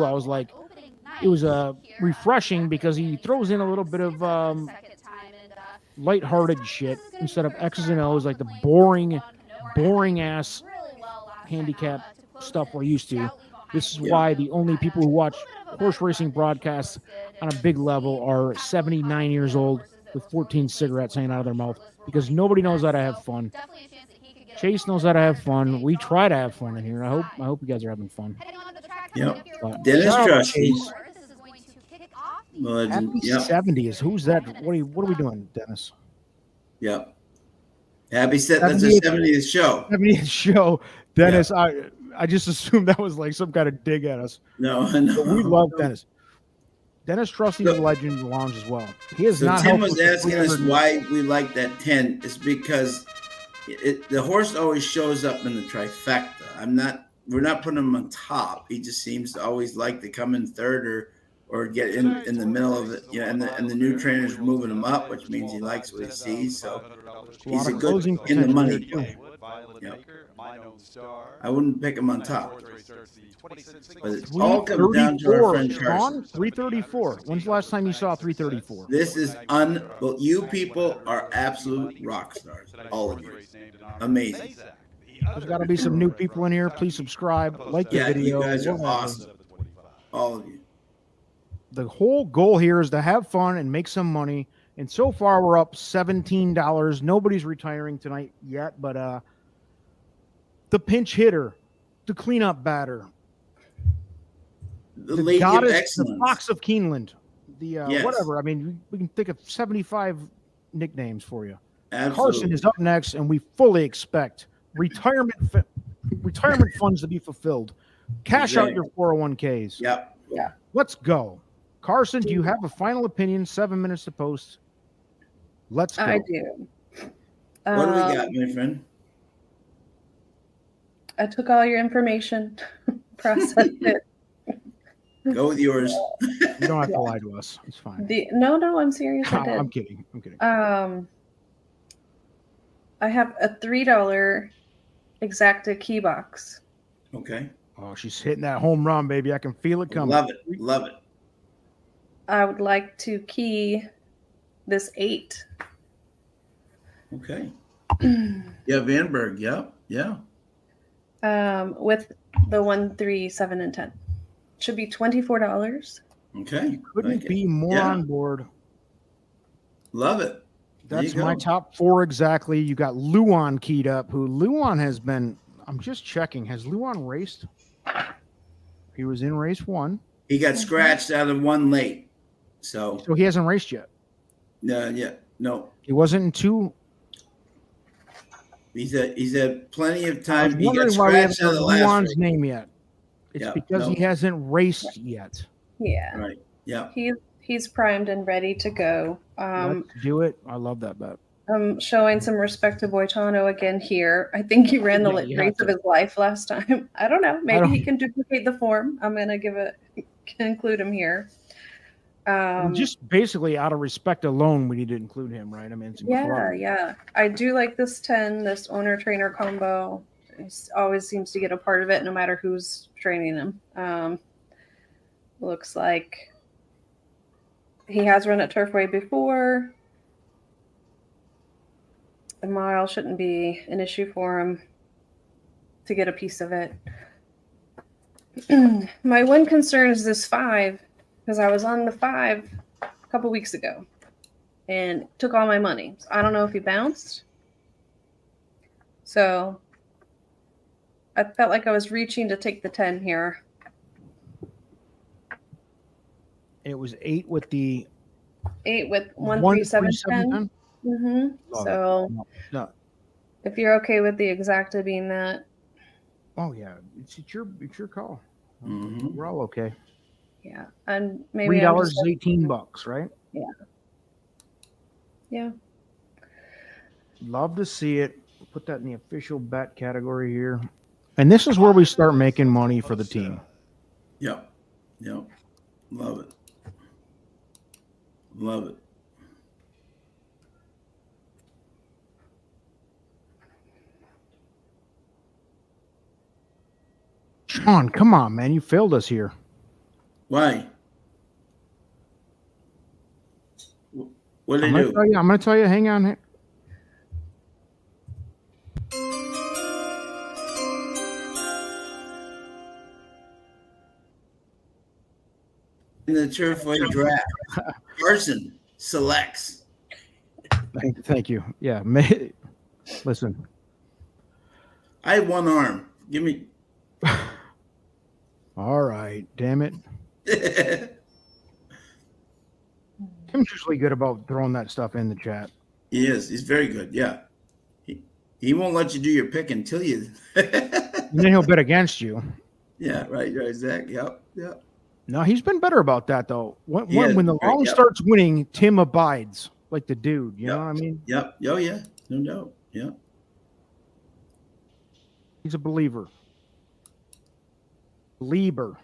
I was like, it was refreshing because he throws in a little bit of lighthearted shit instead of X's and O's, like the boring ass handicap stuff we're used to. This is Yeah. why the only people who watch horse racing broadcasts on a big level are 79 years old with 14 cigarettes hanging out of their mouth because nobody knows how to have fun. Chase knows how to have fun. We try to have fun in here. I hope you guys are having fun. Yep. But Dennis shout out to Trusty. Chase. Legend. Happy Yep. 70s. Who's that? What are we doing, Dennis? Yep. Happy set. That's the 70th 70th show. 70th show. Dennis, I just assumed that was like some kind of dig at us. No, But we no. love Dennis. Dennis Trusty's a legend in the lounge as well. He is So not Tim helped was with the asking us 300 why we like that 10. It's because the horse always shows up in the trifecta. We're not putting him on top. He just seems to always like to come in third or get in the middle of it. And the new trainer's moving him up, which means he likes what he sees. So he's a good in the money play. Yep. I wouldn't pick him on top. But it all comes down to our friend Carson. 334. When's the last time you saw 334? This is unbelievable. You people are absolute rock stars. All of you. Amazing. There's got to be some new people in here. Please subscribe, like the video. You guys are awesome. All of you. The whole goal here is to have fun and make some money. And so far, we're up $17. Nobody's retiring tonight yet, but the pinch hitter, the cleanup batter, the lady goddess, of excellence, the fox of Keeneland, the yes. whatever. I mean, we can think of 75 nicknames for you. Absolutely. Carson is up next, and we fully expect retirement funds to be fulfilled. Cash out your 401ks. Yep. Yeah. Let's go. Carson, do you have a final opinion? 7 minutes to post. Let's go. I do. What do we got, my friend? I took all your information, processed it. Go with yours. You don't have to lie to us. It's fine. No, I'm serious. I did. I'm kidding. I have a $3 Exacta key box. Okay. Oh, she's hitting that home run, baby. I can feel it coming. Love it. Love it. I would like to key this 8. Okay. Yeah, Vanberg. Yeah. With the 1, 3, 7, and 10. Should be $24. Okay. Couldn't be more on board. Love it. That's my top 4 exactly. You got Luan keyed up, who Luan has been, I'm just checking. Has Luan raced? He was in race 1. He got scratched out of 1 late. So he hasn't raced yet. No. He wasn't in 2. He's had plenty of time. He got scratched out of the last Luan's name yet. It's because he hasn't raced yet. Yeah. Right. Yeah. He's primed and ready to go. Let's do it. I love that bet. I'm showing some respect to Boitano again here. I think he ran the race of his life last time. I don't know. Maybe he can duplicate the form. I'm gonna include him here. Just basically out of respect alone, we need to include him, right? I mean, it's incredible. Yeah. I do like this 10, this owner trainer combo. He always seems to get a part of it, no matter who's training him. Looks like he has run at Turfway before. A mile shouldn't be an issue for him to get a piece of it. My one concern is this 5, because I was on the 5 a couple weeks ago and took all my money. So I don't know if he bounced. So I felt like I was reaching to take the 10 here. It was 8 with the 1, 3, 7, 10. So no. If you're okay with the Exacta being that. Oh yeah, it's your call. Mm-hmm. We're all okay. Yeah, and maybe $3 is $18, right? Yeah. Love to see it. Put that in the official bet category here. And this is where we start making money for the team. Yep. Love it. Sean, come on, man. You failed us here. Why? What did I'm they gonna do? tell you. I'm gonna tell you. Hang on. In the Turfway draft, Carson selects. Thank you. Yeah. Listen. I have one arm. Give me. All right. Damn it. Tim's usually good about throwing that stuff in the chat. He is. He's very good. Yeah. He won't let you do your pick until you. And then he'll bet against you. Yeah. Right. Zach. Yep. Yep. No, he's been better about that though. When the Right, lounge yep. starts winning, Tim abides like the dude. You Yep. know what I mean? Yep. Oh yeah. No doubt. Yeah. He's a believer. Lieber.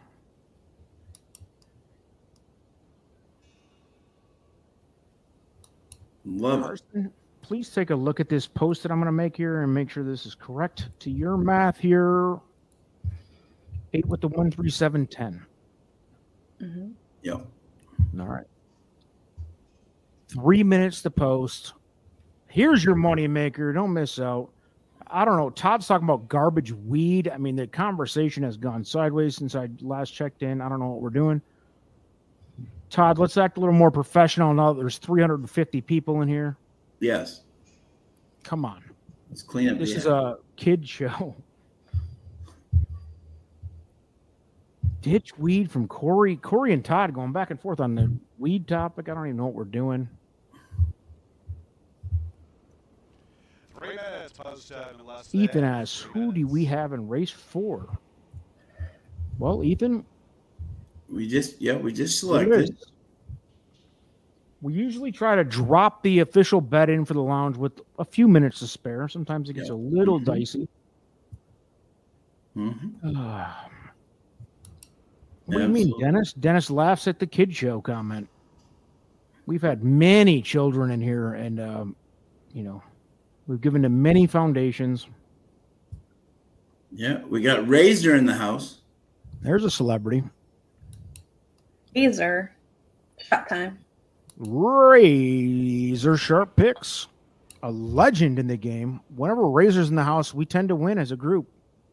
Love it. Carson, please take a look at this post that I'm going to make here and make sure this is correct to your math here. 8 with the 13710. Mm-hmm. Yep. All right. 3 minutes to post. Here's your money maker. Don't miss out. I don't know. Todd's talking about garbage weed. I mean, the conversation has gone sideways since I last checked in. I don't know what we're doing. Todd, let's act a little more professional now that there's 350 people in here. Yes. Come on. Let's clean up. This the is act. a kid show. Ditch weed from Corey. Corey and Todd going back and forth on the weed topic. I don't even know what we're doing. 3 minutes post Ethan asks, who do we have in race 4? Well, Ethan, We just here it selected. is. We usually try to drop the official bet in for the lounge with a few minutes to spare. Sometimes it gets a little dicey. Mm-hmm. What do you mean, Dennis? Dennis laughs at the kid show comment. We've had many children in here, and we've given them many foundations. Yeah, we got Razor in the house. There's a celebrity. Razor. Shot time. Razor sharp picks. A legend in the game. Whenever Razor's in the house, we tend to win as a group.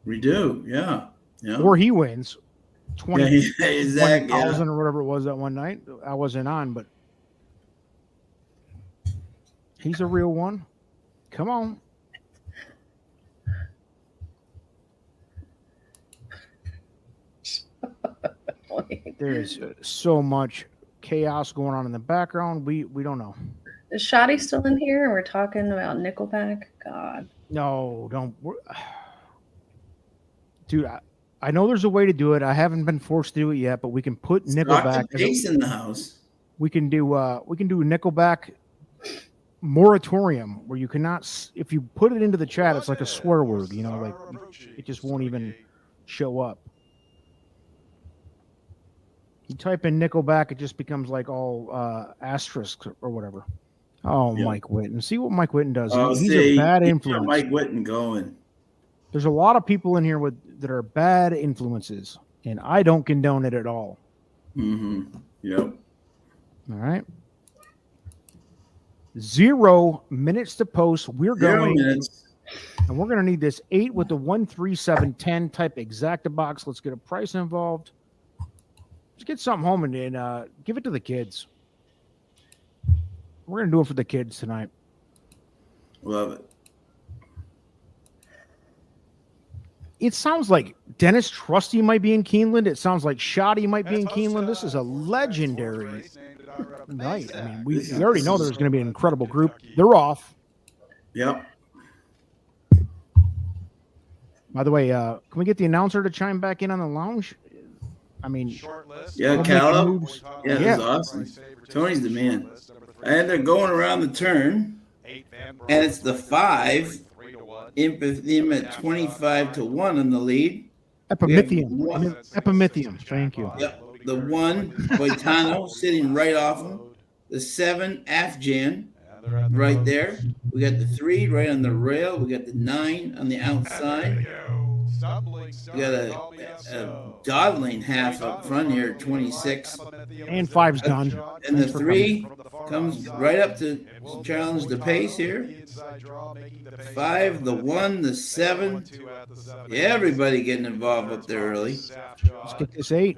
We do, yeah. Or he wins. 20,000 exactly. Yeah. or whatever it was that one night. I wasn't on, but he's a real one. Come on. There's so much chaos going on in the background. We don't know. Is Shoddy still in here? And we're talking about Nickelback? God. No, don't. Dude, I know there's a way to do it. I haven't been forced to do it yet, but we can put Nickelback. Pace in the house. We can do Nickelback moratorium where you cannot. If you put it into the chat, it's like a swear word. Like it just won't even show up. You type in Nickelback, it just becomes like all asterisks or whatever. Oh, yeah. Mike Whitten. See what Mike Whitten does. He's a bad influence. Mike Whitten going. There's a lot of people in here that are bad influences, and I don't condone it at all. Mm-hmm. Yep. All right. 0 minutes to post. We're going. 0 minutes. And we're going to need this 8 with the 13710 type exacta box. Let's get a price involved. Let's get something home and give it to the kids. We're going to do it for the kids tonight. Love it. It sounds like Dennis Trusty might be in Keeneland. It sounds like Shoddy might be in Keeneland. This is a legendary night. I mean, we already know there's going to be an incredible group. They're off. Yep. By the way, can we get the announcer to chime back in on the lounge? I mean, yeah, Caleb. Yeah, that's awesome. Tony's the man. And they're going around the turn, and it's the 5. Empathium at 25-1 in the lead. Epimethium. Thank you. Yep. The 1, Boitano, sitting right off him. The 7, Afghan, right there. We got the 3 right on the rail. We got the 9 on the outside. You got a dawdling half up front here, 26. And 5's done. And the Thanks for 3 comes right up to challenge the pace here. 5, the 1, the 7. Yeah, everybody getting involved up there early. Let's get this 8.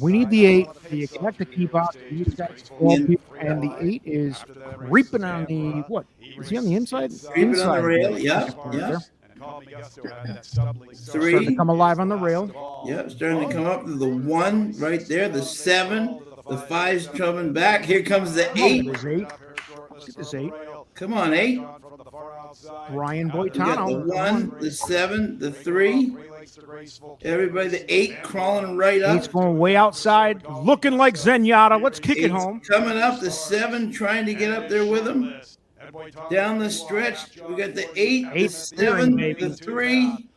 We need the 8. You have to keep up. These guys 12 people, and the 8 is creeping on the what? Is he on the inside? Creeping Inside. on the rail. Yeah, yeah. 3 starting to come alive on the rail. Yep, starting to come up to the 1 right there. The 7, the 5's coming back. Here comes the 8. There's 8. Let's get this 8. Come on, 8. Ryan We got Boitano. the 1, the 7, the 3. Everybody, the 8 crawling right up. 8's going way outside, looking like Zenyatta. Let's kick it 8's home. coming up, the 7 trying to get up there with him. Down the stretch, we got the 8, the 7, the 3.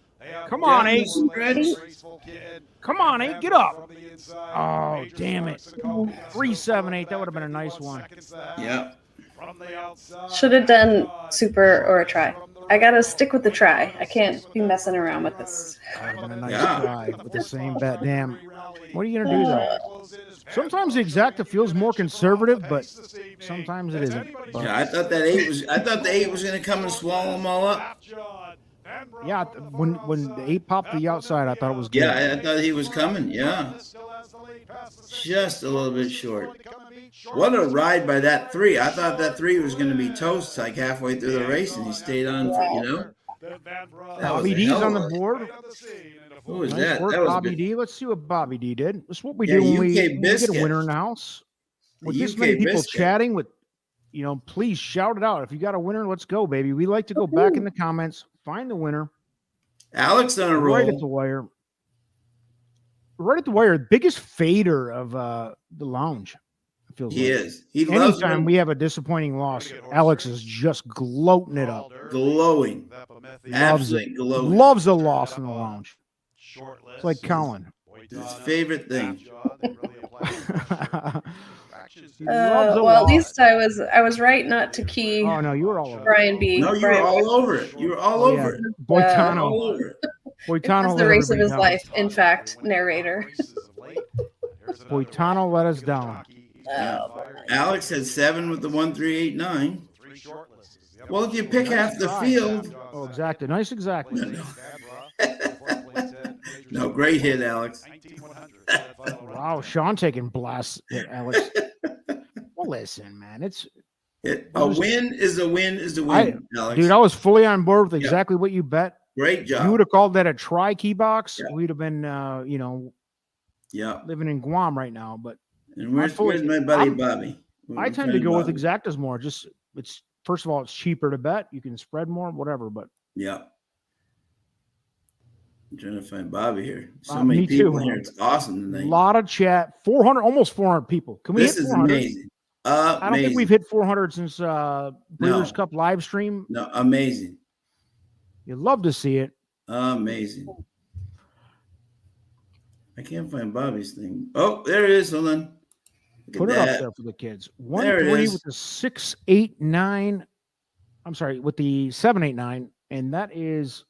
Come on, Down 8. the stretch. Come on, 8. Get up. Oh, damn it. 378. That would have been a nice one. Yeah. Should have done super or a try. I gotta stick with the try. I can't be messing around with this. That would have been a nice Yeah. try with the same bet. Damn. What are you going to do, though? Sometimes the exacta feels more conservative, but sometimes it isn't. But, Yeah, I thought the 8 was going to come and swallow them all up. yeah, when the 8 popped the outside, I thought it was good. Yeah, I thought he was coming. Yeah. Just a little bit short. What a ride by that 3. I thought that 3 was going to be toast like halfway through the race, and he stayed on for, you know. That was Bobby a D's hell on of the a- board. Who was Nice that? work, That was Bobby good. D. Let's see what Bobby D did. That's what we Yeah, do when we UK get a biscuit. winner in the house. With The this UK many people biscuit. chatting, with please shout it out. If you got a winner, let's go, baby. We like to go back in the comments, find the winner, Alex on a right at the roll. wire. Right at the wire, biggest fader of the lounge. It feels He like. is. He loves Anytime them we have a disappointing loss, Alex is just gloating it up. glowing. Loves Absolutely it. glowing. Loves a loss in the lounge. It's like Colin. His favorite thing. He loves a Well, at loss. least I was right not to key Oh no, you were all over it. Brian B. No, you were Brian all over it. You were all Oh, yeah. over it. Boitano. All over it. Boitano It's the let race of everybody his down. life. In fact, narrator. Boitano let us down. Oh, Alex had 7 with the 1-3-8-9. Well, if you pick half the field. Oh, exactly. Nice, exactly. No, great hit, Alex. Wow, Sean taking blasts at Alex. Well, listen, man, A win is a win is a win, Alex. dude. I was fully on board with exactly what you bet. Great If you job. would have called that a try key box, Yeah. we'd have been, Yeah. living in Guam right now. But And where's fully- my buddy I'm- Bobby? I tend to go with exactas more. Just it's first of all, it's cheaper to bet. You can spread more, whatever. But Yeah. I'm trying to find Bobby here. So me many people too. here. It's awesome a tonight. lot of chat. 400, almost 400 people. Can we This hit is 400? amazing. I don't think we've hit 400 since Breeders' No. Cup live stream. No, amazing. You'd love to see it. Amazing. I can't find Bobby's thing. Oh, there it is. Hold on. Look Put at it up that. there for the kids. There it 1-3 is. with the 689. I'm sorry, with the 789, and that is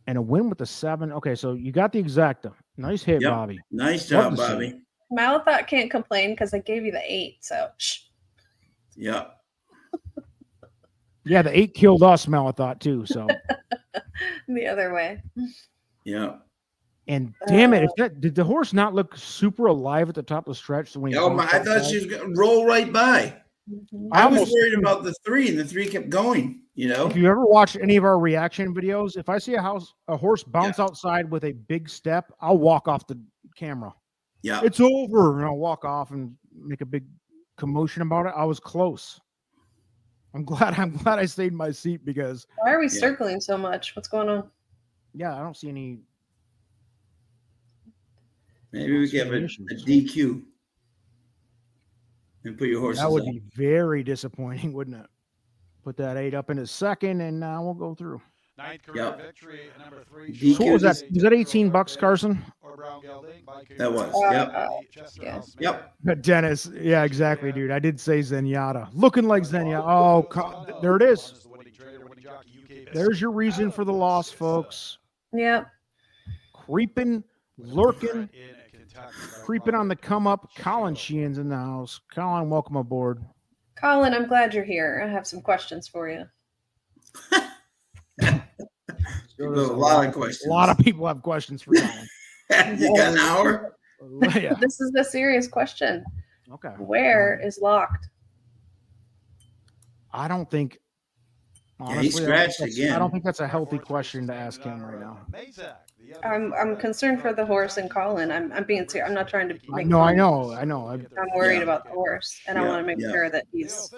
and a win with the 7. Okay, so you got the exacta. Nice hit, Yep. Bobby. Nice Love job, to see Bobby. Malathot can't complain because I gave you the 8. So shh. Yeah. Yeah, the 8 killed us, Malathot, too. So The other way. Yeah. and damn it, if that did the horse not look super alive at the top of the stretch when he Oh my! I thought she was going to roll right by. Mhm. I was almost- worried about the 3, and the 3 kept going. You know. If you ever watch any of our reaction videos, if I see a horse bounce outside with a big step, I'll walk off the camera. Yeah. It's over, and I'll walk off and make a big commotion about it. I was close. I'm glad I stayed in my seat because Why are we circling so much? What's going on? I don't see any. Maybe we could have a DQ and put your horses That would up. be very disappointing, wouldn't it? Put that 8 up in a second, and we'll go through. Ninth career Yep. victory, number 3. DQ So what was that? Was that $18, Carson? That was. Yeah. Yep. Dennis, yeah, exactly, dude. I did say Zenyatta, looking like Zenyatta. Oh, there it is. There's your reason for the loss, folks. Yep. Creeping, lurking, creeping on the come up. Colin Sheehan's in the house. Colin, welcome aboard. Colin, I'm glad you're here. I have some questions for you. A lot of questions. A lot of people have questions for Colin. You got an hour? Yeah. This is the serious question. Okay. Where is locked? I don't think. Yeah, he scratched again. I don't think that's a healthy question to ask him right now. I'm concerned for the horse and Colin. I'm being serious. I'm not trying to make No, fun. I know. I'm worried about the horse, and I want to make sure that he's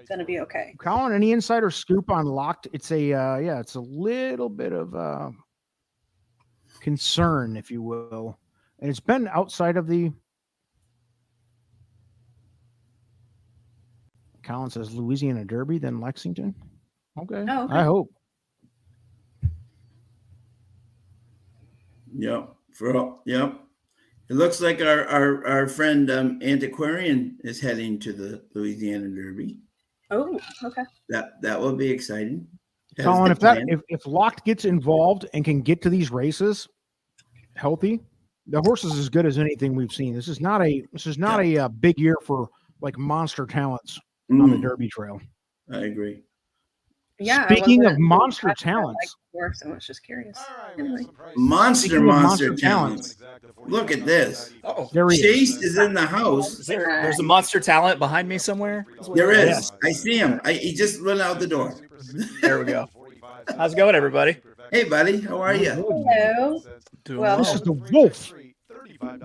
going to be okay. Colin, any insider scoop on locked? It's a it's a little bit of concern, if you will, and it's been outside of the. Colin says Louisiana Derby, then Lexington. Okay. Oh, okay. I hope. Yep. Yep. It looks like our friend Antiquarian is heading to the Louisiana Derby. Oh, okay. That will be exciting. Colin, if Locked gets involved and can get to these races healthy, the horse is as good as anything we've seen. This is not a big year for like monster talents on the Derby trail. I agree. Yeah. Speaking of monster talents, horse, I was just curious. Anyway. Monster talents. Look at this. Oh, there he Chase is in the house. There's a monster talent behind me somewhere. There is. Yes. I see him. He just went out the door. There we go. How's it going, everybody? Hey, buddy. How are you? Hello. Well, this is the Wolf.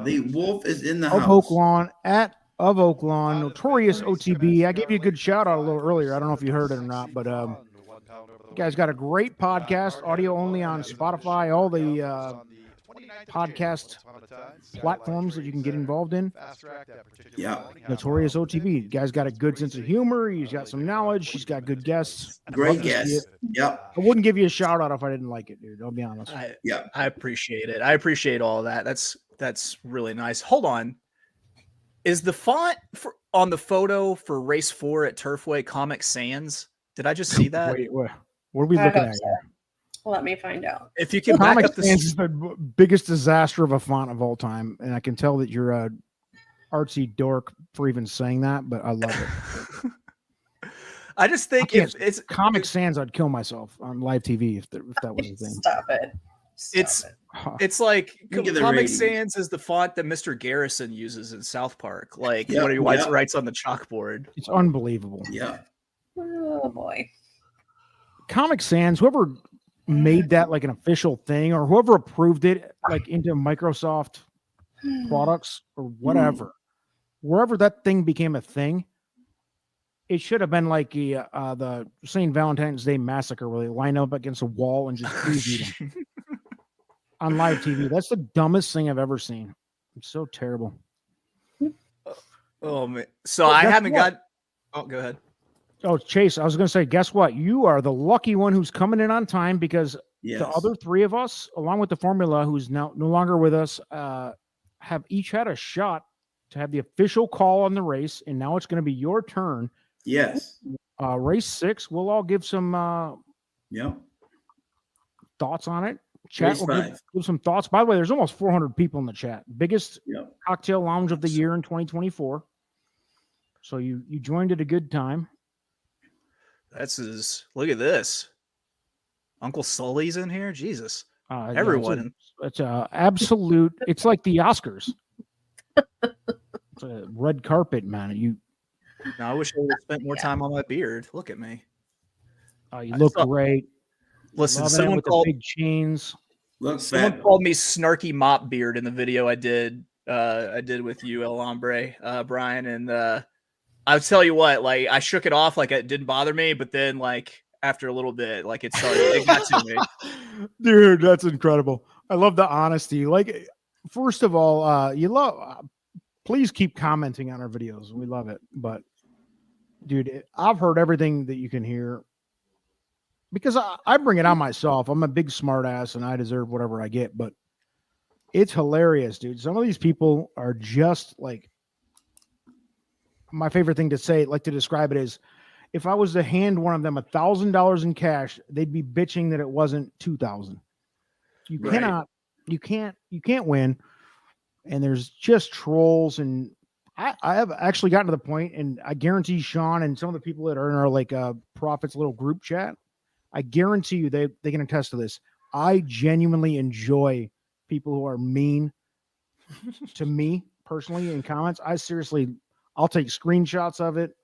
The Wolf is in the of house. Oaklawn of Oaklawn, notorious OTB. I gave you a good shout out a little earlier. I don't know if you heard it or not, but you guys got a great podcast, audio only on Spotify, all the podcast platforms that you can get involved in. Yeah. Notorious OTB. You guys got a good sense of humor. He's got some knowledge. He's got good guests. Great guests. Yep. I wouldn't give you a shout out if I didn't like it, dude. I'll be honest. I appreciate it. I appreciate all that. That's really nice. Hold on. Is the font on the photo for race 4 at Turfway Comic Sans? Did I just see that? Wait, what are we looking at? So. Let me find out. If you can Comic back up Sans is the biggest disaster of a font of all time, and I can tell that you're a artsy dork for even saying that, but I love it. I just think if it's Comic Sans, I'd kill myself on live TV if that was a thing. Stop it. It's like Comic ratings. Sans is the font that Mr. Garrison uses in South Park. Like Yep, what he writes on the chalkboard. It's unbelievable. Yeah. Oh boy. Comic Sans, whoever made that like an official thing, or whoever approved it like into Microsoft products or whatever, wherever that thing became a thing, it should have been like the St. Valentine's Day Massacre, where they line up against a wall and just freeze them on live TV. That's the dumbest thing I've ever seen. It's so terrible. Oh man! So I haven't got. Oh, go ahead. Oh, Chase, I was going to say, guess what? You are the lucky one who's coming in on time, because the other three of us, along with the formula, who's now no longer with us, have each had a shot to have the official call on the race, and now it's going to be your turn. Yes. Race 6, we'll all give some thoughts on it. Chat will give some thoughts. By the way, there's almost 400 people in the chat. Biggest cocktail lounge of the year in 2024. So you joined at a good time. Look at this. Uncle Sully's in here. Jesus. Everyone. It's a absolute. It's like the Oscars. It's a red carpet, man. No, I wish I would have spent more time on my beard. Look at me. You look great. Listen, Loving someone with called the big chains. Someone called me Snarky Mop Beard in the video I did with you, El Hombre, Brian, and I'll tell you what, like I shook it off like it didn't bother me, but then like after a little bit, like it got to me. Dude, that's incredible. I love the honesty. Like, first of all, please keep commenting on our videos. We love it. But dude, I've heard everything that you can hear, because I bring it on myself. I'm a big smart ass and I deserve whatever I get, but it's hilarious, dude. Some of these people are just like, my favorite thing to say, like to describe it is, if I was to hand one of them $1,000 in cash, they'd be bitching that it wasn't 2,000. You cannot, you can't win. And there's just trolls. And I have actually gotten to the point, and I guarantee Sean and some of the people that are in our like Profits little group chat, I guarantee you they can attest to this. I genuinely enjoy people who are mean to me personally in comments. I'll take screenshots of it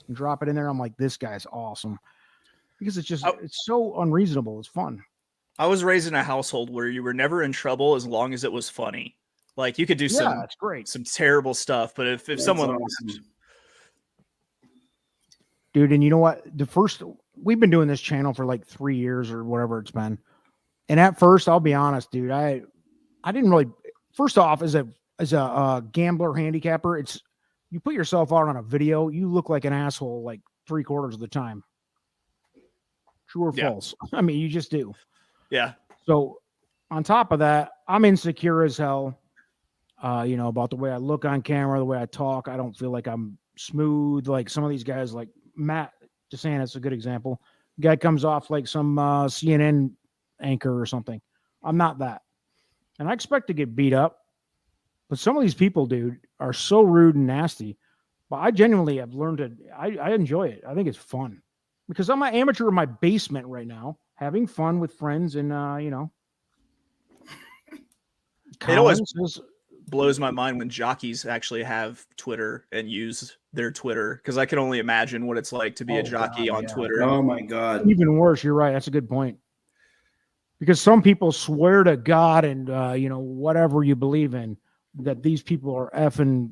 and drop it in there. I'm like, this guy's awesome, because it's so unreasonable. It's fun. I was raised in a household where you were never in trouble as long as it was funny. Like you could do that's great. some terrible stuff, but if someone awesome. Dude, and you know what? We've been doing this channel for like 3 years or whatever it's been. And at first, I'll be honest, dude, I didn't really, first off, as a gambler handicapper, it's, you put yourself out on a video, you look like an asshole like 3/4 of the time. True or false? I mean, you just do. Yeah. So on top of that, I'm insecure as hell, about the way I look on camera, the way I talk. I don't feel like I'm smooth. Like some of these guys, like Matt DeSantis, a good example. Guy comes off like some CNN anchor or something. I'm not that. And I expect to get beat up. But some of these people, dude, are so rude and nasty. But I genuinely have learned to, I enjoy it. I think it's fun. Because I'm an amateur in my basement right now, having fun with friends and, It always blows my mind when jockeys actually have Twitter and use their Twitter, because I can only imagine what it's like to be a jockey on Twitter. Oh, my God. Even worse. You're right. That's a good point. Because some people swear to God and, whatever you believe in, that these people are effing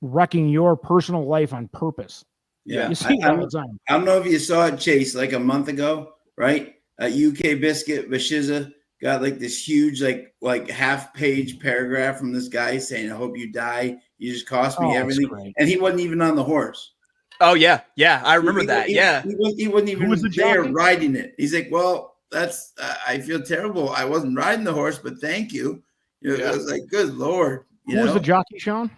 wrecking your personal life on purpose. Yeah. You see all the time. I don't know if you saw it, Chase, like a month ago, right? UK Biscuit Vashiza got like this huge, like half-page paragraph from this guy saying, I hope you die. You just cost me everything. And he wasn't even on the horse. Oh, yeah. Yeah, I remember that. He wasn't even there riding it. He's like, well, that's I feel terrible. I wasn't riding the horse, but thank you. I was like, good Lord. Who was the jockey, Sean?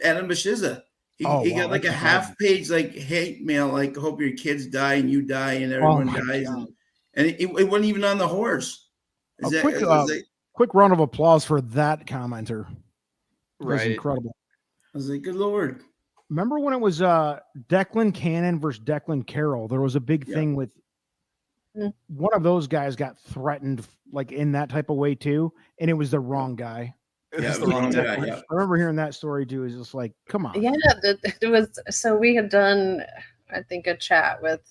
Adam Bashiza. He got like a half-page like hate mail, like hope your kids die and you die and everyone dies. And it wasn't even on the horse. Quick round of applause for that commenter. That was Right. incredible. I was like, good Lord. Remember when it was Declan Cannon versus Declan Carroll? There was a big thing with one of those guys got threatened like in that type of way too, and it was the wrong guy. Yeah, it was the wrong guy. Yeah. I remember hearing that story too. It's just like, come on. Yeah, it was. So we had done, I think, a chat with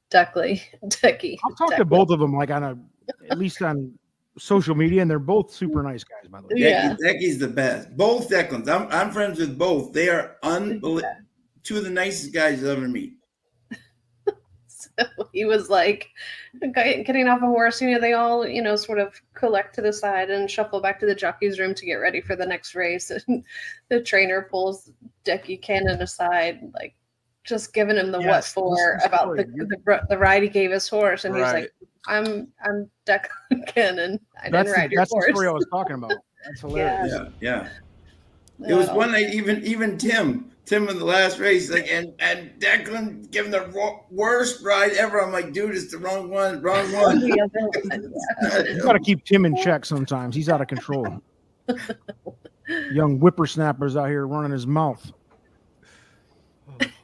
Ducky. I've talked to both of them, like at least on social media, and they're both super nice guys, by the way. Yeah. Decky's the best. Both Declans. I'm friends with both. They are unbelievable. Two of the nicest guys you'll ever meet. So he was like getting off a horse. They all, sort of collect to the side and shuffle back to the jockey's room to get ready for the next race. And the trainer pulls Ducky Cannon aside, like just giving him the what for about the ride he gave his horse. And he's like, I'm Declan Cannon. I didn't ride your horse. That's the story I was talking about. That's hilarious. Yeah. It was one night, even Tim in the last race, like, and Declan giving the worst ride ever. I'm like, dude, it's the wrong one. You got to keep Tim in check sometimes. He's out of control. Young whippersnappers out here running his mouth.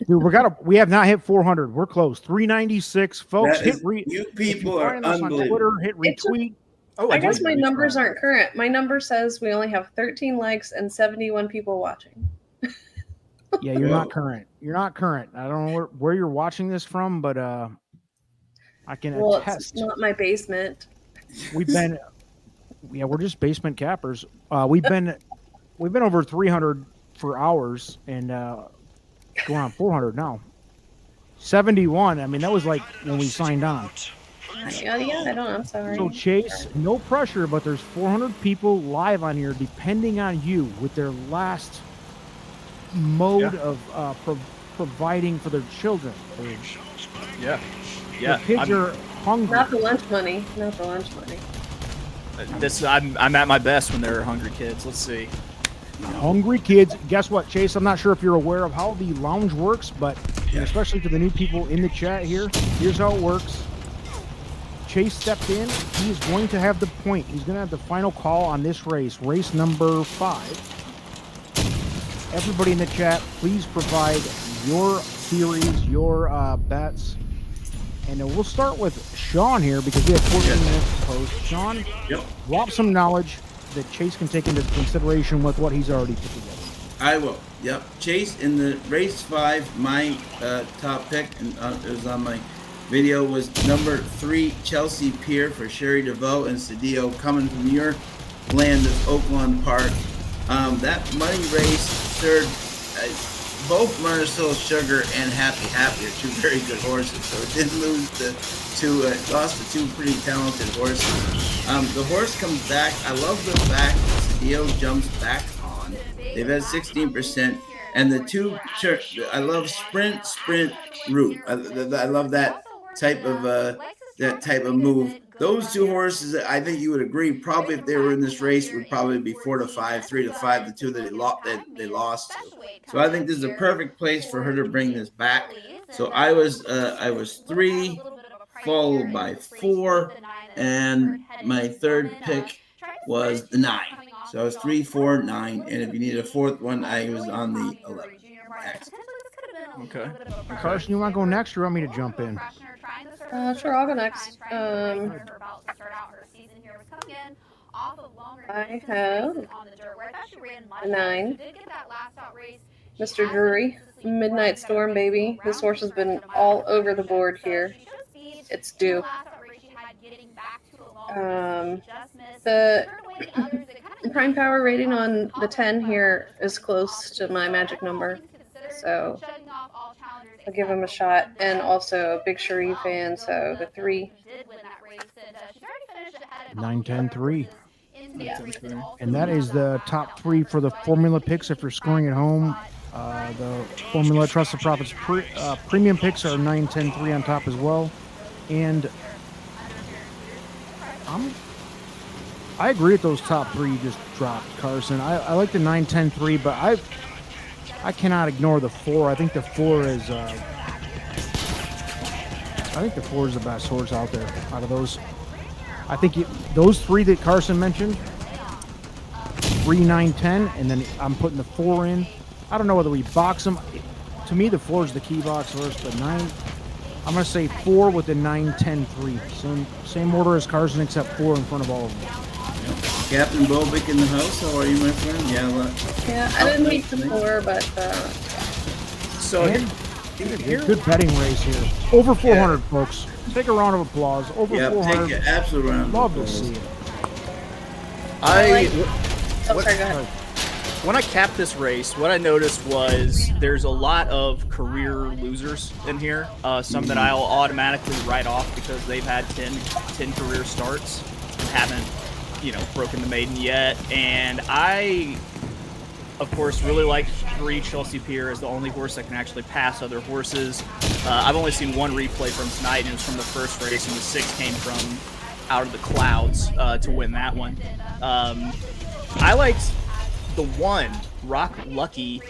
Dude, we have not hit 400. We're close. 396, folks. You people are unbelievable. On Twitter, hit retweet. I guess my numbers aren't current. My number says we only have 13 likes and 71 people watching. Yeah, you're not current. You're not current. I don't know where you're watching this from, but I can attest. It's not my basement. We're just basement cappers. We've been over 300 for hours and going on 400 now. 71. I mean, that was like when we signed on. Yeah, I don't know. I'm sorry. So Chase, no pressure, but there's 400 people live on here depending on you with their last mode of providing for their children. Yeah. The kids are hungry. Not the lunch money. I'm at my best when there are hungry kids. Let's see. Hungry kids. Guess what, Chase? I'm not sure if you're aware of how the lounge works, but and especially to the new people in the chat here, here's how it works. Chase stepped in. He is going to have the point. He's going to have the final call on this race, race number 5. Everybody in the chat, please provide your theories, your bets. And we'll start with Sean here because we have 14 minutes to post. Sean, drop some knowledge that Chase can take into consideration with what he's already put together. I will. Yep. Chase in the race 5, my top pick, and it was on my video, was number 3, Chelsea Pier for Sherry DeVoe and Cedillo, coming from your land of Oakland Park. That money race third. Both Marcel Sugar and Happy Happy are 2 very good horses, so it didn't lose lost to 2 pretty talented horses. The horse comes back. I love the fact Cedillo jumps back on. They've had 16%, and the 2. I love sprint route. I love that type of move. Those 2 horses, I think you would agree, probably if they were in this race, would probably be 4-5, 3-5, the 2 that they lost to. So I think this is a perfect place for her to bring this back. So I was 3, followed by 4, and my third pick was the 9. So I was 3, 4, 9, and if you need a 4th one, I was on the 11. Okay. Carson, you want to go next or you want me to jump in? Sure, I'll go next. I have 9. Mr. Drury, Midnight Storm, baby. This horse has been all over the board here. It's due. The prime power rating on the 10 here is close to my magic number, so I'll give him a shot. And also a big Cherie fan, so the 3. 9-10-3. Yeah. And that is the top 3 for the formula picks. If you're scoring at home, the formula Trust the Profits premium picks are 9-10-3 on top as well. And I agree with those top 3 you just dropped, Carson. I like the 9-10-3, but I cannot ignore the 4. I think the 4 is the best horse out there out of those. I think those 3 that Carson mentioned, 3, 9, 10, and then I'm putting the 4 in. I don't know whether we box them. To me, the 4 is the key box horse, but 9, I'm going to say 4 with the 9-10-3. Same order as Carson, except 4 in front of all of them. Captain Bobick in the house. How are you, my friend? Yeah, I didn't meet the 4, but so good betting race here. Over 400, folks. Take a round of applause. Over 400. Take an absolute round. Love to see it. sorry, go ahead. When I capped this race, what I noticed was there's a lot of career losers in here. Some that I'll automatically write off because they've had 10 career starts and haven't, broken the maiden yet. And I, of course, really like 3 Chelsea Pier as the only horse that can actually pass other horses. I've only seen 1 replay from tonight, and it was from the first race, and the 6 came from out of the clouds to win that one. I liked the 1, Rock Lucky,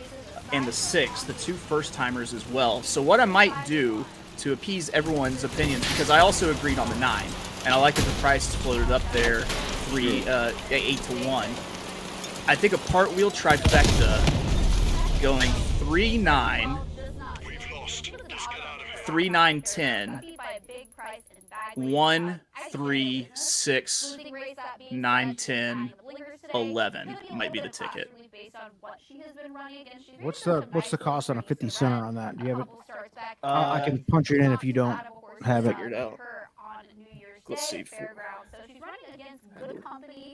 and the 6, the 2 first-timers as well. So what I might do to appease everyone's opinions, because I also agreed on the 9, and I like that the price is floated up there 8-1. I think a part-wheel trifecta going 3-9, 3-9-10, 1-3-6-9-10, 11 might be the ticket. What's the cost on a 50 center on that? Do you have it? I can punch it in if you don't have it. Figured out. Let's see.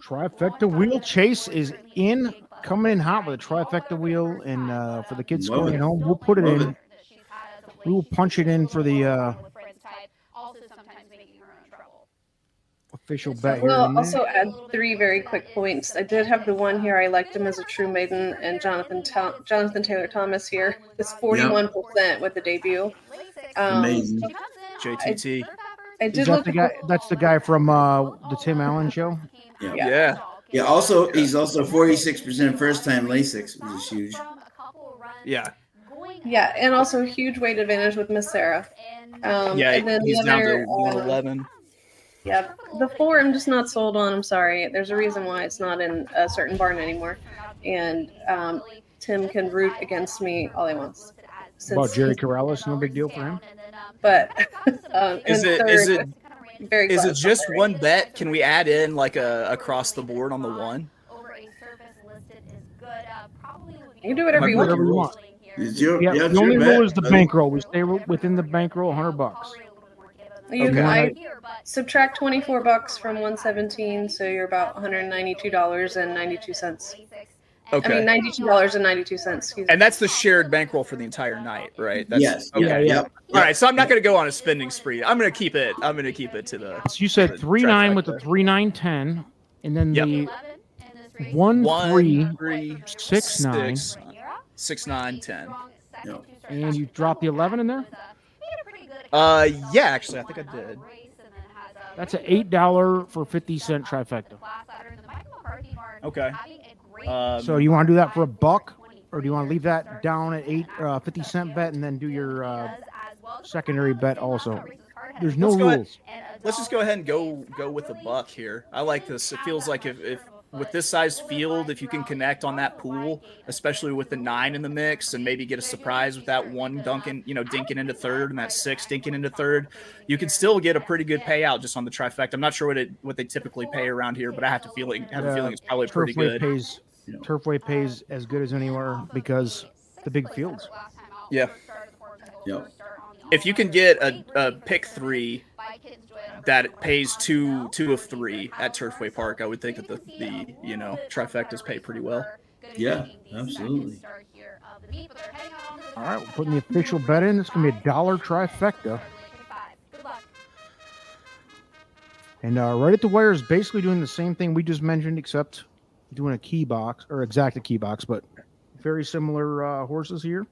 Trifecta wheel Chase is in, coming in hot with a trifecta wheel, and for the kids scoring at home, we'll put it in. We will punch it in for the official bet here. We'll also add 3 very quick points. I did have the 1 here. I liked him as a true maiden, and Jonathan Taylor Thomas here is 41% with the debut. Amazing. JTT. I did Is that the guy? That's the guy from the Tim Allen show. Yeah. Also, he's also 46% first time Lasix, which is huge. Yeah. Yeah, and also huge weight advantage with Miss Sarah. Yeah, and then he's the down other, to 111. Yeah, the 4 I'm just not sold on. I'm sorry. There's a reason why it's not in a certain barn anymore. And Tim can root against me all he wants. About Jerry Corrales, no big deal for him. But Is and it third, is it very is it close. just one bet? Can we add in like a across the board on the one? You can do whatever you Whatever you want. want. It's your, Yeah, yeah, it's the only your rule bet, is the buddy. bankroll. We stay within the bankroll, $100. You Okay. I subtract $24 from 117, so you're about $192.92. Okay. I mean $92.92. And that's the shared bankroll for the entire night, right? That's, Yes. Okay. Yeah. Yeah. Yep. All right. So I'm not going to go on a spending spree. I'm going to keep it. I'm going to keep it to the. So you said the 3-9 with the trifecta. 3-9-10, and then Yep. the 1, 1-3, 3, 6-9, 6, 9, 10. Yep. and you drop the 11 in there. Yeah. Actually, I think I did. That's an $8 for 50-cent trifecta. Okay. So you want to do that for $1, or do you want to leave that down at 50-cent bet and then do your secondary bet also? There's no Let's go ahead. rules. Let's just go ahead and go with $1 here. I like this. It feels like if with this size field, if you can connect on that pool, especially with the 9 in the mix, and maybe get a surprise with that 1 dinking into third and that 6 dinking into third, you can still get a pretty good payout just on the trifecta. I'm not sure what they typically pay around here, but I have a feeling it's probably pretty good. Turfway pays as good as anywhere because the big fields. Yeah. Yep. If you can get a pick 3 that pays two of 3 at Turfway Park, I would think that the trifectas pay pretty well. Yeah, absolutely. All right, we're putting the official bet in. It's going to be $1 trifecta. And right at the wire is basically doing the same thing we just mentioned, except doing a key box, or exact key box, but very similar horses here.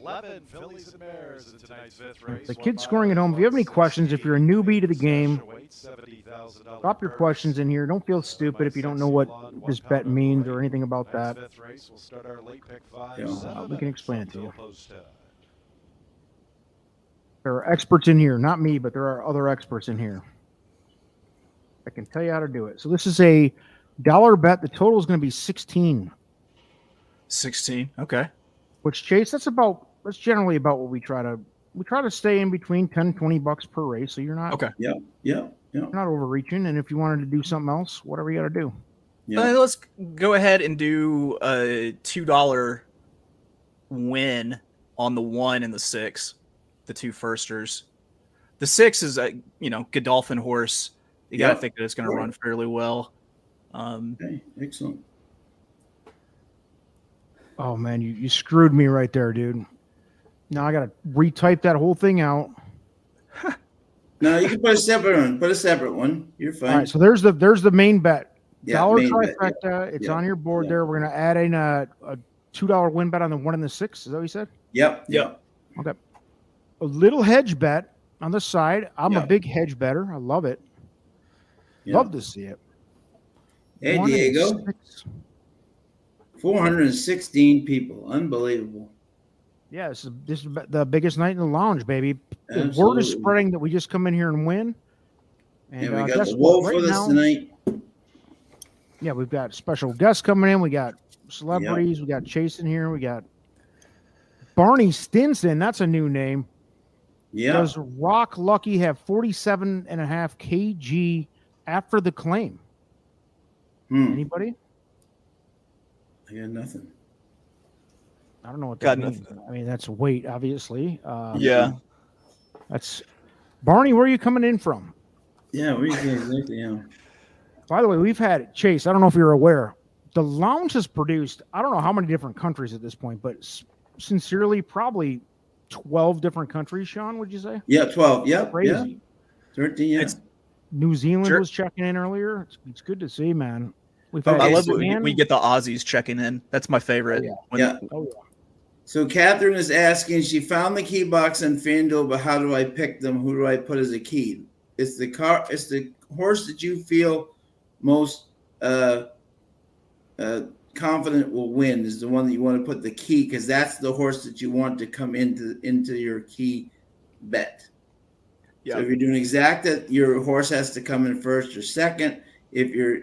11 fillies and mares in tonight's 5th race. The kids scoring at home. If you have any questions, if you're a newbie to the game, drop your questions in here. Don't feel stupid if you don't know what this bet means or anything about that. We can explain it to you. There are experts in here, not me, but there are other experts in here. I can tell you how to do it. So this is a $1 bet. The total is going to be 16. 16. Okay. Which, Chase, that's generally about what we try to stay in between $10-$20 per race. So you're not Yeah. not overreaching. And if you wanted to do something else, whatever you got to do. Yeah. Let's go ahead and do a $2 win on the 1 and the 6, the 2 firsters. The 6 is a Godolphin horse. You got to think that it's going to run fairly well. Okay, excellent. Oh man, you screwed me right there, dude. Now I got to retype that whole thing out. No, you can put a separate one. Put a separate one. You're fine. All right, so there's the main bet. $1 main bet, trifecta. It's on your board there. We're gonna add in a $2 win bet on the 1 and the 6. Is that what you said? Yep. Okay. A little hedge bet on the side. I'm a big hedge better. I love it. Love to see it. Hey, 1 and Diego. 6. 416 people. Unbelievable. Yeah, this is the biggest night in the lounge, baby. The Absolutely. word is spreading that we just come in here and win. And we got guess the what? wolf Right with us now, tonight. yeah, we've got special guests coming in. We got celebrities. We got Chase in here. We got Barney Stinson. That's a new name. Yeah. Does Rock Lucky have 47.5 kg after the claim? Anybody? I got nothing. I don't know what that means. I mean, that's weight, obviously. That's Barney. Where are you coming in from? Yeah, where you going exactly? Yeah. By the way, we've had Chase. I don't know if you're aware. The lounge has produced, I don't know how many different countries at this point, but sincerely, probably 12 different countries. Sean, would you say? Yeah, 12. Yep. Crazy. Yeah. 13. Yeah. New Zealand was checking in earlier. It's good to see, man. I love when we get the Aussies checking in. That's my favorite. Oh, yeah. So Catherine is asking, she found the key box on FanDuel, but how do I pick them? Who do I put as a key? It's the horse that you feel most confident will win is the one that you want to put the key, because that's the horse that you want to come into your key bet. Yeah. So if you're doing exacta, your horse has to come in first or second. If you're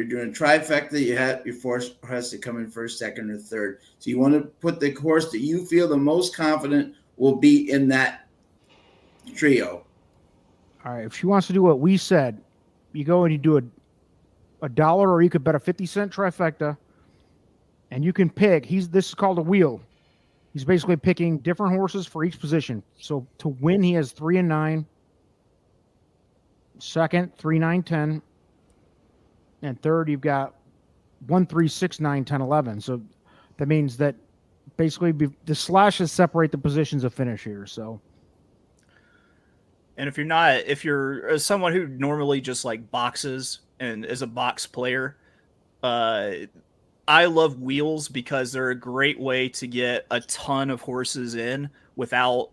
doing trifecta, your horse has to come in first, second, or third. So you want to put the horse that you feel the most confident will be in that trio. All right. If she wants to do what we said, you go and you do a dollar, or you could bet a 50-cent trifecta, and you can pick. This is called a wheel. He's basically picking different horses for each position. So to win, he has 3 and 9. Second, 3, 9, 10. And third, you've got 1, 3, 6, 9, 10, 11. So that means that basically the slashes separate the positions of finish here. So. And if you're someone who normally just like boxes and is a box player, I love wheels because they're a great way to get a ton of horses in without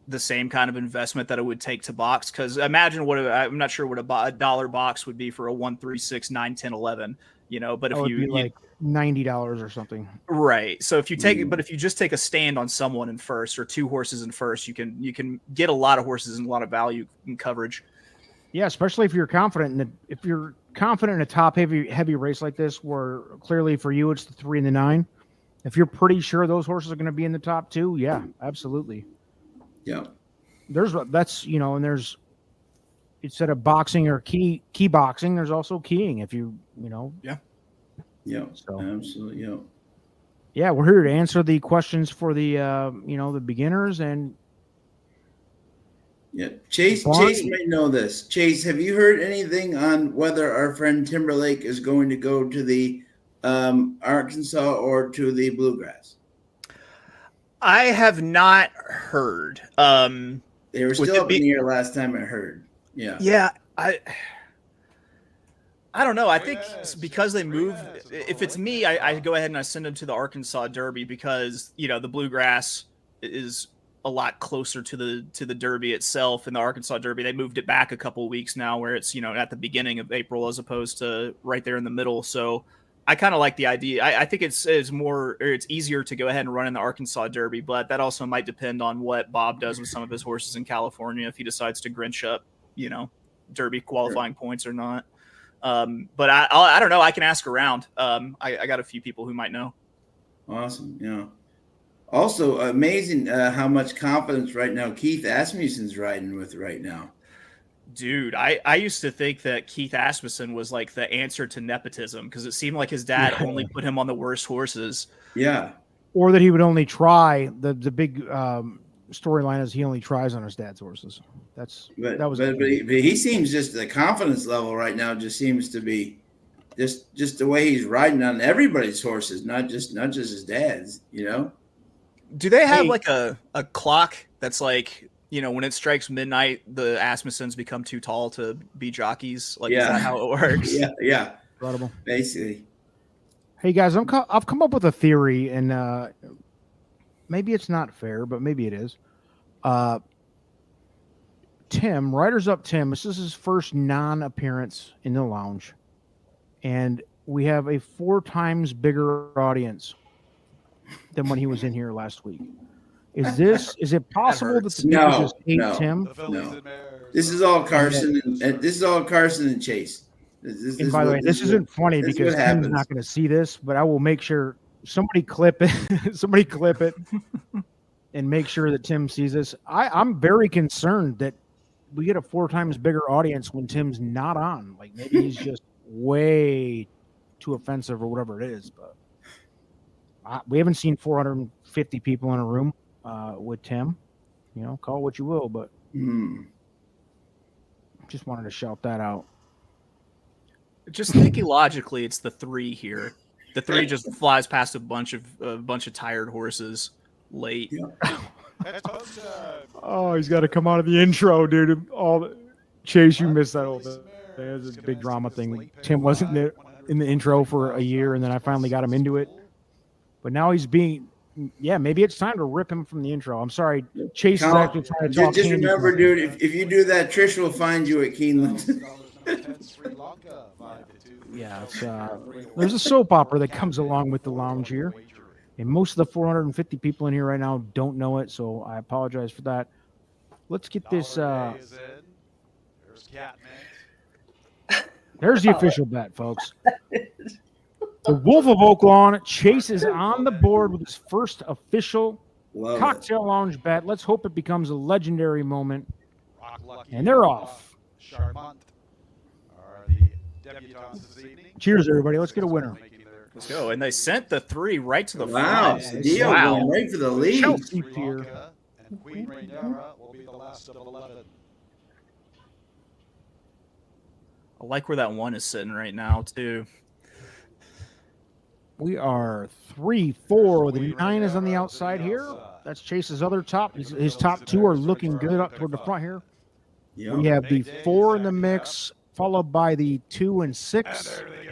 the same kind of investment that it would take to box. Because imagine I'm not sure what a dollar box would be for a 1, 3, 6, 9, 10, 11. But if you like $90 or something, right? So if you if you just take a stand on someone in first or 2 horses in first, you can get a lot of horses and a lot of value in coverage. Yeah, especially if you're confident in a top heavy race like this, where clearly for you it's the 3 and the 9. If you're pretty sure those horses are going to be in the top 2, yeah, absolutely. Yeah. There's instead of boxing or key boxing, there's also keying. If Yeah. So absolutely. Yeah, we're here to answer the questions for the beginners and. Yeah, Chase may know this. Chase, have you heard anything on whether our friend Timberlake is going to go to the Arkansas or to the Bluegrass? I have not heard. They were still up in the air last time I heard. Yeah. Yeah, I don't know. I think because they moved. If it's me, I go ahead and I send them to the Arkansas Derby because the Bluegrass is a lot closer to the Derby itself. And the Arkansas Derby, they moved it back a couple of weeks now, where it's at the beginning of April as opposed to right there in the middle. So I kind of like the idea. I think it's easier to go ahead and run in the Arkansas Derby, but that also might depend on what Bob does with some of his horses in California if he decides to Grinch up, Derby qualifying points or not. But I don't know. I can ask around. I got a few people who might know. Awesome. Yeah. Also amazing how much confidence right now Keith Asmussen's riding with right now. Dude, I used to think that Keith Asmussen was like the answer to nepotism because it seemed like his dad only put him on the worst horses. Yeah. Or that he would only try the big storyline is he only tries on his dad's horses. But he seems just the confidence level right now just seems to be just the way he's riding on everybody's horses, not just his dad's, Do they have like a clock that's like, when it strikes midnight, the Asmussens become too tall to be jockeys? Like, is that how it works? Yeah. Incredible. Basically. Hey guys, I've come up with a theory, and maybe it's not fair, but maybe it is. Tim, Riders Up Tim, this is his first non-appearance in the lounge, and we have a 4 times bigger audience than when he was in here last week. Is it possible that the people just hate Tim? No. This is all Carson and Chase. And by the way, this isn't funny because Tim's not going to see this, but I will make sure somebody clip it and make sure that Tim sees this. I'm very concerned that we get a 4 times bigger audience when Tim's not on. Like maybe he's just way too offensive or whatever it is, but we haven't seen 450 people in a room with Tim. Call it what you will, but just wanted to shout that out. Just thinking logically, it's the 3 here. The 3 just flies past a bunch of tired horses late. Yeah. Oh, he's got to come out of the intro, dude. Chase, you missed that whole thing. There's a big drama thing. Tim wasn't there in the intro for a year, and then I finally got him into it. But now he's being, maybe it's time to rip him from the intro. I'm sorry. Chase is actually trying to talk. Just remember, dude, if you do that, Trish will find you at Keeneland. Yeah, it's there's a soap opera that comes along with the lounge here, and most of the 450 people in here right now don't know it, so I apologize for that. Let's get this. There's Catmint. There's the official bet, folks. The Wolf of Oaklawn Chase is on the board with his first official Love cocktail lounge bet. Let's hope it becomes a legendary moment. Rock Lucky And they're off. Charmant are the debutantes this evening. Cheers, everybody. Let's get a winner. Let's go. And they sent the 3 right to the Wow, front. Dio Wow. going right for the lead. Chelsea Pier. Blanca and Queen Rhaenyra will be the last of 11. I like where that 1 is sitting right now, too. We are 3-4. The 9 is on the outside here. That's Chase's other top. His top 2 are looking good up toward the front here. Yeah. We have the 4 in the mix, followed by the 2 and 6. There they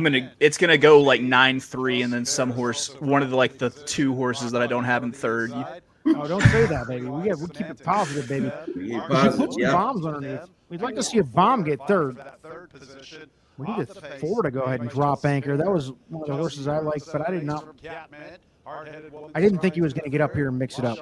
go. It's gonna go like 9-3, and then some horse, one of the 2 horses that I don't have in third. Oh, don't say that, baby. We keep it positive, baby. Keep We positive, put some yeah. bombs underneath. We'd like to see a bomb get third. We need a 4 to go ahead and drop anchor. That was one of the horses I liked, but I did not. I didn't think he was going to get up here and mix it up.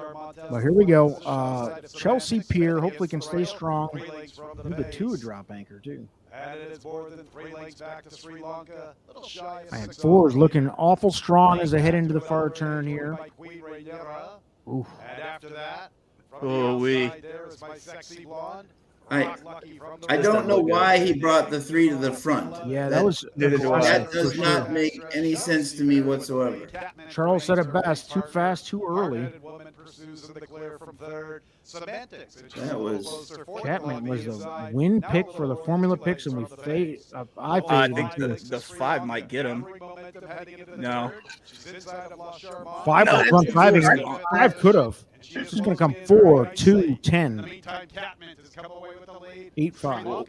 But here we go. Chelsea Pier hopefully can stay strong. Maybe the 2 would drop anchor too. And it is more than 3 lengths back to Sri Lanka. Little shy of And 6 4 is off. looking awful strong as they head into the far turn here. By Queen Rhaenyra. Oof. And after that, from Oh, the wee. outside there is my sexy blonde. I- Rock Lucky from the I don't know why he brought the 3 to the front. Yeah, that was Neither do I. That for does sure. not make any sense to me whatsoever. Charles said it best, too fast, too early. That was- Catman was the win pick for the formula picks, and I I faded think him too. the 5 might get him. No. 5 No, was run 5. 5 could have. It's just going to come 4, 2, 10, 8, 5. Well.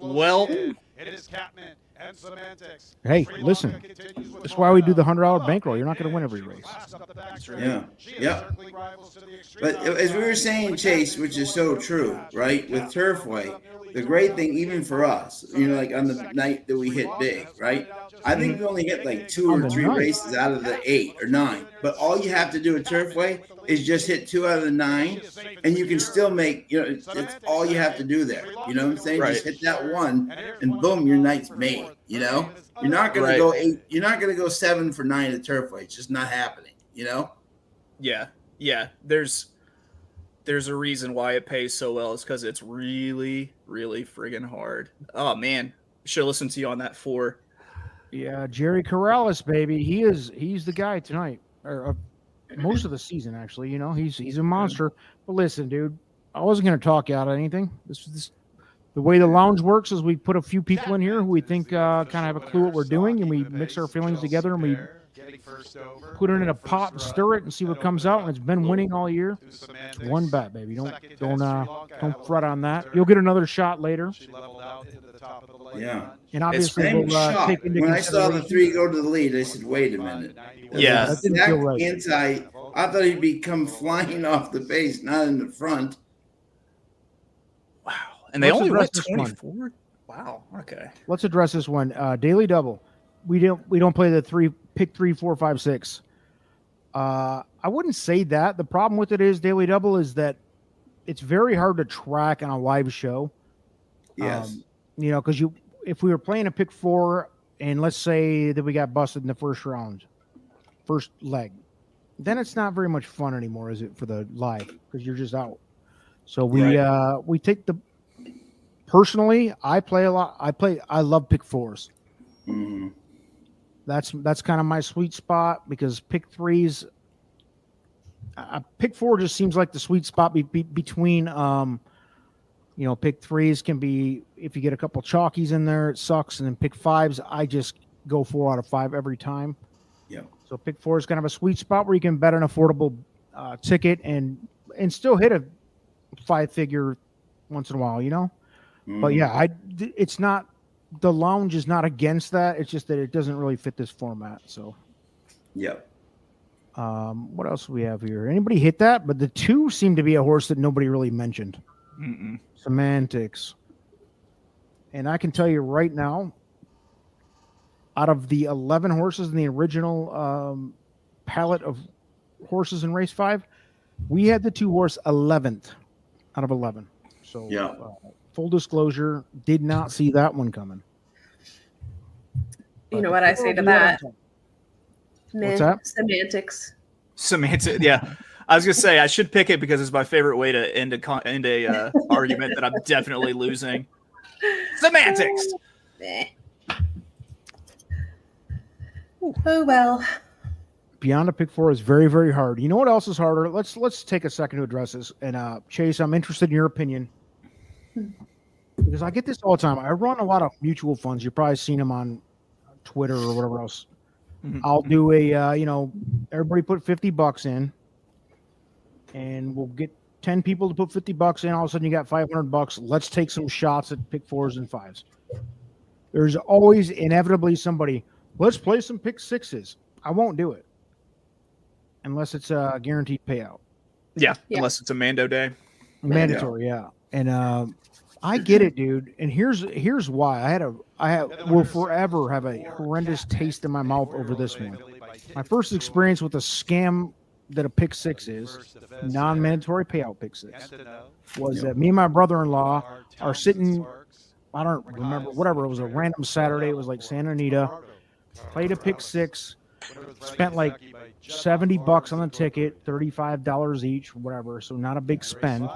Well, it is Catman and Semantics. hey, listen, that's why we do the $100 bankroll. You're not going to win every race. Yeah. Yeah. But as we were saying, Chase, which is so true, right? With Turfway, the great thing, even for us, like on the night that we hit big, right? I think we only hit like 2 On or the 3 night. races out of the 8 or 9. But all you have to do at Turfway is just hit 2 out of the 9, and you can still make, it's all you have to do there. You know what I'm saying? Right. Just hit that 1, and boom, your night's made. You're not gonna Right. go 8. You're not gonna go 7 for 9 at Turfway. It's just not happening. Yeah. There's a reason why it pays so well. It's because it's really, really friggin' hard. Oh man, should listen to you on that 4. Yeah, Jerry Corrales, baby. He's the guy tonight, or most of the season actually. He's a monster. But listen, dude, I wasn't going to talk you out of anything. This the way the lounge works is we put a few people in here who we think kind of have a clue what we're doing, and we mix our feelings together and we put it in a pot and stir it and see what comes out. And it's been winning all year. It's one bet, baby. Don't fret on that. You'll get another shot later. Yeah. And obviously, I'm we'll shocked. take into When I saw the consideration- 3 go to the lead, I said, "Wait a minute." Yeah. That didn't feel right. I thought he'd be come flying off the base, not in the front. Wow. And they Let's only went address this one. 24? Wow. Okay. Let's address this one. Daily double. We don't play the pick 3, 4, 5, 6. I wouldn't say that. The problem with it is daily double is that it's very hard to track on a live show. Yes. Because if we were playing a pick 4 and let's say that we got busted in the first leg, then it's not very much fun anymore, is it, for the live? Because you're just out. So we take personally, I play a lot. I love pick 4s. Mhm. That's kind of my sweet spot because pick 3s, pick 4 just seems like the sweet spot between, pick 3s can be, if you get a couple chalkies in there, it sucks. And then pick 5s, I just go 4 out of 5 every time. Yeah. So pick 4 is kind of a sweet spot where you can bet an affordable ticket and still hit a 5-figure once in a while, Mhm. But yeah, it's not, the lounge is not against that. It's just that it doesn't really fit this format. So, Yep. what else do we have here? Anybody hit that? But the 2 seemed to be a horse that nobody really mentioned. Semantics. And I can tell you right now, out of the 11 horses in the original palette of horses in race 5, we had the 2-horse 11th out of 11. So, Yeah. Full disclosure, did not see that one coming. You know what I say to that? What's that? Semantics. Semantics. Yeah. I was gonna say I should pick it because it's my favorite way to end a argument that I'm definitely losing. Semantics. Oh well. Beyond a pick 4 is very, very hard. You know what else is harder? Let's take a second to address this. And Chase, I'm interested in your opinion because I get this all the time. I run a lot of mutual funds. You've probably seen them on Twitter or whatever else. I'll do a everybody put $50 in, and we'll get 10 people to put $50 in. All of a sudden, you got $500. Let's take some shots at pick 4s and 5s. There's always inevitably somebody. Let's play some pick 6s. I won't do it unless it's a guaranteed payout. Yeah, unless it's a Mando day. Mandatory, yeah. And I get it, dude. And here's why. I will forever have a horrendous taste in my mouth over this one. My first experience with a scam that a pick 6 is, non-mandatory payout pick 6, was that me and my brother-in-law are sitting, I don't remember, whatever, it was a random Saturday, it was like Santa Anita, played a pick 6, spent like $70 on the ticket, $35 each, whatever, so not a big spend.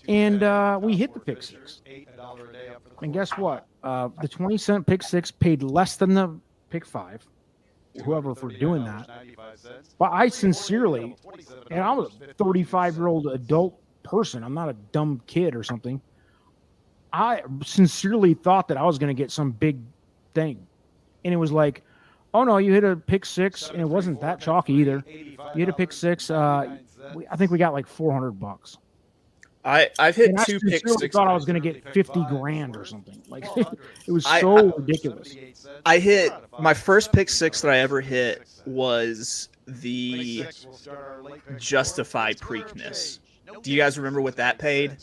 And we hit the pick 6. And guess what? The 20-cent pick 6 paid less than the pick 5. Whoever for doing that. But I sincerely, and I was a 35-year-old adult person. I'm not a dumb kid or something. I sincerely thought that I was going to get some big thing. And it was like, oh no, you hit a pick 6, and it wasn't that chalky either. You hit a pick 6. I think we got like $400. I've hit 2 pick 6. I thought I was going to get 50 grand or something. Like it was so ridiculous. I hit my first pick 6 that I ever hit was the Justify Preakness. Do you guys remember what that paid?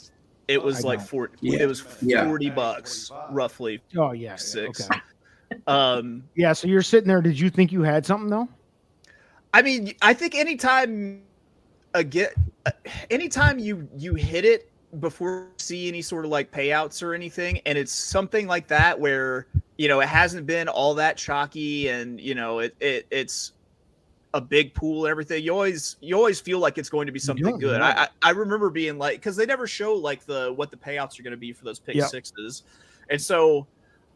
It was like it was $40 roughly. Oh yeah. 6. Okay. Yeah. So you're sitting there. Did you think you had something though? I mean, I think anytime you hit it before you see any sort of like payouts or anything, and it's something like that where, you know, it hasn't been all that chalky and, you know, it's a big pool and everything, you always feel like it's going to be something good. I remember being like, because they never show like what the payouts are going to be for those pick 6s. And so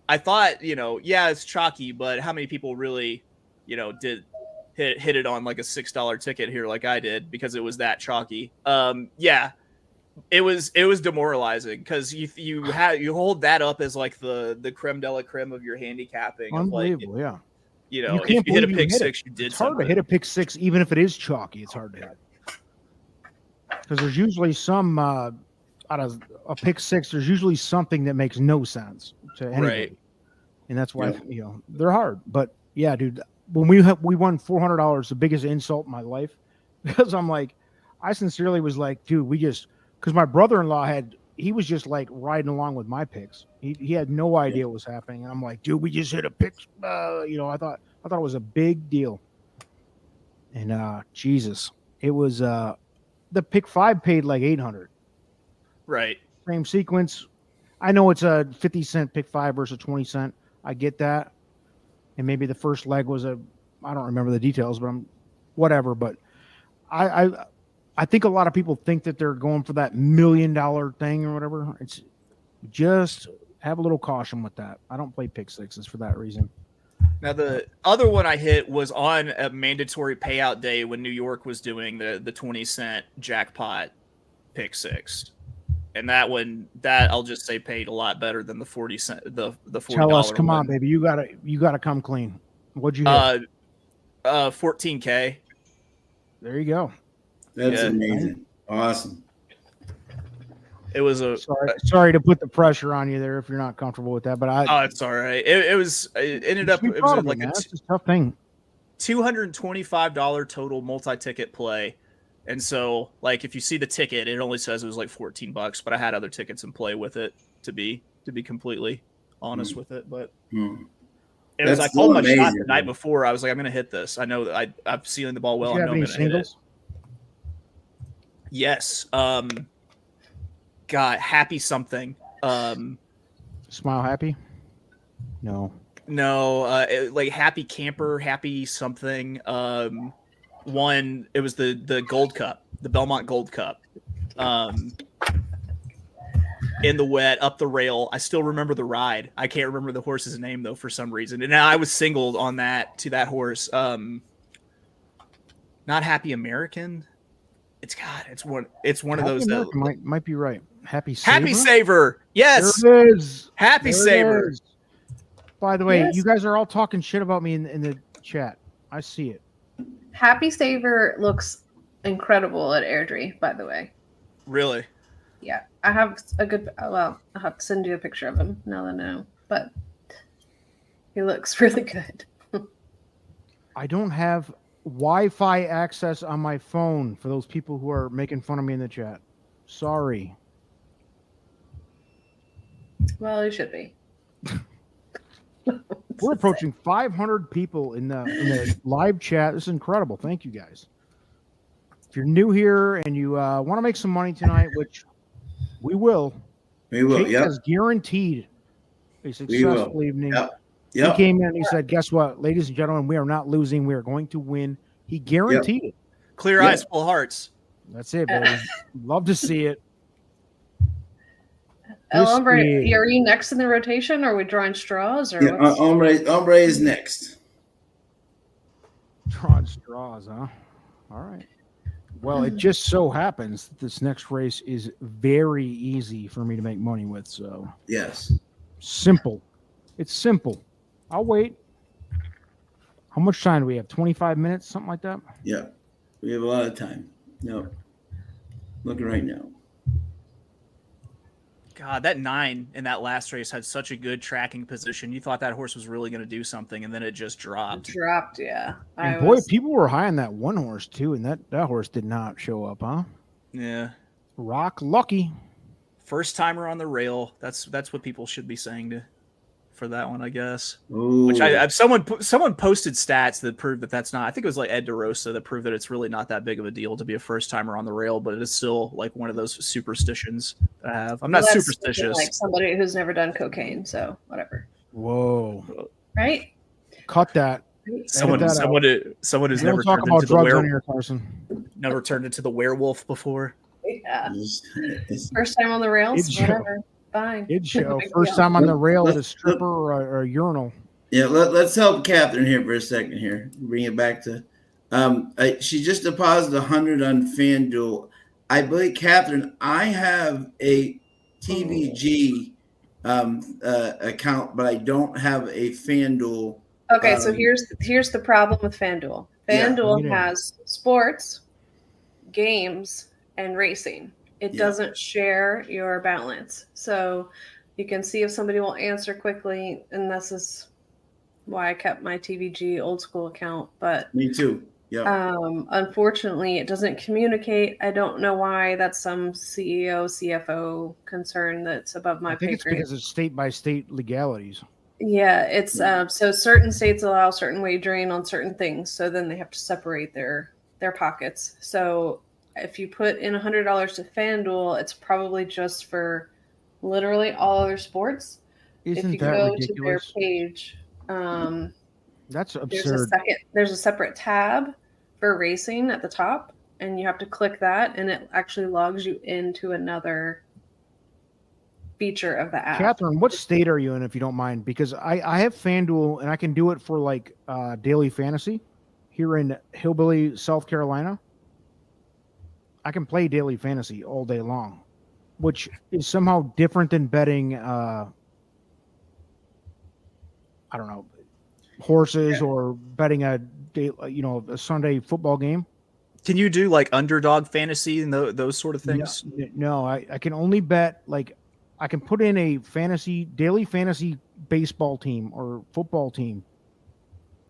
I thought, you know, yeah, it's chalky, but how many people really, you know, did hit it on like a $6 ticket here like I did because it was that chalky. Yeah, it was demoralizing because you hold that up as like the creme de la creme of your handicapping. Unbelievable, like, yeah. You know, if you hit a pick 6, you did it's hard something. to hit a pick 6 even if it is chalky. It's hard to hit because there's usually some out of a pick 6. There's usually something that makes no sense to anybody, right? And that's why you know they're hard. But yeah, dude. When we won $400, the biggest insult in my life, because I'm like, I sincerely was like, dude, because my brother-in-law he was just like riding along with my picks. He had no idea what was happening. And I'm like, dude, we just hit a pick. You know, I thought it was a big deal. And Jesus, it was the pick 5 paid like $800. Right. Same sequence. I know it's a 50-cent pick 5 versus 20-cent. I get that. And maybe the first leg was I don't remember the details, but whatever. But I think a lot of people think that they're going for that $1 million thing or whatever. It's just have a little caution with that. I don't play pick 6s for that reason. Now, the other one I hit was on a mandatory payout day when New York was doing the 20-cent jackpot pick 6. And that one, I'll just say paid a lot better than the 40 cent, the $40. Tell us, come on, baby, you gotta come clean. What'd you hit? 14K. There you go. That's amazing. Awesome. It was sorry to put the pressure on you there if you're not comfortable with that, but it's all right. It ended up it was like it's a tough thing. $225 total multi-ticket play. And so, like, if you see the ticket, it only says it was like $14, but I had other tickets in play with it to be completely honest with it. But it was, I That's called so my shot amazing, the night man. before. I was like, I'm going to hit this. I know that I'm sealing the ball well. Did you I have know I'm any going to hit it. singles? Yes. God, happy something. Smile happy? No. No, like happy camper, happy something. One, it was the Gold Cup, the Belmont Gold Cup. In the wet, up the rail. I still remember the ride. I can't remember the horse's name though for some reason. And I was singled on that horse. Not Happy American. It's one of those American that might be right. Happy Saver? Happy Saver. Yes. There it is. Happy There it Saver. is. By the way, Yes. you guys are all talking shit about me in the chat. I see it. Happy Saver looks incredible at Airdrie, by the way. Really? Yeah, I have a good. Well, I'll have to send you a picture of him now that I know, but he looks really good. I don't have Wi-Fi access on my phone for those people who are making fun of me in the chat. Sorry. Well, he should be. We're approaching 500 people in the live chat. This is incredible. Thank you guys. If you're new here and you want to make some money tonight, which we will, We will. Chase Yep. has guaranteed a We will. successful evening. Yep. He Yep. came in and he said, guess what, ladies and gentlemen, we are not losing. We are going to win. He guaranteed it. Clear Yep. eyes, full hearts. That's it, baby. Love to see it. Elombre, is- are you next in the rotation? Or are we drawing straws? Or Yeah, what's... Hombre is next. Drawing straws, huh? All right. Well, it just so happens that this next race is very easy for me to make money with. So Yes. simple. It's simple. I'll wait. How much time do we have? 25 minutes, something like that? Yeah. We have a lot of time. Yep. Looking right now. God, that 9 in that last race had such a good tracking position. You thought that horse was really going to do something, and then it just dropped. Dropped, yeah. And boy, people were high on that one horse too, and that horse did not show up, huh? Yeah. Rock Lucky. First timer on the rail. That's what people should be saying for that one, I guess. Ooh. Which someone posted stats that proved that that's not. I think it was like Ed DeRosa that proved that it's really not that big of a deal to be a first timer on the rail, but it is still like one of those superstitions that I have. I'm not That's superstitious. like somebody who's never done cocaine, so whatever. Whoa. Right? Cut that. Someone that out. who's We never don't talk turned about into the drugs on werewolf. here, Carson. Never turned into the werewolf before. Yeah. It's- First time on the rails? It's show. Whatever. Fine. Good show. Big First deal. time on the rail at a stripper or a urinal. Yeah, let's help Catherine here for a second here. Bring it back to she just deposited 100 on FanDuel. I believe, Catherine, I have a TVG account, but I don't have a FanDuel. Okay, so here's the problem with FanDuel. Yeah, FanDuel yeah. has sports, games, and racing. It Yeah. doesn't share your balance. So you can see if somebody will answer quickly, and this is why I kept my TVG old school account. But Me too. Yeah. unfortunately, it doesn't communicate. I don't know why. That's some CEO, CFO concern that's above my I think pay it's grade. because it's state by state legalities. Yeah, it's so certain states allow certain wagering on certain things, so then they have to separate their pockets. So if you put in $100 to FanDuel, it's probably just for literally all other sports. If Isn't you that go ridiculous? to their page, That's there's absurd. there's a separate tab for racing at the top, and you have to click that, and it actually logs you into another feature of the app. Catherine, what state are you in, if you don't mind? Because I have FanDuel and I can do it for like daily fantasy here in Hillbilly, South Carolina. I can play daily fantasy all day long, which is somehow different than betting, I don't know, horses or betting a Sunday football game. Can you do like underdog fantasy and those sort of things? No, I can only bet like I can put in a daily fantasy baseball team or football team.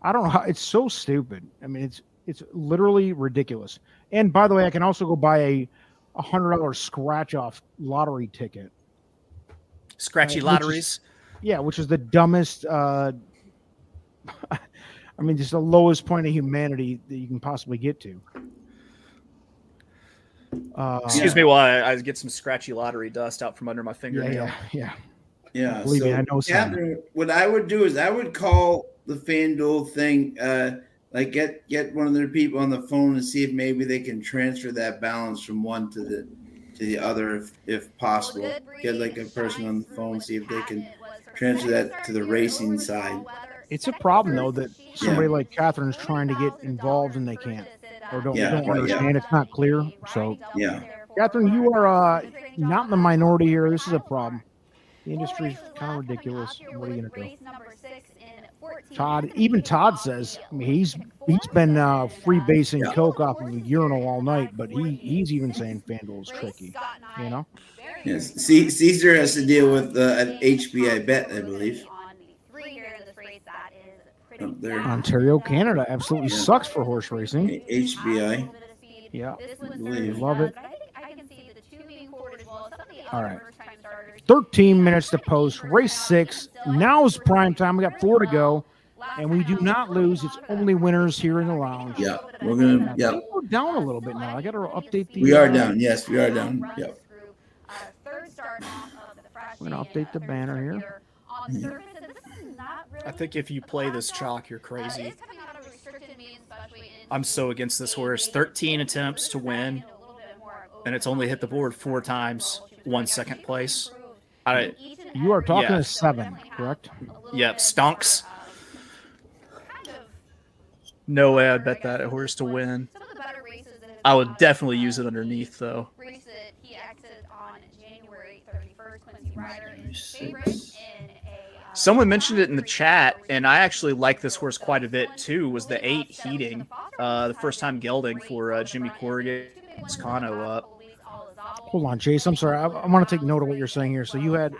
I don't know how, it's so stupid. I mean, it's literally ridiculous. And by the way, I can also go buy a $100 scratch off lottery ticket. Scratchy which is- lotteries. Yeah, which is the dumbest. I mean, just the lowest point of humanity that you can possibly get to. Excuse me while I get some scratchy lottery dust out from under my Yeah, fingernail. yeah. Yeah, Believe me, I know some. Catherine, what I would do is I would call the FanDuel thing, like get one of their people on the phone and see if maybe they can transfer that balance from one to the other if possible. Get like a person on the phone, see if they can transfer that to the racing side. It's a problem though that somebody like Catherine's trying to get involved and they can't, or don't understand. It's not clear. So, Yeah. Catherine, you are not in the minority here. This is a problem. The industry's kind of ridiculous. What are you gonna do? Todd says, I mean, he's been freebasing coke off of a urinal all night, but he's even saying FanDuel is tricky. You know? Yes. Caesar has to deal with an HBI bet, I believe. Up there. Ontario, Canada absolutely sucks for horse racing. HBI. Yeah, I we believe. love it. All right. 13 minutes to post. Race 6. Now is prime time. We got 4 to go. And we do not lose. It's only winners here in the lounge. Yeah. We're gonna I think we're down a little bit now. I gotta update the We are down. Yes, we are down. Yep. We're gonna update the banner here. I think if you play this chalk, you're crazy. I'm so against this horse. 13 attempts to win, and it's only hit the board 4 times. 1 second place. You are talking to 7, correct? Yep, stonks. No way I'd bet that horse to win. I would definitely use it underneath, though. Someone mentioned it in the chat, and I actually like this horse quite a bit, too, was the 8 heating. The first time gelding for Jimmy Corrigan's Kano up. Hold on, Chase. I'm sorry. I want to take note of what you're saying here. So you had...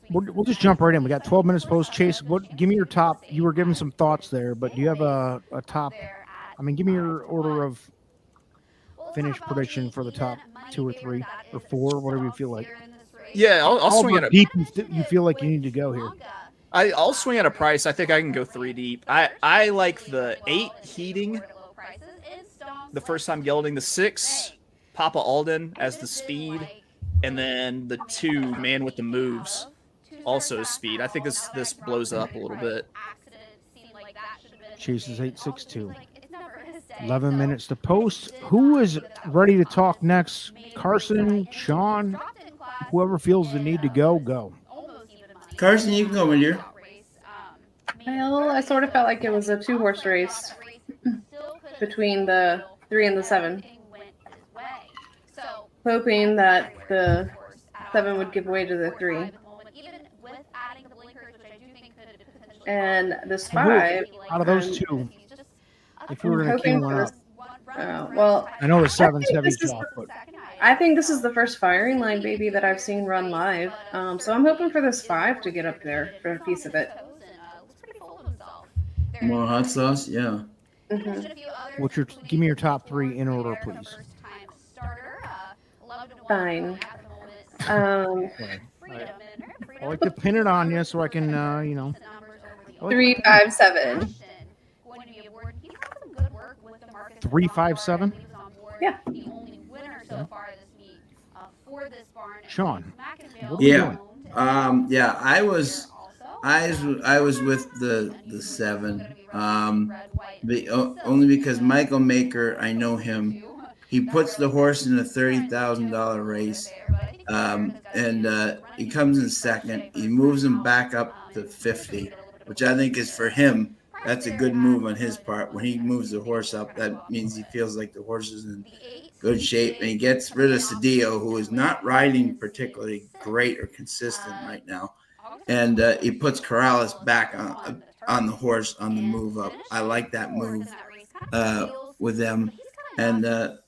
We'll just jump right in. We got 12 minutes post. Chase, give me your top. You were giving some thoughts there, but do you have a top? I mean, give me your order of finish prediction for the top 2 or 3 or 4, whatever you feel like. Yeah, I'll swing at deep. You feel like you need to go here. I'll swing at a price. I think I can go 3 deep. I like the 8 heating, the first time gelding, the 6 Papa Alden as the speed, and then the 2 man with the moves. Also speed. I think this blows up a little bit. Chase is 8.62. 11 minutes to post. Who is ready to talk next? Carson, Sean, whoever feels the need to go. Carson, you can go, my dear. Well, I sort of felt like it was a 2-horse race between the 3 and the 7. Hoping that the 7 would give way to the 3. And this 5. Out of those 2, if you were going to queue one up. Well, I know the 7's heavy talk, but I think this is the first firing line baby that I've seen run live. So I'm hoping for this 5 to get up there for a piece of it. More hot sauce? Yeah. Mm-hmm. Give me your top 3 in order, please. Fine. I like to pin it on you so I can, 3, 5, 7. 3, 5, 7. Yeah. Sean. What are we doing? Yeah. I was with the 7. Only because Michael Maker, I know him. He puts the horse in a $30,000 race, and he comes in second. He moves him back up to 50, which I think is for him. That's a good move on his part. When he moves the horse up, that means he feels like the horse is in good shape, and he gets rid of Cedillo, who is not riding particularly great or consistent right now, and he puts Corrales back on the horse on the move up. I like that move with them, and the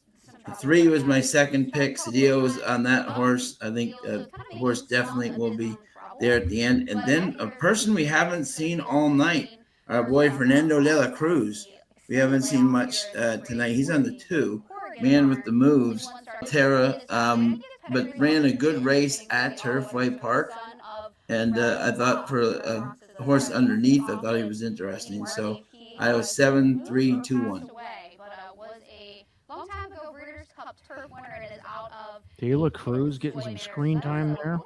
3 was my second pick. Cedillo was on that horse. I think the horse definitely will be there at the end. And then a person we haven't seen all night, our boy Fernando de la Cruz. We haven't seen much tonight. He's on the 2. Man with the moves. Tara, but ran a good race at Turfway Park. And I thought for a horse underneath, I thought he was interesting. So I was 7-3-2-1. Taylor Cruz getting some screen time there.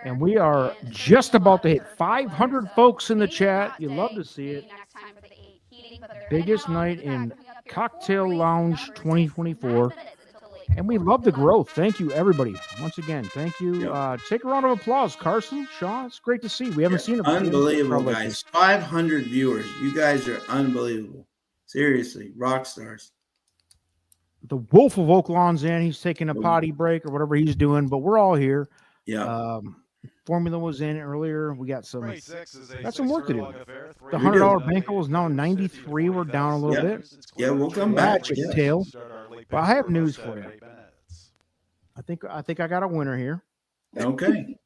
And we are just about to hit 500 folks in the chat. You love to see it. Biggest night in Cocktail Lounge 2024. And we love the growth. Thank you, everybody. Once again, thank you. Take a round of applause, Carson, Sean. It's great to see. We haven't seen it. Unbelievable, guys. 500 viewers. You guys are unbelievable. Seriously, rock stars. The Wolf of Oaklawn's in. He's taking a potty break or whatever he's doing, but we're all here. Yeah. Formula was in earlier. We got some work to do. The We $100 bankroll is now 93. We're down a little bit. Yeah, we'll come back. Tail. But I have news for you. I think I got a winner here. Okay.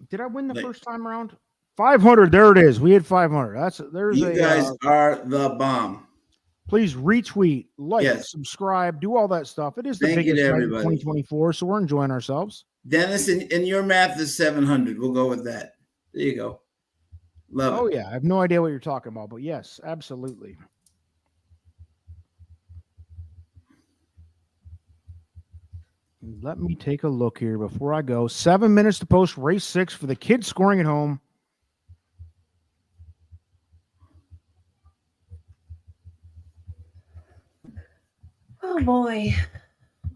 Did I win the first time around? 500. There it is. We had 500. You guys are the bomb. Please retweet, like, subscribe, do all that stuff. It is the biggest night of 2024, so we're enjoying ourselves. Dennis, and your math is 700. We'll go with that. There you go. Love it. Oh, yeah. I have no idea what you're talking about, but yes, absolutely. Let me take a look here before I go. 7 minutes to post race 6 for the kids scoring at home. Oh boy.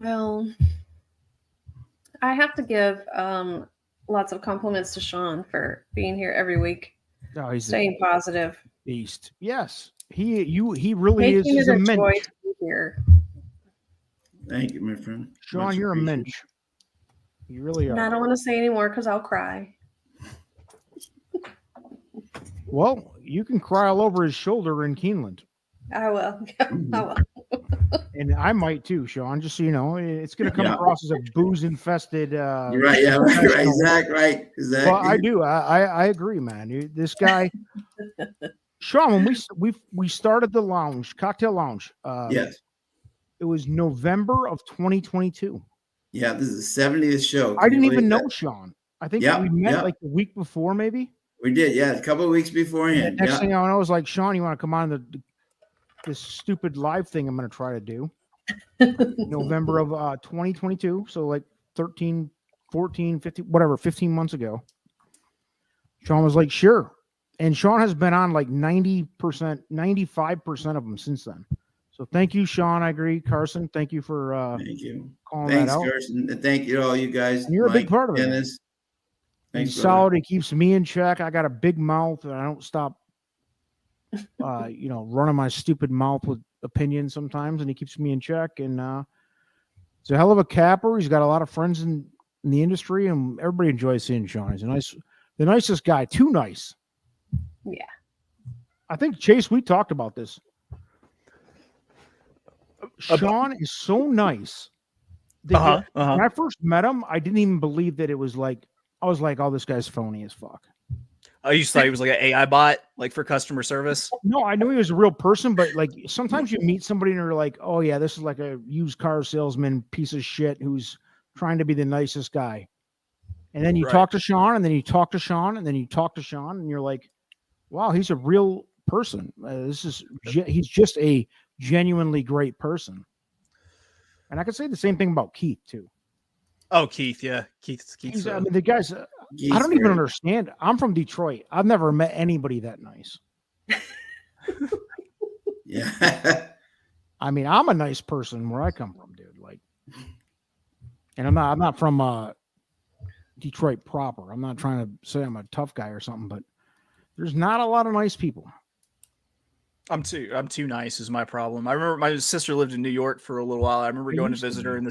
Well, I have to give lots of compliments to Sean for being here every week. Oh, he's staying positive. Beast. Yes. He really is. He's a mensch. Here. Thank you, my friend. Sean, Much you're a appreciated. mensch. You really are. And I don't want to say anymore because I'll cry. Well, you can cry all over his shoulder in Keeneland. I will. I will. And I might too, Sean, just so you know. It's going to come across as a booze-infested... You're right, yeah, right, Zach, right. Exactly. Well, I do. I agree, man. This guy... Sean, when we started the lounge, cocktail lounge, yes, it was November of 2022. Yeah, this is the 70th show. I didn't even know Sean. I think we met like the week before, maybe. We did, yeah, a couple of weeks beforehand. Next thing I know, I was like, Sean, you want to come on this stupid live thing I'm going to try to do? November of 2022, so like 13, 14, 15, whatever, 15 months ago. Sean was like, sure. And Sean has been on like 90%, 95% of them since then. So thank you, Sean. I agree. Carson, thank you for thank you. Calling Thanks, that out. Carson. And thank you to all you guys. And you're Mike, a big part of Dennis. it. Thanks, He's solid. He keeps me in check. I got a big mouth, and I don't stop running my stupid mouth with opinions sometimes, and he keeps me in check. And he's a hell of a capper. He's got a lot of friends in the industry, and everybody enjoys seeing Sean. He's the nicest guy. Too nice. Yeah. I think, Chase, we talked about this. Sean is so nice. When I first met him, I didn't even believe that it was like, I was like, oh, this guy's phony as fuck. Oh, you just thought he was like an AI bot, like for customer service? No, I knew he was a real person, but like sometimes you meet somebody and you're like, oh yeah, this is like a used car salesman piece of shit who's trying to be the nicest guy. And then you talk to Sean, and then you talk to Sean, and then you talk to Sean, and you're like, wow, he's a real person. He's just a genuinely great person. And I could say the same thing about Keith too. Oh, Keith, yeah. Keith's I mean, the guys, I don't even understand. I'm from Detroit. I've never met anybody that nice. Yeah. I mean, I'm a nice person where I come from, dude. Like, and I'm not from Detroit proper. I'm not trying to say I'm a tough guy or something, but there's not a lot of nice people. I'm too nice is my problem. I remember my sister lived in New York for a little while. I remember going to visit her in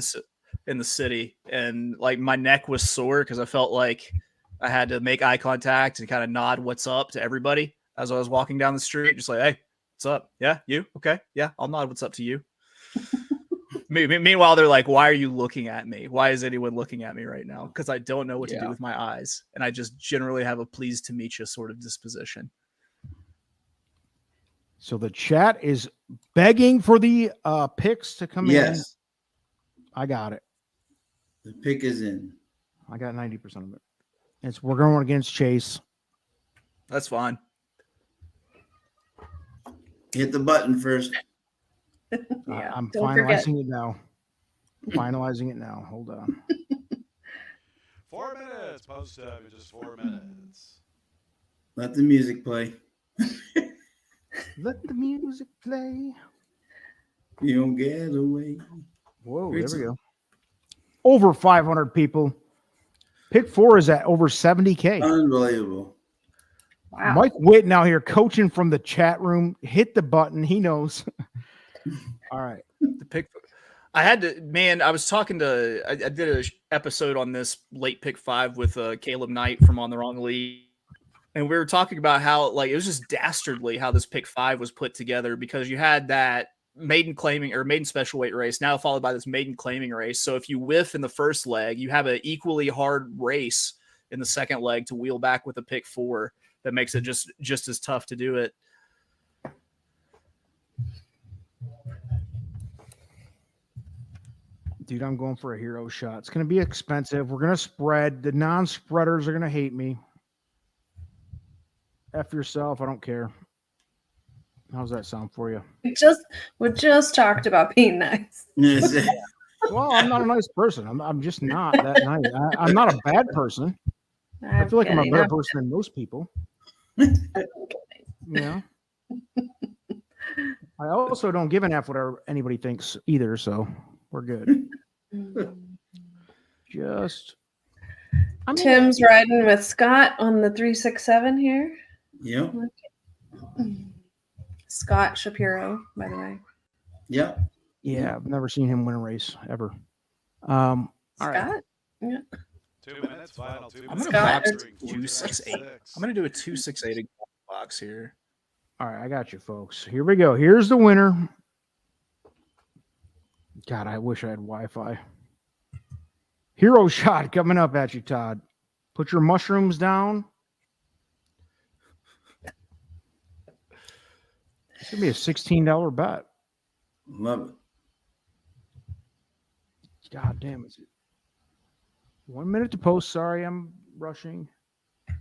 the city, and like my neck was sore because I felt like I had to make eye contact and kind of nod what's up to everybody as I was walking down the street, just like, hey, what's up? Yeah, you? Okay. Yeah, I'll nod what's up to you. Meanwhile, they're like, why are you looking at me? Why is anyone looking at me right now? Because I don't know what to do with my eyes. And I just generally have a pleased to meet you sort of disposition. So the chat is begging for the picks to come in. Yes, I got it. the pick is in. I got 90% of it. We're going against Chase. That's fine. Hit the button first. Yeah, I'm don't forget. finalizing it now. Finalizing it now. Hold on. 4 minutes. Post time in just 4 minutes. Let the music play. Let the music play. You don't get away. Whoa, Great there we song. go. Over 500 people. Pick 4 is at over 70K. Unbelievable. Wow. Mike Witten out here coaching from the chat room. Hit the button. He knows. All right. The pick. I had to, man. I was talking to. I did an episode on this late pick 5 with Caleb Knight from On the Wrong Lead, and we were talking about how like it was just dastardly how this pick 5 was put together because you had that maiden claiming or maiden special weight race now followed by this maiden claiming race. So if you whiff in the first leg, you have an equally hard race in the second leg to wheel back with a pick 4 that makes it just as tough to do it. Dude, I'm going for a hero shot. It's going to be expensive. We're going to spread. The non-spreaders are going to hate me. F yourself. I don't care. How's that sound for you? We just talked about being nice. Yes. Well, I'm not a nice person. I'm just not that nice. I'm not a bad person. I feel like I'm a better person than most people. Yeah. I also don't give an F whatever anybody thinks either, so we're good. Tim's riding with Scott on the 367 here. Yep. Scott Shapiro, by the way. Yep. Yeah, I've never seen him win a race ever. All right. Scott? Yeah. 2 minutes. Final 2 I'm minutes. gonna Scott, box 268. I'm gonna do a 268 box here. All right, I got you, folks. Here we go. Here's the winner. God, I wish I had Wi-Fi. Hero shot coming up at you, Todd. Put your mushrooms down. It's gonna be a $16 bet. Love it. God damn it. 1 minute to post. Sorry, I'm rushing. I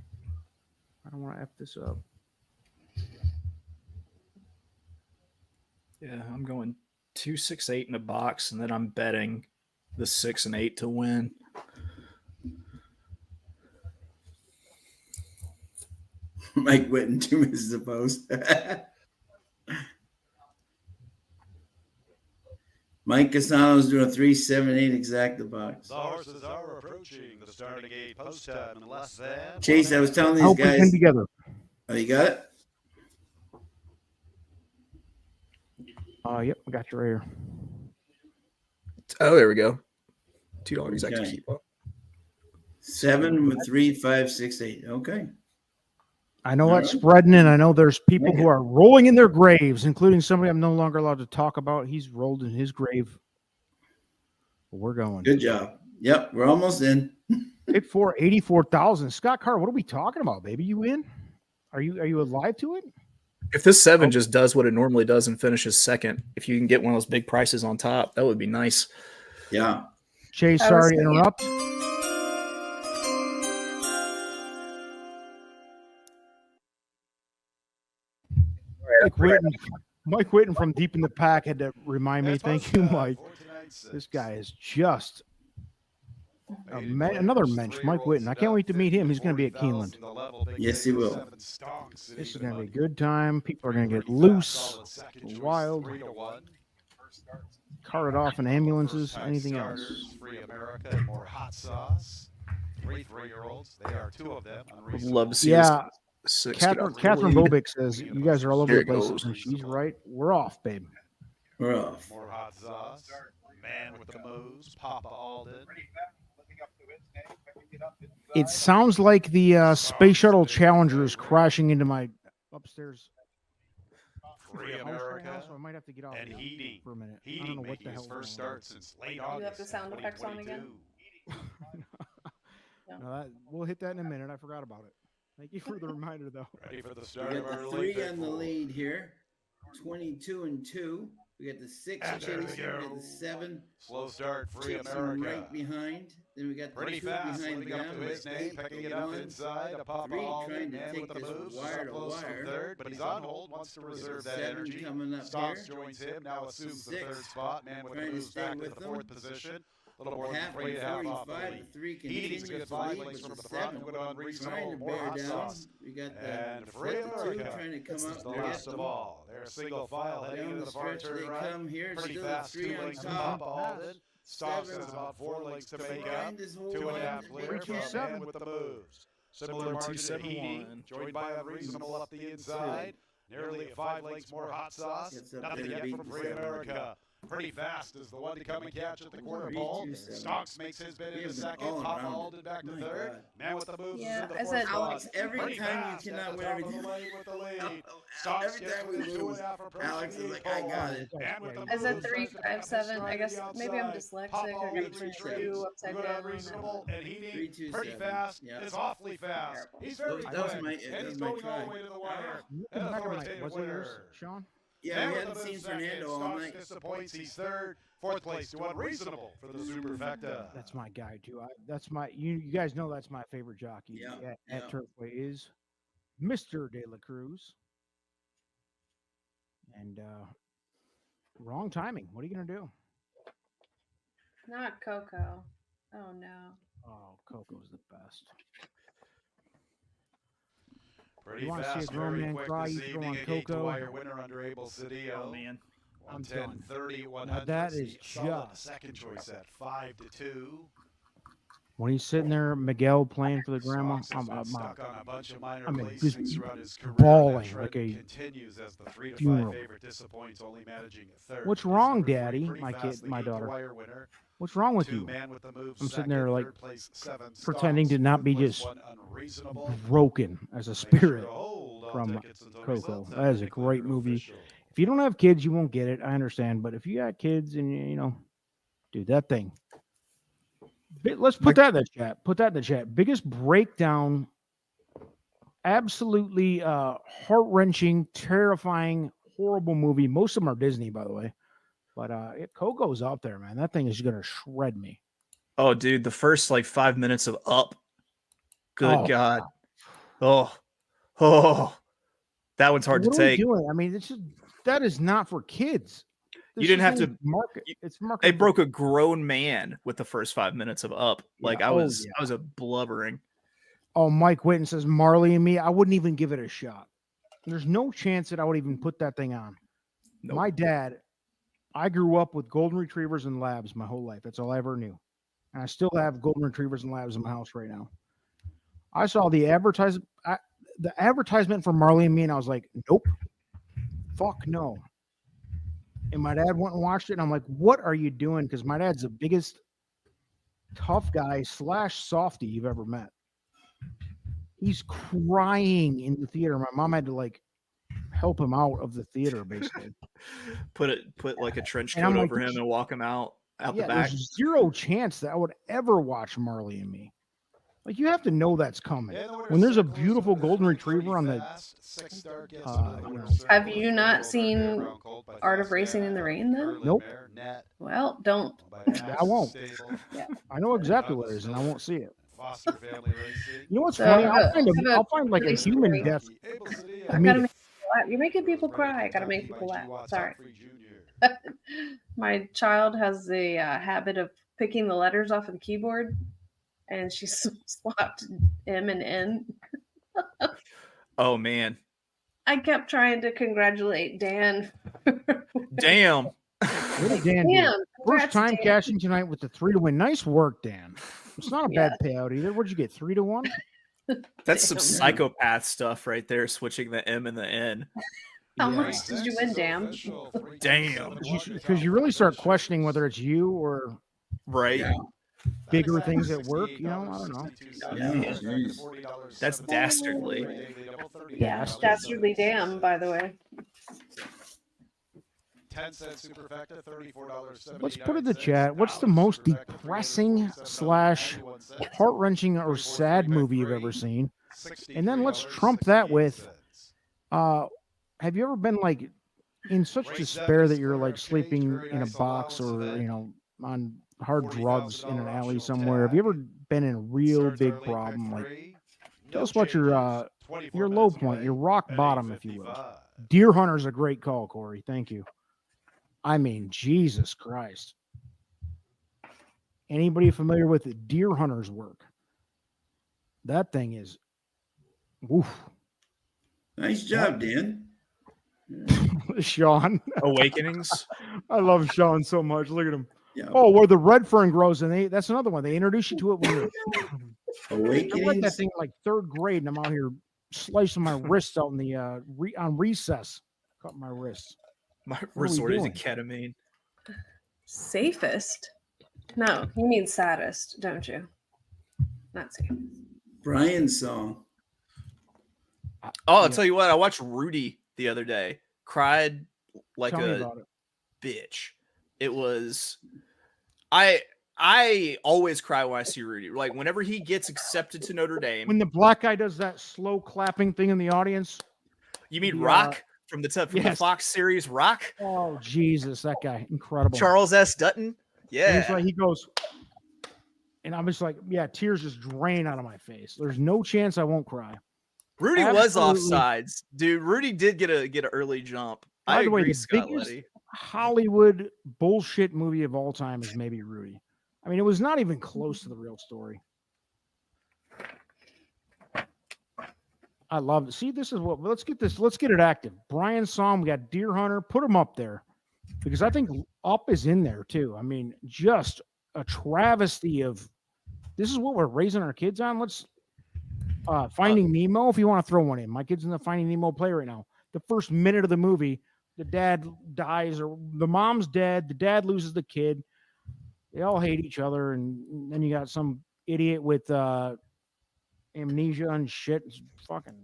don't want to F this up. Yeah, I'm going 268 in a box, and then I'm betting the 6 and 8 to win. Mike Witten, 2 minutes to post. Mike Casano's doing a 378 exacta box. The horses are approaching the starting gate. Post time in less than. Chase, I was telling I these hope we guys. can together. Oh, you got it? Yep, I got you right here. Oh, there we go. $2 exact Okay. to keep up. 7 with 3, 5, 6, 8. Okay. I know All that's right. spreading, and I know there's people Make who it. are rolling in their graves, including somebody I'm no longer allowed to talk about. He's rolled in his grave. But we're going. Good job. Yep, we're almost in. Pick 4, 84,000. Scott Carr, what are we talking about, baby? You in? Are you alive to it? If this 7 just does what it normally does and finishes second, if you can get one of those big prices on top, that would be nice. Yeah. Chase, I was sorry to thinking- interrupt. Mike Witten from deep in the pack had to remind me. That's Thank post you, time, Mike. 49.6. This guy is just Maiden another players, mensch, Mike 3-year-olds Witten. I can't wait to meet him. He's going to be at 40,000 Keeneland. the level. Big Yes, he Big will. 7 stonks it This is into going to be a money. good time. People are going to get 335 loose, solid second choice, wild, 3-1. carted off in ambulances, First-time anything else. starters, Free America and more hot sauce. 3-year-olds. They are 2 of them. Would love to see Yeah, this 6 Catherine Bobick says you guys are all over Here the it place, goes. and she's right. We're off, babe. We're off. More hot sauce. Man with the moves. Papa Alden. It sounds like the Space Shuttle Challenger is crashing into my upstairs. Free house right now, America. so I might have to get off And Heating. for a minute. I don't Heating know what making the his hell first going on. start since late You August. have the sound effects on again? 2022. No, we'll hit that in a minute. I forgot about it. Thank you for the reminder, though. Ready for the We start of got our the late 3 pick on the four. lead here. 22 and 2. We got the 6 And there chasing. we We go. got the 7 Slow start, Free chasing America. right behind. Then we got the Pretty 2 fast, behind living up to them. his name, 8 picking to it up 1. inside. A Papa 3 Alden, trying to man take with the this moves, wire up to close from wire. third, but he's on hold, wants to reserve that 7 energy. coming up Stops, here. joins him, now assumes the 6 third spot. Man with the trying to moves stay back to with the them. 4th position. A little more than Half 3 and a half off the 45. The lead. 3 Heating's continues good to 5 lead lengths with from the the front, 7. good Trying unreasonable, to more bear hot down. sauce. We got And the Free 2 America trying to come is up. the We got last of all. They're single file heading down into the the far stretch they turn right. come here. Pretty Still fast, 3 2 on lengths to top. Papa Alden. Stops has 7 about 4 lengths to make up. behind this whole 2 and a line. half clear from Man with the moves. Similar margin to Heating, joined by Unreasonable up the inside. Nearly 5 lengths more hot sauce. Gets up Nothing there to yet beat from the Free 7. America. Pretty fast is the one to come and catch at the quarter pole. 3-2-7. Stonks makes his bid He into has been second. all Papa around Alden it. back to My third. God. Man with the moves Yeah, is in the I fourth said- spot. Alex, every Pretty time you fast at cannot the win top of everything. the lane with the lead. Every Stonks gets time we within 2 and lose, a half approaching Alex the is 8 like, I pole. got it. Man with the I said moves 3, tries to 5, pick up his 7. stride I to guess the maybe I'm outside. dyslexic. Papa I Alden got retreats. 2 upside Good down. unreasonable and Heating 3-2-7. pretty fast. Yeah. It's awfully fast. He's very That quick. was my- And that he's was my going all the try. way to the wire. Look An back at my, authoritative was it yours, winner. Sean? Yeah, Man we with hadn't the seen move second. Fernando all Stonks night. disappoints. He's third. Fourth place to Unreasonable for the Superfecta. That's my guy too. That's my you guys know that's my favorite jockey Yeah, at yeah. Turfway is Mr. De La Cruz. And wrong timing. What are you gonna do? Not Coco. Oh no. Oh, Coco's the best. Pretty You wanna see a fast, grown very man quick cry, this you throw evening. on A gate to Coco. wire winner under Abel Cedillo. Oh man. I'm done. 110-30, 100. Now that is solid just- second choice at 5-2. When he's sitting there, Miguel playing for the grandma, Stonks has been I'm stuck on a bunch of minor I'm in placings throughout his career. bawling That trend like a continues as the 3 to 5 funeral. favorite disappoints, only managing a third. What's He's wrong, number 3, Daddy? pretty My fast, kid, the my gate to daughter. wire winner. What's wrong with 2 you? man with the moves. I'm sitting second, there like third place, 7 pretending to Stonks, not be fourth place, just 1 Unreasonable. Broken as a Make sure spirit to hold all from tickets until Coco. results have That is been a great declared movie. official. If you don't have kids, you won't get it. I understand, but if you got kids and you know, dude, that thing. Let's put that in the chat. Put that in the chat. Biggest breakdown. Absolutely heart-wrenching, terrifying, horrible movie. Most of them are Disney, by the way. But Coco's up there, man. That thing is gonna shred me. Oh, dude, the first like 5 minutes of Up. Good Oh. God. Oh, that one's hard to What are we take. doing? I mean, that is not for kids. You didn't have to market. It's market. They broke a grown man with the first 5 minutes of Up. Like Yeah. I Oh, was, yeah. I was a blubbering. Oh, Mike Whitten says Marley and Me. I wouldn't even give it a shot. There's no chance that I would even put that thing on. Nope. My dad, I grew up with golden retrievers and labs my whole life. That's all I ever knew. And I still have golden retrievers and labs in my house right now. I saw the advertisement for Marley and Me, and I was like, nope. Fuck no. And my dad went and watched it, and I'm like, what are you doing? Because my dad's the biggest tough guy / softy you've ever met. He's crying in the theater. My mom had to like help him out of the theater, basically. Put like a trench And I'm coat like, over him and walk him out the back. There's zero chance that I would ever watch Marley and Me. Like, you have to know that's coming. When there's a beautiful golden retriever on the Have you not seen Art of Racing in the Rain then? Nope. Well, don't. I won't. Yeah. I know exactly what it is, and I won't see it. Foster Family Racing. You know what's So, funny? I've I'll find like a really human scary- death. I've got to make people laugh. You're making people cry. I got to make people laugh. Sorry. My child has the habit of picking the letters off of the keyboard, and she swapped M and N. Oh man. I kept trying to congratulate Dan. Damn. What did Dan do? Damn, First congrats, time Dan. cashing tonight with the 3-to-1. Nice work, Dan. It's not a bad payout either. What'd you get? 3-to-1? That's some Damn. psychopath stuff right there, switching the M and the N. How Yeah. much did you win, Dan? Damn. Because you really start questioning whether it's you or Right? Yeah. bigger things at work. You know, I don't know. That's dastardly. Yeah, dastardly damn, by the way. 10-cent superfecta, $34.79. Let's put it in the chat. What's the most depressing / heart-wrenching or sad movie you've ever seen? And then let's trump that with, have you ever been like in such despair that you're like sleeping in a box or on hard drugs in an alley somewhere. Have you ever been in a real big problem? Like, tell us about your low point, your rock bottom, if you will. Deer hunter's a great call, Corey. Thank you. I mean, Jesus Christ. Anybody familiar with the deer hunter's work? That thing is, woof. Nice job, Dan. Sean. Awakenings. I love Sean so much. Look at him. Yeah. Oh, where the red fern grows, and that's another one. They introduce you to it when you're I read that Awakenings. thing like third grade, and I'm out here slicing my wrists out in the on recess. Cut my wrists. My What are we resorted to doing? ketamine. Safest? No, you mean saddest, don't you? Not safest. Brian's song. Oh, I'll tell you what. I watched Rudy the other day. Cried like Tell me a about it. bitch. It was. I always cry when I see Rudy. Like whenever he gets accepted to Notre Dame. When the black guy does that slow clapping thing in the audience. You mean the, Rock from the the yes. Fox series Rock? Oh Jesus, that guy, incredible. Charles S. Dutton. And Yeah. he's like, he goes, and I'm just like, yeah, tears just drain out of my face. There's no chance I won't cry. Rudy was Absolutely. offsides, dude. Rudy did get an early jump. By I the way, agree, the Scott biggest Leddy. Hollywood bullshit movie of all time is maybe Rudy. I mean, it was not even close to the real story. I love it. See, this is what. Let's get it active. Brian saw him. We got Deer Hunter. Put him up there because I think Up is in there too. I mean, just a travesty of. This is what we're raising our kids on. Let's Finding Nemo. If you want to throw one in, my kid's in the Finding Nemo play right now. The first minute of the movie, the dad dies or the mom's dead. The dad loses the kid. They all hate each other, and then you got some idiot with amnesia and shit. It's fucking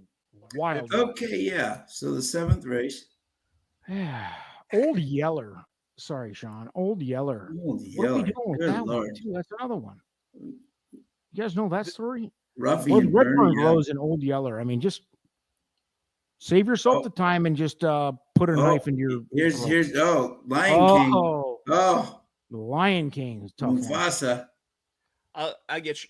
wild. Okay, yeah. So the seventh race. Old Yeller. Sorry, Sean. Old Yeller. Old What are we Yeller. doing with Good that Lord. one too? That's another one. You guys know that story? Ruffy Well, and Redburn Burn. Yeah. grows in Old Yeller. I mean, just save yourself the time and just put a knife into your. Here's Lion King. Oh, The Lion King is tough. one. Mufasa. I get you.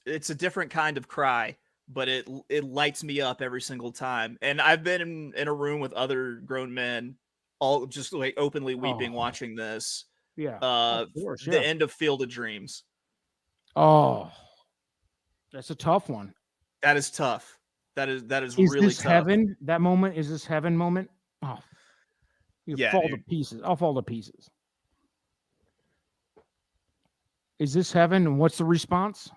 It's a different kind of cry, but it lights me up every single time. And I've been in a room with other grown men, all just like openly weeping watching this. Yeah. Of course, the end of Field of Dreams. Oh, that's a tough one. That is tough. That is Is really this tough. heaven? That moment is this heaven moment? Oh, you Yeah, fall dude. to pieces. I'll fall to pieces. Is this heaven? And what's the response?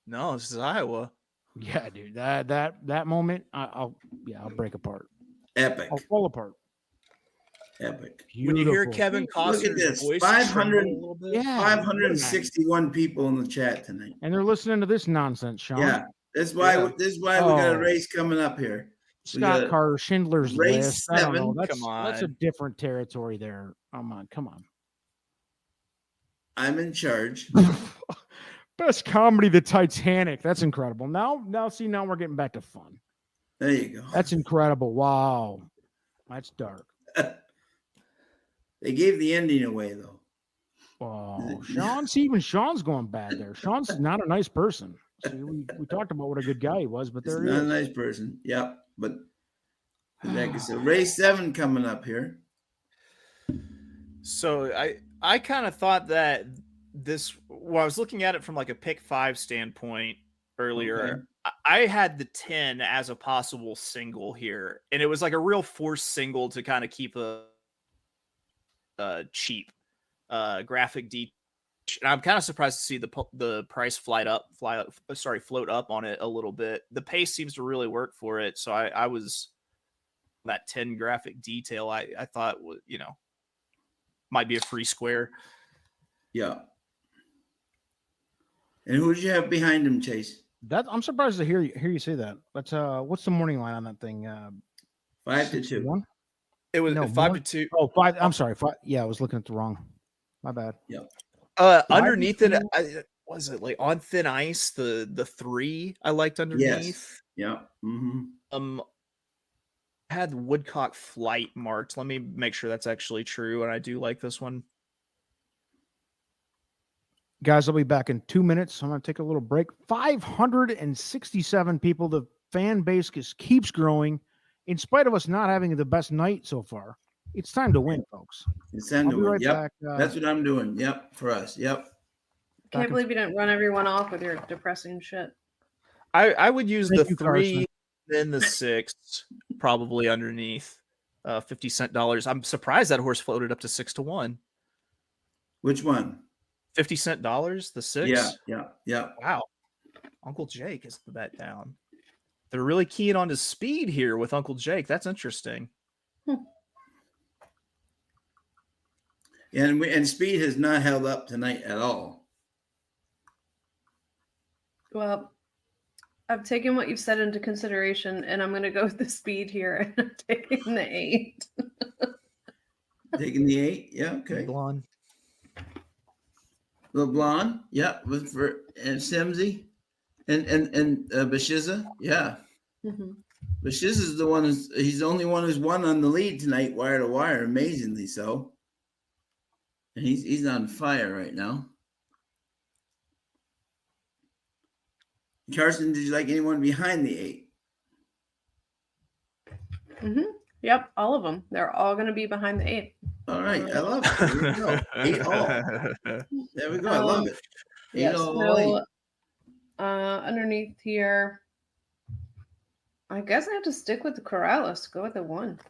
No, this is Iowa. Yeah, dude. That moment, I'll break apart. Epic. I'll fall apart. Epic. When you hear Beautiful. Kevin Look at Costner's this. voice 500 tremble a little bit. Yeah, 561 people in the chat tonight. and they're listening to this nonsense, Sean. Yeah. That's why Yeah. this is why we got a Oh. race coming up here. Scott got Carter, Schindler's race List. I don't know. 7. That's Come that's a on. different territory there. Come on. I'm in charge. Best comedy, The Titanic. That's incredible. Now we're getting back to fun. There you go. That's incredible. Wow. That's dark. They gave the ending away though. Oh, even Sean's going bad there. Sean's not a nice person. See, we talked about what a good guy he was, but He's there not he a is. nice person. Yep. But like I said, race 7 coming up here. So I kind of thought that I was looking at it from like a pick 5 standpoint earlier. Okay. I had the 10 as a possible single here, and it was like a real forced single to kind of keep a cheap graphic detail. And I'm kind of surprised to see the price float up on it a little bit. The pace seems to really work for it. So I was that 10 graphic detail. I thought might be a free square. Yeah. And who did you have behind him, Chase? I'm surprised to hear you say that. But what's the morning line on that thing? 5-2. 1? It was No, 5-2. Oh, 5. I'm sorry. 5. Yeah, I was looking at the wrong. My bad. Yep. Underneath it, 5-2. was it like On Thin Ice? The 3 I liked underneath. Yes. Yeah. Mm-hmm. had Woodcock Flight marked. Let me make sure that's actually true. And I do like this one. Guys, I'll be back in 2 minutes. I'm going to take a little break. 567 people. The fan base just keeps growing in spite of us not having the best night so far. It's time to win, folks. It's time I'll to be win. right Yep. back. That's what I'm doing. Yep. For us. Yep. Can't believe you didn't run everyone off with your depressing shit. I would use Thank the you, 3, Carson. then the 6, probably underneath. 50 cent dollars. I'm surprised that horse floated up to 6-1. Which one? 50 cent dollars, the 6. Yeah. Wow. Uncle Jake is the bet down. They're really keying on his speed here with Uncle Jake. That's interesting. And speed has not held up tonight at all. Well, I've taken what you've said into consideration, and I'm going to go with the speed here, and I'm taking the 8. Taking the 8. Yeah. Okay. Blonde. LeBlanc. Yeah. And Simsy. And Bashiza. Yeah. Mm-hmm. Bashiza's the one he's the only one who's won on the lead tonight, wire to wire, amazingly so. And he's on fire right now. Carson, did you like anyone behind the 8? Mm-hmm. Yep, all of them. They're all going to be behind the 8. All right, I love it. There we go. 8 all. There we go. I love it. 8 Yes, all. no, underneath here, I guess I have to stick with the Corrales. Go with the 1.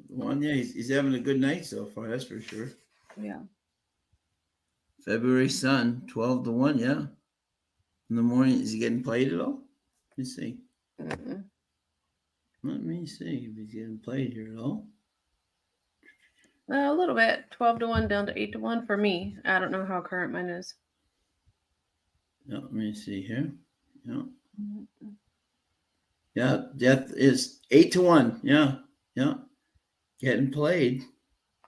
One, yeah, he's having a good night so far. That's for sure. Yeah. February Sun, 12-1. Yeah. In the morning, is he getting played at all? Let me see. Mm-mm. Let me see if he's getting played here at all. A little bit. 12-1 down to 8-1 for me. I don't know how current mine is. Yeah, let me see here. Yeah. Mm-mm. Yeah, Death is 8-1. Yeah. Getting played,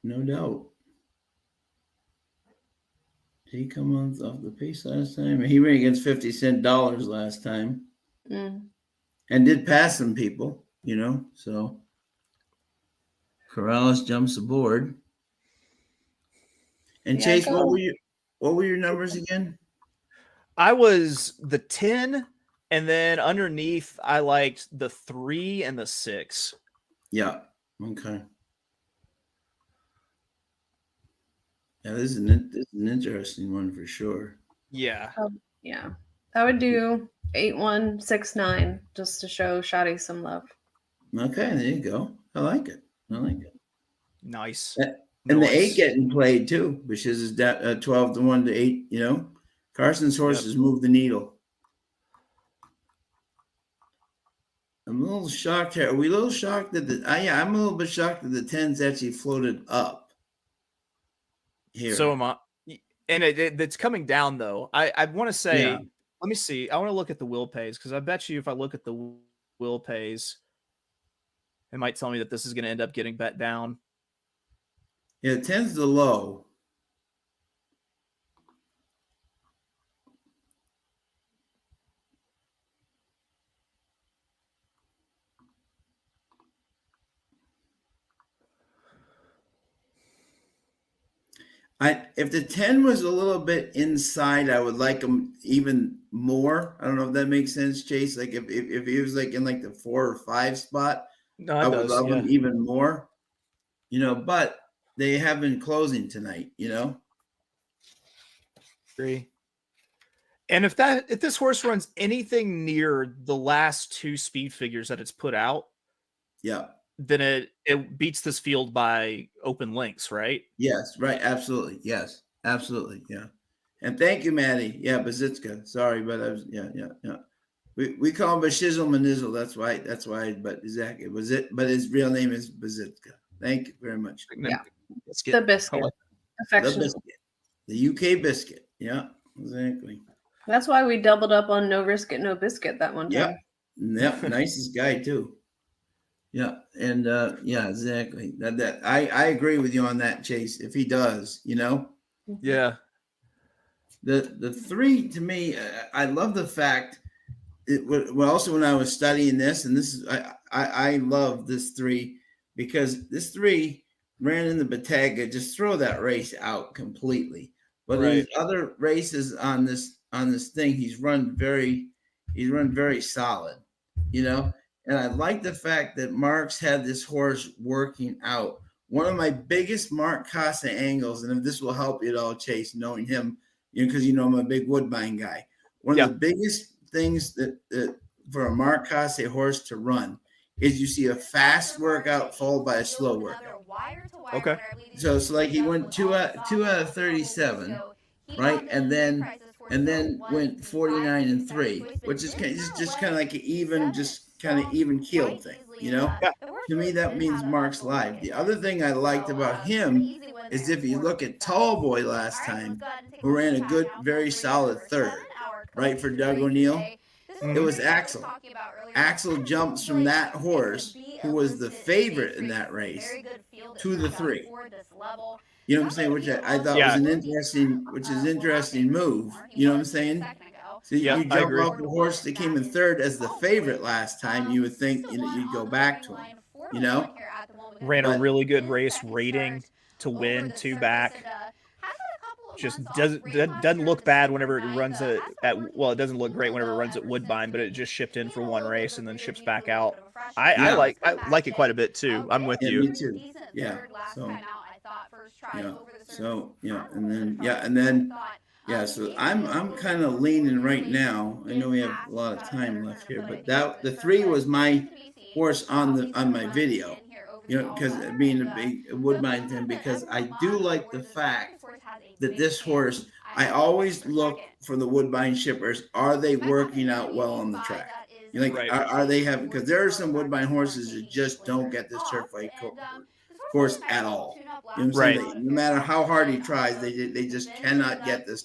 no doubt. Did he come off the pace last time? He ran against 50 cent dollars last time. Mm. And did pass some people, so Corrales jumps aboard. And Yeah, Chase, what were your numbers again? I was the 10, and then underneath I liked the 3 and the 6. Yeah. Okay. Yeah, this is an interesting one for sure. Yeah. Yeah. I would do 8-1, 6-9 just to show Shotty some love. Okay, there you go. I like it. Nice. And the 8 getting played too, which is 12-1 to 8. Carson's horses move the needle. I'm a little shocked here. Are we a little shocked that I'm a little bit shocked that the 10's actually floated up here. So am I. And it's coming down though. I want to say, let me see. I want to look at the will pays because I bet you if I look at the will pays, it might tell me that this is going to end up getting bet down. Yeah, 10's the low. If the 10 was a little bit inside, I would like him even more. I don't know if that makes sense, Chase. Like if he was like in like the 4 or 5 spot, I would love him even more. But they have been closing tonight, Agree. And if this horse runs anything near the last 2 speed figures that it's put out, then it beats this field by open lengths, right? Yes, right. Absolutely. Yes, absolutely. Yeah. And thank you, Maddie. Yeah, Bazitska. Sorry, but I was yeah. We call him Bashizzle Manizzle. That's why. But exactly, but his real name is Bazitska. Thank you very much. Yeah, the biscuit. The biscuit. The UK biscuit. Yeah, exactly. That's why we doubled up on no risk it, no biscuit that one time. Yep. Nicest guy too. Yeah, and exactly. That I agree with you on that, Chase. If he does, Yeah. The 3 to me, I love the fact also when I was studying this, and this is I love this 3 because this 3 ran in the Bottega. Just throw that race out completely. But in his other races on this thing, he's run very solid, you know. And I like the fact that Mark's had this horse working out. One of my biggest Mark Casa angles, and if this will help you at all, Chase, knowing him, because I'm a big Woodbine guy. One of the biggest things that for a Mark Casa horse to run is you see a fast workout followed by a slow workout. Okay. So it's like he went 2 out of 37, right? And then went 49 and 3, which is just kind of like an even keeled thing, Yeah. To me, that means Mark's live. The other thing I liked about him is if you look at Tall Boy last time, who ran a good, very solid 3rd, right, for Doug O'Neill, it was Axel. Axel jumps from that horse, who was the favorite in that race, to the 3. You know what I'm saying? Which I thought was an interesting move. You know what I'm saying? So you jump off the horse that came in 3rd as the favorite last time. You would think you'd go back to him. Ran a really good race, rating to win 2 back. Just doesn't look bad whenever it runs it doesn't look great whenever it runs at Woodbine, but it just shipped in for 1 race and then ships back out. I like it quite a bit too. I'm with you. Me too. Yeah. And then so I'm kind of leaning right now. I know we have a lot of time left here, but the 3 was my horse on my video. Because being a big Woodbine fan, because I do like the fact that this horse, I always look for the Woodbine shippers. Are they working out well on the track? Are they having? Because there are some Woodbine horses that just don't get this Turfway course at all. You know what I'm saying? No matter how hard he tries, they just cannot get this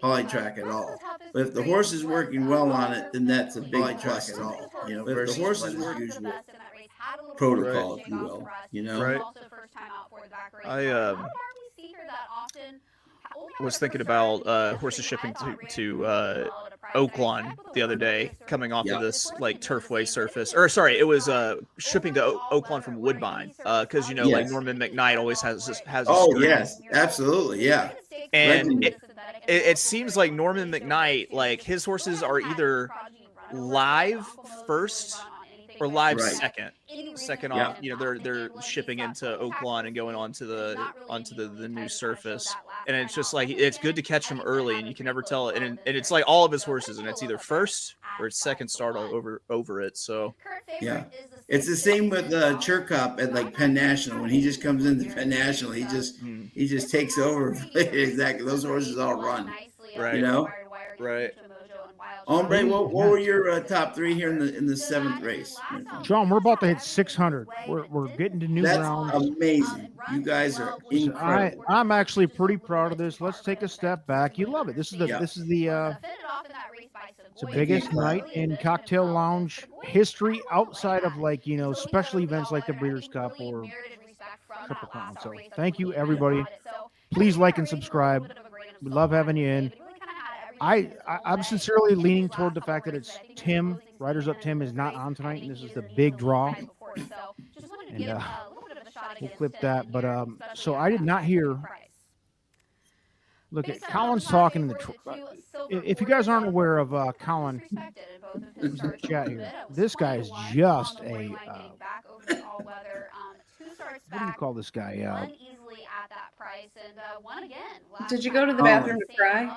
poly track at all. But if the horse is working well on it, then that's a big plus at all. But if the horse is working usual protocol, if you will. Right. I was thinking about horses shipping to Oaklawn the other day, coming off of this like Turfway surface, or sorry, it was shipping to Oaklawn from Woodbine, because like Norman McKnight always has this. Yes, absolutely, yeah. And it seems like Norman McKnight, like his horses are either live first or live second off. They're shipping into Oaklawn and going onto the new surface, and it's just like it's good to catch them early, and you can never tell. And it's like all of his horses, and it's either first or it's second start over it. So it's the same with Chirkop at like Penn National. When he just comes into Penn National, he just takes over. Exactly, those horses all run. Right. Hombre, what were your top 3 here in the 7th race? John, we're about to hit 600. We're getting to new ground. That's amazing. You guys are incredible. I'm actually pretty proud of this. Let's take a step back. You love it. This is the it's the biggest night in cocktail lounge history outside of special events like the Breeders' Cup or Triple Crown. So thank you, everybody. Please like and subscribe. We love having you in. I'm sincerely leaning toward the fact that it's Tim, Riders Up Tim, is not on tonight, and this is the big draw. And we'll clip that. But so I did not hear. Look at Colin's talking in the. If you guys aren't aware of Colin, who's in the chat here, this guy is just a. What do you call this guy? Did you go to the bathroom to cry?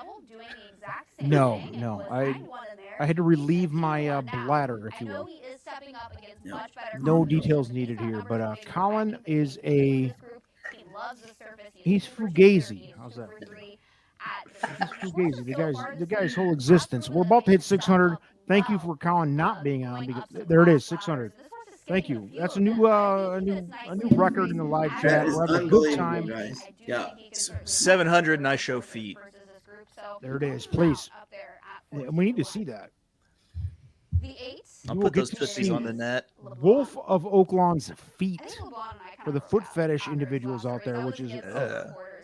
No. I had to relieve my bladder, if you will. No details needed here, but Colin is he's fugazi. How's that? He's fugazi. The guy's whole existence. We're about to hit 600. Thank you for Colin not being on. Because there it is, 600. Thank you. That's a new record in the live chat. We're having a good time. Guys. Yeah. 700 and I show feet. There it is. Please. We need to see that. I'll put those tootsies on the net. Wolf of Oaklawn's feet for the foot fetish individuals out there, which is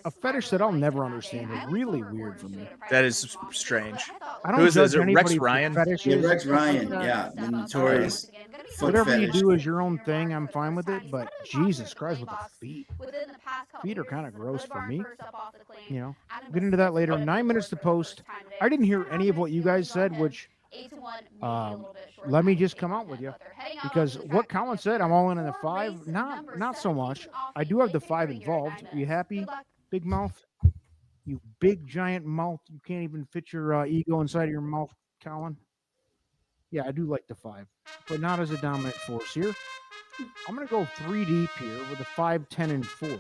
a fetish that I'll never understand. It's really weird for me. That is strange. I Who don't is it? Is judge it Rex anybody for Ryan? fetishes Yeah, and Rex stuff like Ryan. that. Yeah, the notorious foot Whatever you fetish. do is your own thing. I'm fine with it, but Jesus Christ, with the feet. Feet are kind of gross for me. You know, we'll get into that later. 9 minutes to post. I didn't hear any of what you guys said, which let me just come out with you, because what Colin said, I'm all in the 5. Not so much. I do have the 5 involved. Are you happy, big mouth? You big giant mouth. You can't even fit your ego inside of your mouth, Colin. Yeah, I do like the 5, but not as a dominant force here. I'm going to go 3 deep here with a 5, 10, and 4.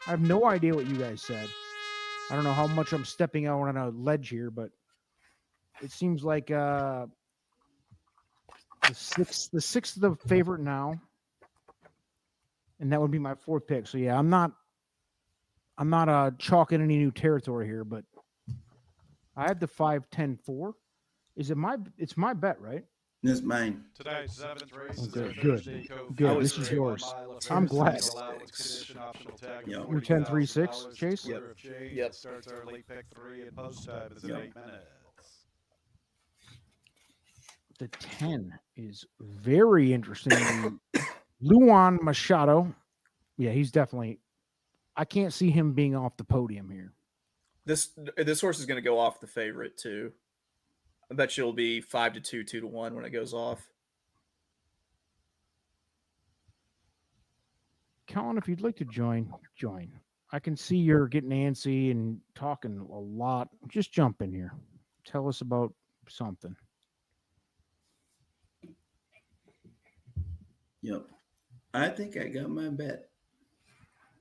I have no idea what you guys said. I don't know how much I'm stepping out on a ledge here, but it seems like the 6th is the favorite now, and that would be my 4th pick. So yeah, I'm not chalking any new territory here, but I had the 5, 10, 4. Is it it's my bet, right? This is mine. Tonight's 7th race is Good. Thursday Good. This is yours. I'm glad. You're 10, 3, 6, Chase? Yep. Starts our late pick 3 and post time is in 8 minutes. The 10 is very interesting. Luan Machado. Yeah, he's definitely. I can't see him being off the podium here. This horse is going to go off the favorite too. I bet you'll be 5-2, 2-1 when it goes off. Colin, if you'd like to join. I can see you're getting antsy and talking a lot. Just jump in here. Tell us about something. Yep. I think I got my bet.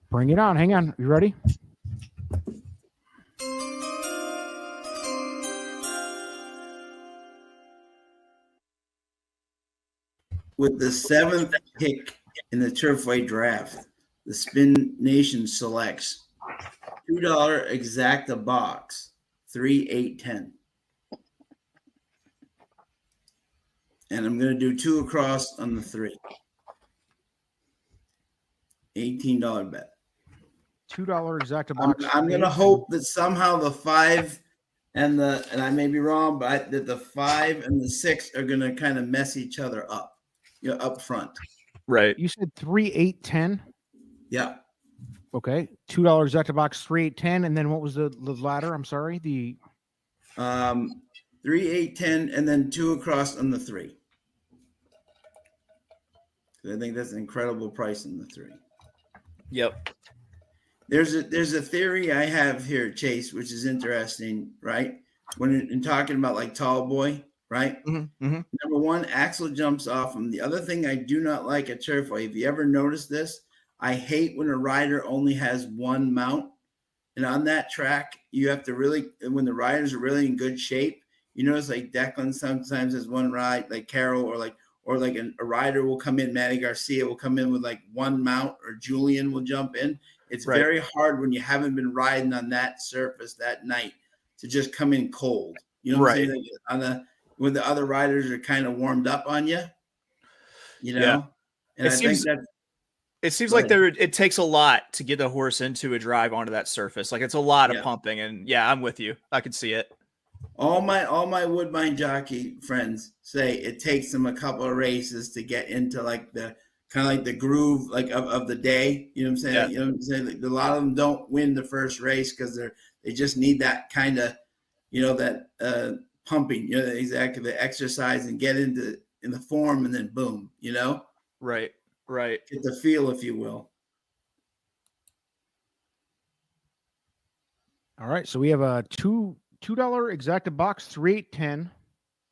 Bring it on. Hang on. You ready? With the 7th pick in the Turfway draft, the Spin Nation selects $2 exacta box, 3, 8, 10. And I'm going to do 2 across on the 3. $18 bet. $2 exacta box. I'm going to hope that somehow the 5 and I may be wrong, but that the 5 and the 6 are going to kind of mess each other up. Up front. Right. You said 3, 8, 10. Yeah. Okay. $2 exacta box, 3, 8, 10. And then what was the ladder? I'm sorry. The 3, 8, 10, and then 2 across on the 3. I think that's an incredible price on the 3. Yep. There's a theory I have here, Chase, which is interesting, right? When in talking about like tall boy, right? Mm-hmm. Mm-hmm. Number 1, axle jumps off him. The other thing I do not like at Turfway, if you ever notice this, I hate when a rider only has one mount. And on that track, you have to really, when the riders are really in good shape, you notice like Declan sometimes has one ride, like Carroll, or a rider will come in, Manny Garcia will come in with like one mount, or Julian will jump in. It's Right. very hard when you haven't been riding on that surface that night to just come in cold. You know what I'm saying? Like when the other riders are kind of warmed up on you, you know? Yeah. And It seems like it takes a lot to get the horse into a drive onto that surface. Like it's a lot of pumping, and yeah, I'm with you. I can see it. All my Woodbine jockey friends say it takes them a couple of races to get into like the kind of like the groove like of the day. You know what I'm saying? Yeah. You know what I'm saying? Like, a lot of them don't win the first race because they just need that kind of, that pumping, exactly, the exercise, and get in the form, and then boom, Right. Get the feel, if you will. All right, so we have a $2 exacta box, 3, 8, 10.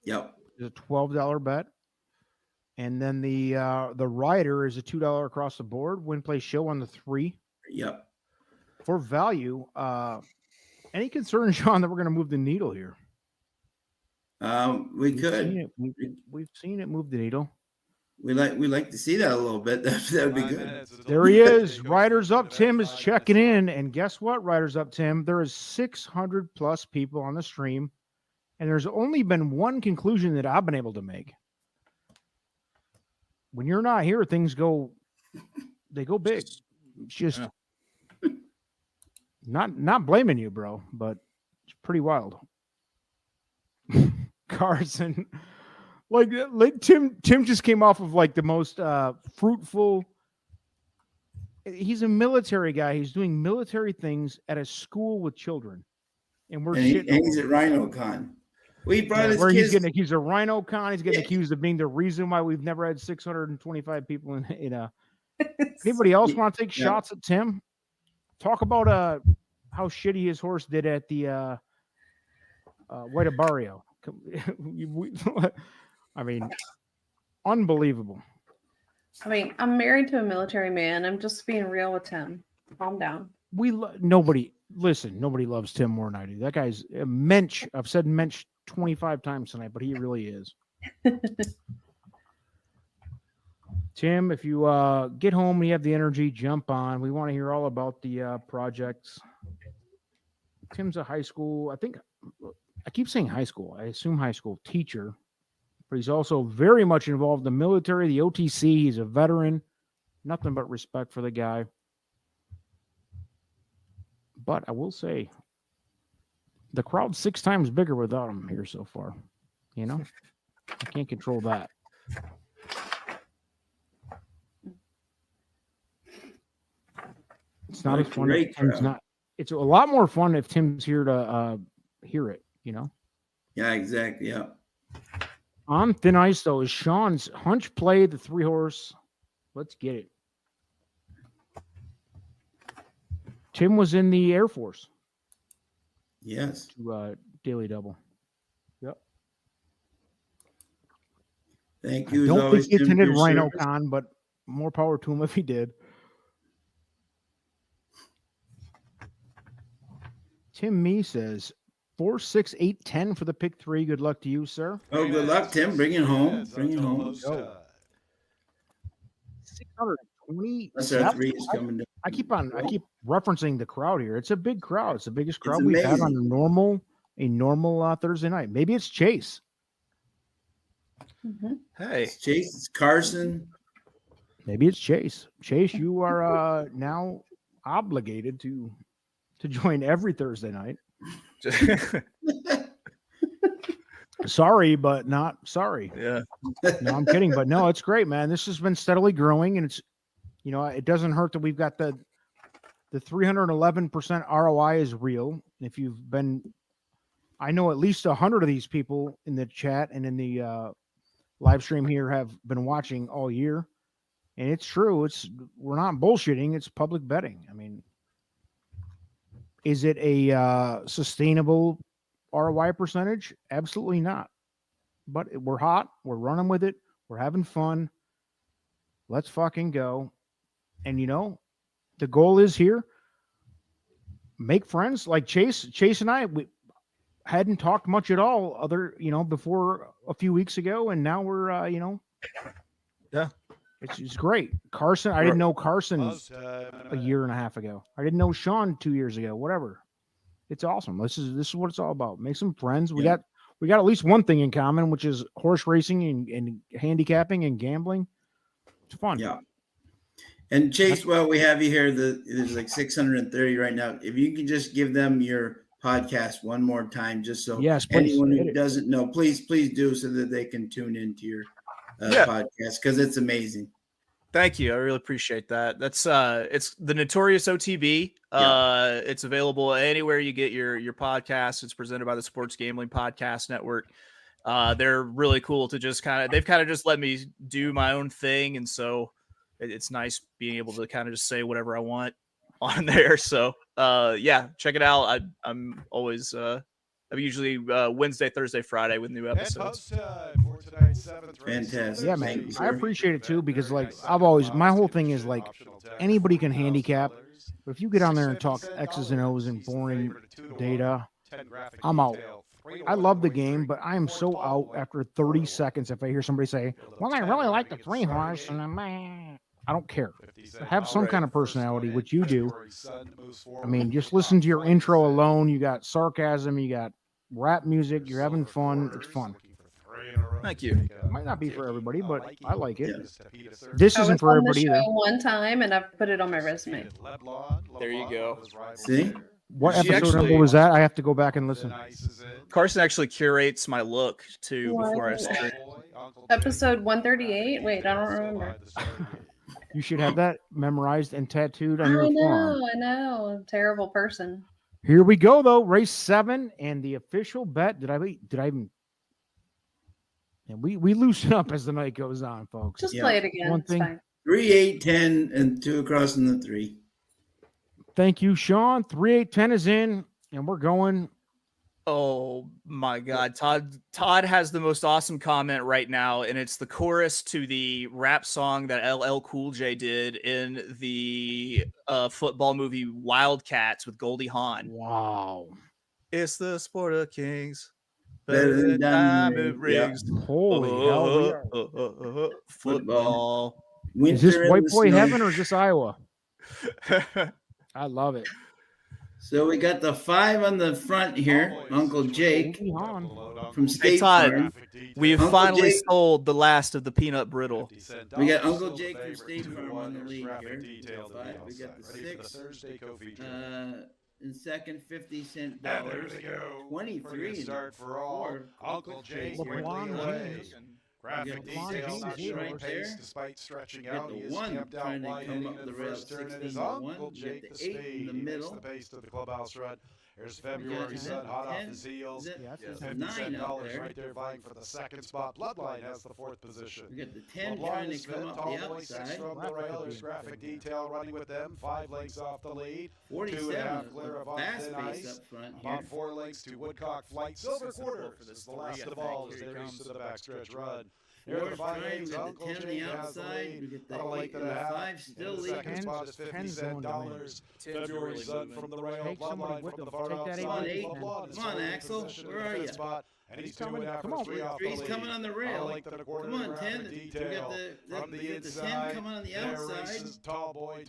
Yep. Is a $12 bet. And then the rider is a $2 across the board. Win play show on the 3. Yep. For value, any concern, Sean, that we're going to move the needle here? We've seen it move the needle. We like to see that a little bit. That would be good. There he is. Riders Up Tim is checking in. And guess what, Riders Up Tim? There is 600 plus people on the stream. And there's only been one conclusion that I've been able to make. When you're not here, things go big. It's just Not blaming you, bro, but it's pretty wild. Carson, like Tim just came off of like the most fruitful. He's a military guy. He's doing military things at a school with children, and we're shitting. He's at RhinoCon. We brought his where kids. he's getting accused of RhinoCon. He's getting accused of being the reason why we've never had 625 people in a. Anybody else want to take shots at Tim? Talk about how shitty his horse did at the White Barrio. I mean, unbelievable. I mean, I'm married to a military man. I'm just being real with him. Calm down. Nobody loves Tim more than I do. That guy's a mensch. I've said mensch 25 times tonight, but he really is. Tim, if you get home and you have the energy, jump on. We want to hear all about the projects. Tim's a high school, I keep saying high school. I assume high school teacher, but he's also very much involved in the military, the OTC. He's a veteran. Nothing but respect for the guy. But I will say, the crowd's 6 times bigger without him here so far. You know, I can't control that. It's not as fun if Tim's not. It's a lot more fun if Tim's here to hear it, you know? Yeah, exactly. Yeah. On thin ice, though, is Sean's hunch play, the 3-horse. Let's get it. Tim was in the Air Force. Yes. To Daily Double. Yep. Thank you. I don't think he attended RhinoCon, but more power to him if he did. Tim Me says 4, 6, 8, 10 for the pick 3. Good luck to you, sir. Oh, good luck, Tim. Bring it home. Bring it home. 620. That's our 3 is coming down. I keep referencing the crowd here. It's a big crowd. It's the biggest crowd It's we've had amazing. on a normal Thursday night. Maybe it's Chase. Mm-hmm. Hey, It's Chase. It's Carson. Maybe it's Chase. Chase, you are now obligated to join every Thursday night. Sorry, but not sorry. Yeah. No, I'm kidding, but no, it's great, man. This has been steadily growing, and it's, it doesn't hurt that we've got the 311% ROI is real. And if you've been, I know at least 100 of these people in the chat and in the live stream here have been watching all year, and it's true. We're not bullshitting. It's public betting. I mean, is it a sustainable ROI percentage? Absolutely not. But we're hot. We're running with it. We're having fun. Let's fucking go. And the goal is here. Make friends. Like Chase and I, we hadn't talked much at all before a few weeks ago. And now we're, yeah, it's great. Carson, I didn't know Carson a year and a half ago. I didn't know Sean 2 years ago, whatever. It's awesome. This is what it's all about. Make some friends. We got at least one thing in common, which is horse racing and handicapping and gambling. It's fun. Yeah. And Chase, while we have you here, there's like 630 right now. If you can just give them your podcast one more time, just so anyone who doesn't know, please do, so that they can tune into your podcast, because it's amazing. Thank you. I really appreciate that. That's it's the Notorious OTB. It's available anywhere you get your podcast. It's presented by the Sports Gambling Podcast Network. They're really cool to they've just let me do my own thing. And so it's nice being able to kind of just say whatever I want on there. So check it out. I'm always I'm usually Wednesday, Thursday, Friday with new episodes. Fantastic. Yeah, man. I appreciate it too, because my whole thing is like anybody can handicap, but if you get on there and talk X's and O's and boring data, I'm out. I love the game, but I am so out after 30 seconds if I hear somebody say, well, I really like the 3-horse, and I don't care. Have some kind of personality, which you do. I mean, just listen to your intro alone. You got sarcasm, you got rap music, you're having fun. It's fun. Thank you. It might not be for everybody, but I like it. This isn't for everybody either. One time, and I've put it on my resume. There you go. See? What She episode actually- number was that? I have to go back and listen. Carson actually curates my look too before I What? stream. Episode 138? Wait, I don't remember. You should have that memorized and tattooed on I your forearm. know. I'm a terrible person. Here we go, though. Race 7 and the official bet. Did I even? And we loosen up as the night goes on, folks. Just play it again. One It's thing. fine. 3, 8, 10, and 2 across in the 3. Thank you, Sean. 3, 8, 10 is in, and we're going. Oh my God, Todd has the most awesome comment right now, and it's the chorus to the rap song that LL Cool J did in the football movie Wildcats with Goldie Hawn. Wow. It's the sport of kings. Better than diamond rings. rings. Holy hell. We are. Football. Is this Winter in white the boy snow. heaven or is this Iowa? I love it. So we got the 5 on the front here. Uncle Jake Goldie Hawn. from State Todd. Farm. We have Uncle finally Jake. sold the last of the peanut brittle. We got Uncle Jake from State Farm on the lead here. We got the 6. In second, 50-cent dollars. 23 start for all. Uncle Jake LeBron away. James. Graphic LeBron details not James showing right pace there. despite stretching You got out. the He is 1 camped out trying to wide come heading up into the the rail, first turn. It 16 is to 1. Uncle You Jake got the the 8 in speed. the He makes middle. the pace to the clubhouse run. There's We got February sun hot off 10, his heels. Yeah, There's that's a 50 9 out dollars there. right there vying for the second spot. Bloodline has the 4th position. We got the 10 trying to come up the Tall boy 6 outside. from the railers. Graphic detail running with them. 5 lengths off the lead. 47, clear of on fast thin pace ice. up front About here. 4 lengths to Woodcock Flight. Silver quarters is the last of all as they race to the backstretch run. Here are the 5 Trying, eights. we got the Uncle 10 on Jake the has the outside. lead. We get About a the 8 length and and the a half. 5 still In the second leading. spot is 50 cent dollars. February sun from the rail. Take somebody Bloodline with from the them. far Take that outside. Come on, 8. Bloodline is Come on, holding Axel. position Where in the are fifth you? spot, and he's doing it Come after on. 3 off the Three's lead. coming on the About a rail. length and a quarter Come on, graphic 10. We detail got from the the 10 inside. coming on the There outside. races Tall Boy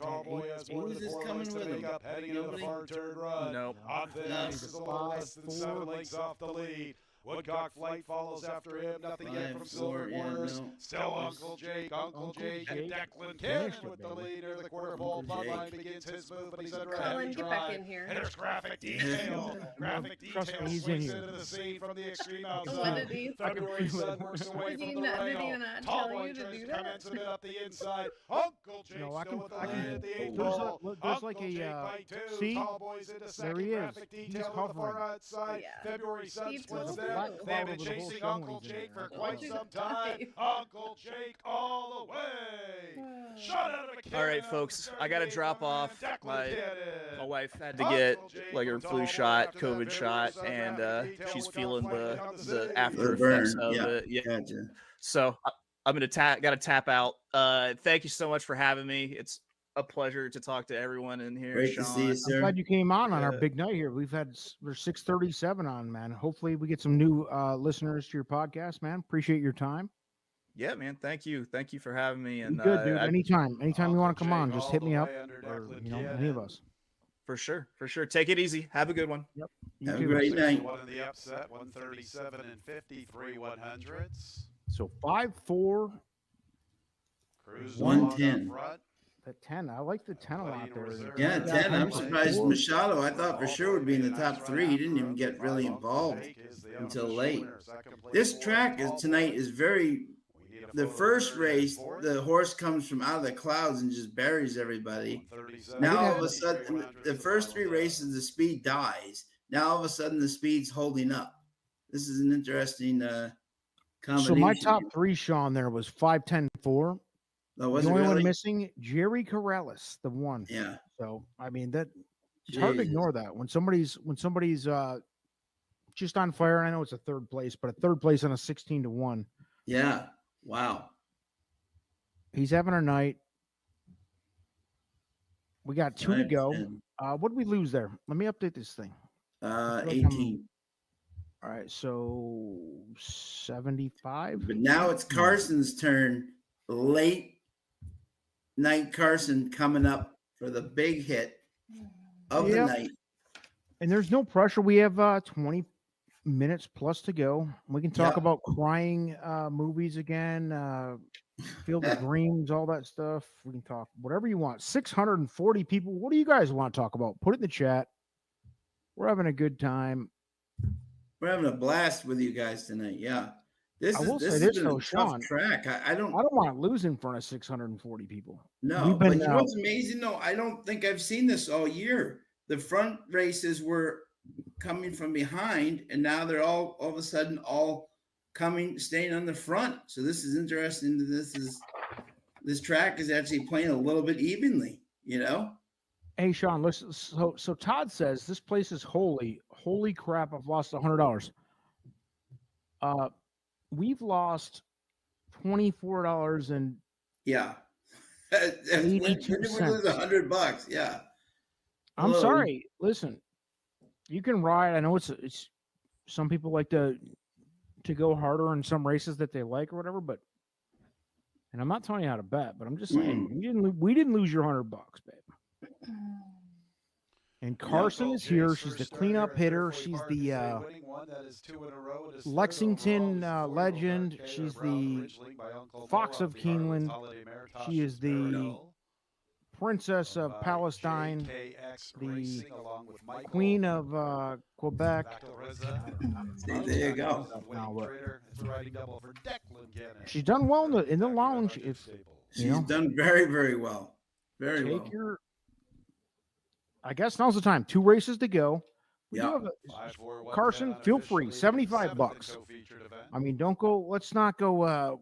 has more Who's than this 4 coming lengths to with make him? up, heading into the Nobody? far turn run. Nope. On thin No. ice is a little less than 7 lengths off the lead. Woodcock Flight follows after him. Nothing yet 5, from Silver 4, yeah, Quarters. no. Still Uncle Jake, Uncle and Jake. Declan Finish Cannon it, with the baby. lead near the quarter pole. Uncle Bloodline Jake. begins his move, but he's under a Colin, heavy get back drive. in here. And there's graphic detail. Graphic Trust detail me, he's in swings here. into the scene from the extreme What outside. did he? February sun works away Did from he the not- did he rail. not Tall tell boy you to tries do to come that? in, submit up the inside. Uncle Jake No, I still can- with the I can- lead at the 8th there's ball. there's like Uncle a, Jake by 2. see? Tall boys into second. There he is. Graphic He's detail on the far hovering. outside. Yeah. February sun Keep splits moving. them. Black They've cloud been over the whole chasing show when Uncle he's in Jake there. for quite you some die. time. Uncle Jake all the way. Shot out of a cannon. All right, folks, I gotta drop off. Declan My Cannon. wife had to get like her flu shot, COVID shot, and she's feeling the after The burn, effects of yeah. it. Yeah. Gotcha. So I'm gonna gotta tap out. Thank you so much for having me. It's a pleasure to talk to everyone in here. Great to see you, I'm sir. glad you came on our Yeah. big night here. We're 6:37 on, man. Hopefully we get some new listeners to your podcast, man. Appreciate your time. Yeah, man. Thank you for having me. You And good, dude. I- Anytime you want to come on, Jake just all hit the me up, way under or Declan any of Cannon. us. for sure. Take it easy. Have a good one. You Have a too. great night. One in the upset, 137 and 53 100s. So 5-4, Cruise 110. front. the 10. I like the 10 a lot there. Yeah, 10. I'm surprised 4. Machado, I thought for sure would be in the top 3. He didn't even get really involved until late. This track tonight is very. The first race, the horse comes from out of the clouds and just buries everybody. Now all of a sudden, the first 3 races, the speed dies. Now all of a sudden, the speed's holding up. This is an interesting combination. So my top 3, Sean, there was 5-10-4. Oh, was The it only one really? missing, Jerry Corrales, the one. Yeah. So I mean that it's hard to Jesus. ignore that when somebody's just on fire. I know it's a 3rd place, but a 3rd place on a 16-1. Yeah. Wow. He's having a night. We got 2 to go. 5-10. What did we lose there? Let me update this thing. 18. All right, so 75. But now it's Carson's turn. Late night Carson coming up for the big hit of the Yep. night. And there's no pressure. We have 20 minutes plus to go. We can talk Yeah. about crying movies again, Field of Dreams, all that stuff. We can talk whatever you want. 640 people. What do you guys want to talk about? Put it in the chat. We're having a good time. We're having a blast with you guys tonight. Yeah. This I will say has this, been though, a tough Sean. track. I don't want to lose in front of 640 people. No, We've been, but you know what's amazing though? I don't think I've seen this all year. The front races were coming from behind, and now they're all of a sudden all staying on the front. So this is interesting. This track is actually playing a little bit evenly, you know? Hey, Sean, listen. So Todd says this place is holy. Holy crap! I've lost $100. We've lost $24 and Yeah. When did we lose $100? Yeah. I'm sorry. Listen, you can ride. I know it's some people like to go harder in some races that they like or whatever, but and I'm not telling you how to bet, but I'm just saying we didn't lose your $100, babe. And Carson is here. She's the cleanup hitter. She's the Lexington legend. She's the Fox of Keeneland. She is the Princess of Palestine, the Queen of Quebec. See, there you go. She's done well in the lounge. If she's done very, very well. Very well. I guess now's the time. 2 races to go. Yeah. Carson, feel free. $75. I mean, don't go. Let's not go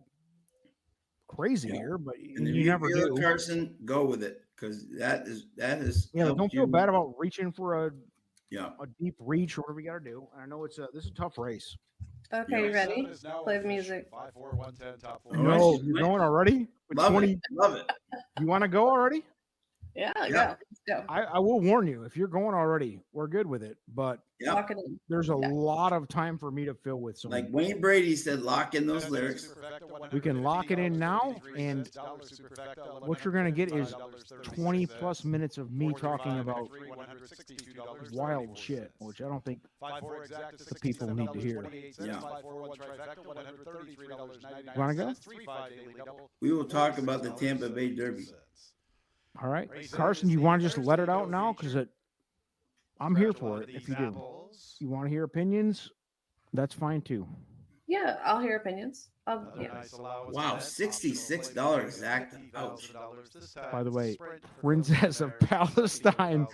crazy here, but and if you never feel do. It, Carson, go with it because that is. Yeah, don't feel bad about reaching for a deep reach or whatever you got to do. I know this is a tough race. Okay, you ready? Play the music. 5, 4, 1, 10, top 4. No, you're going already? Love it. You want to go already? Yeah. Let's go. I will warn you, if you're going already, we're good with it. But lock it in. There's a lot of time for me to fill with some. Like Wayne Brady said, lock in those lyrics. We can lock it in now, and what you're going to get is 20 plus minutes of me talking about wild shit, which I don't think the people need to hear. Yeah. You want to go? We will talk about the Tampa Bay Derby. All right. Carson, you want to just let it out now? Because I'm here for it if you do. You want to hear opinions? That's fine too. Yeah, I'll hear opinions. Yeah. Wow, $66 active. Ouch. By the way, Princess of Palestine.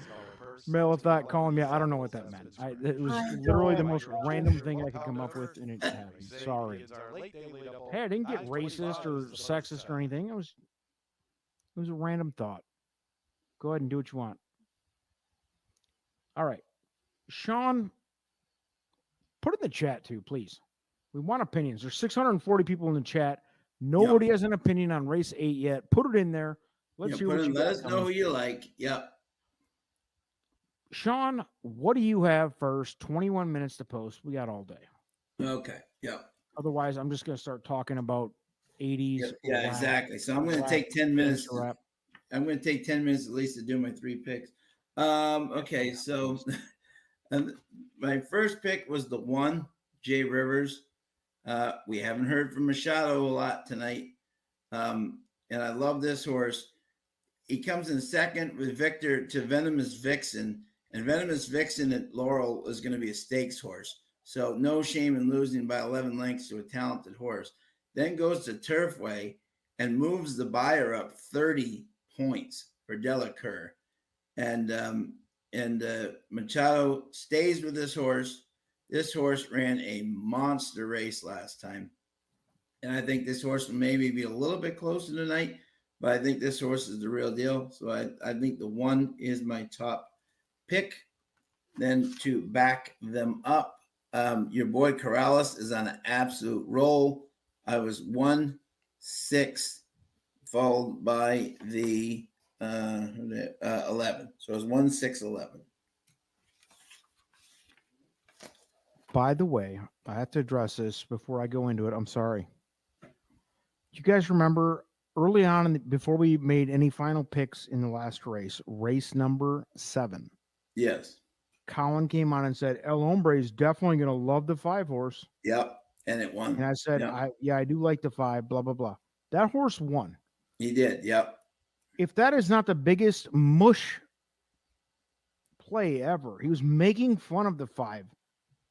Mel, if that calling me, I don't know what that meant. It was literally the most random thing I could come up with, and it happened. Sorry. Hey, I didn't get racist or sexist or anything. It was a random thought. Go ahead and do what you want. All right. Sean, put in the chat too, please. We want opinions. There's 640 people in the chat. Nobody has an opinion on race 8 yet. Put it in there. Let's hear what you let us know who you like. Yep. Sean, what do you have first? 21 minutes to post. We got all day. Okay. Yep. Otherwise, I'm just going to start talking about 80s. Yeah, exactly. So I'm going to take 10 minutes. I'm going to take 10 minutes at least to do my 3 picks. Okay, so my first pick was the 1, Jay Rivers. We haven't heard from Machado a lot tonight. And I love this horse. He comes in second with Victor to Venomous Vixen. And Venomous Vixen at Laurel is going to be a stakes horse. So no shame in losing by 11 lengths to a talented horse. Then goes to Turfway and moves the buyer up 30 points for Delacour. And Machado stays with this horse. This horse ran a monster race last time. And I think this horse will maybe be a little bit closer tonight, but I think this horse is the real deal. So I think the 1 is my top pick. Then to back them up, your boy Corrales is on an absolute roll. I was 1-6, followed by the 11. So it was 1-6-11. By the way, I have to address this before I go into it. I'm sorry. You guys remember early on before we made any final picks in the last race number 7? Yes. Colin came on and said, El Hombre is definitely going to love the 5 horse. Yep. And it won. And I said, I do like the 5, blah, blah, blah. That horse won. He did. Yep. If that is not the biggest mush play ever. He was making fun of the 5,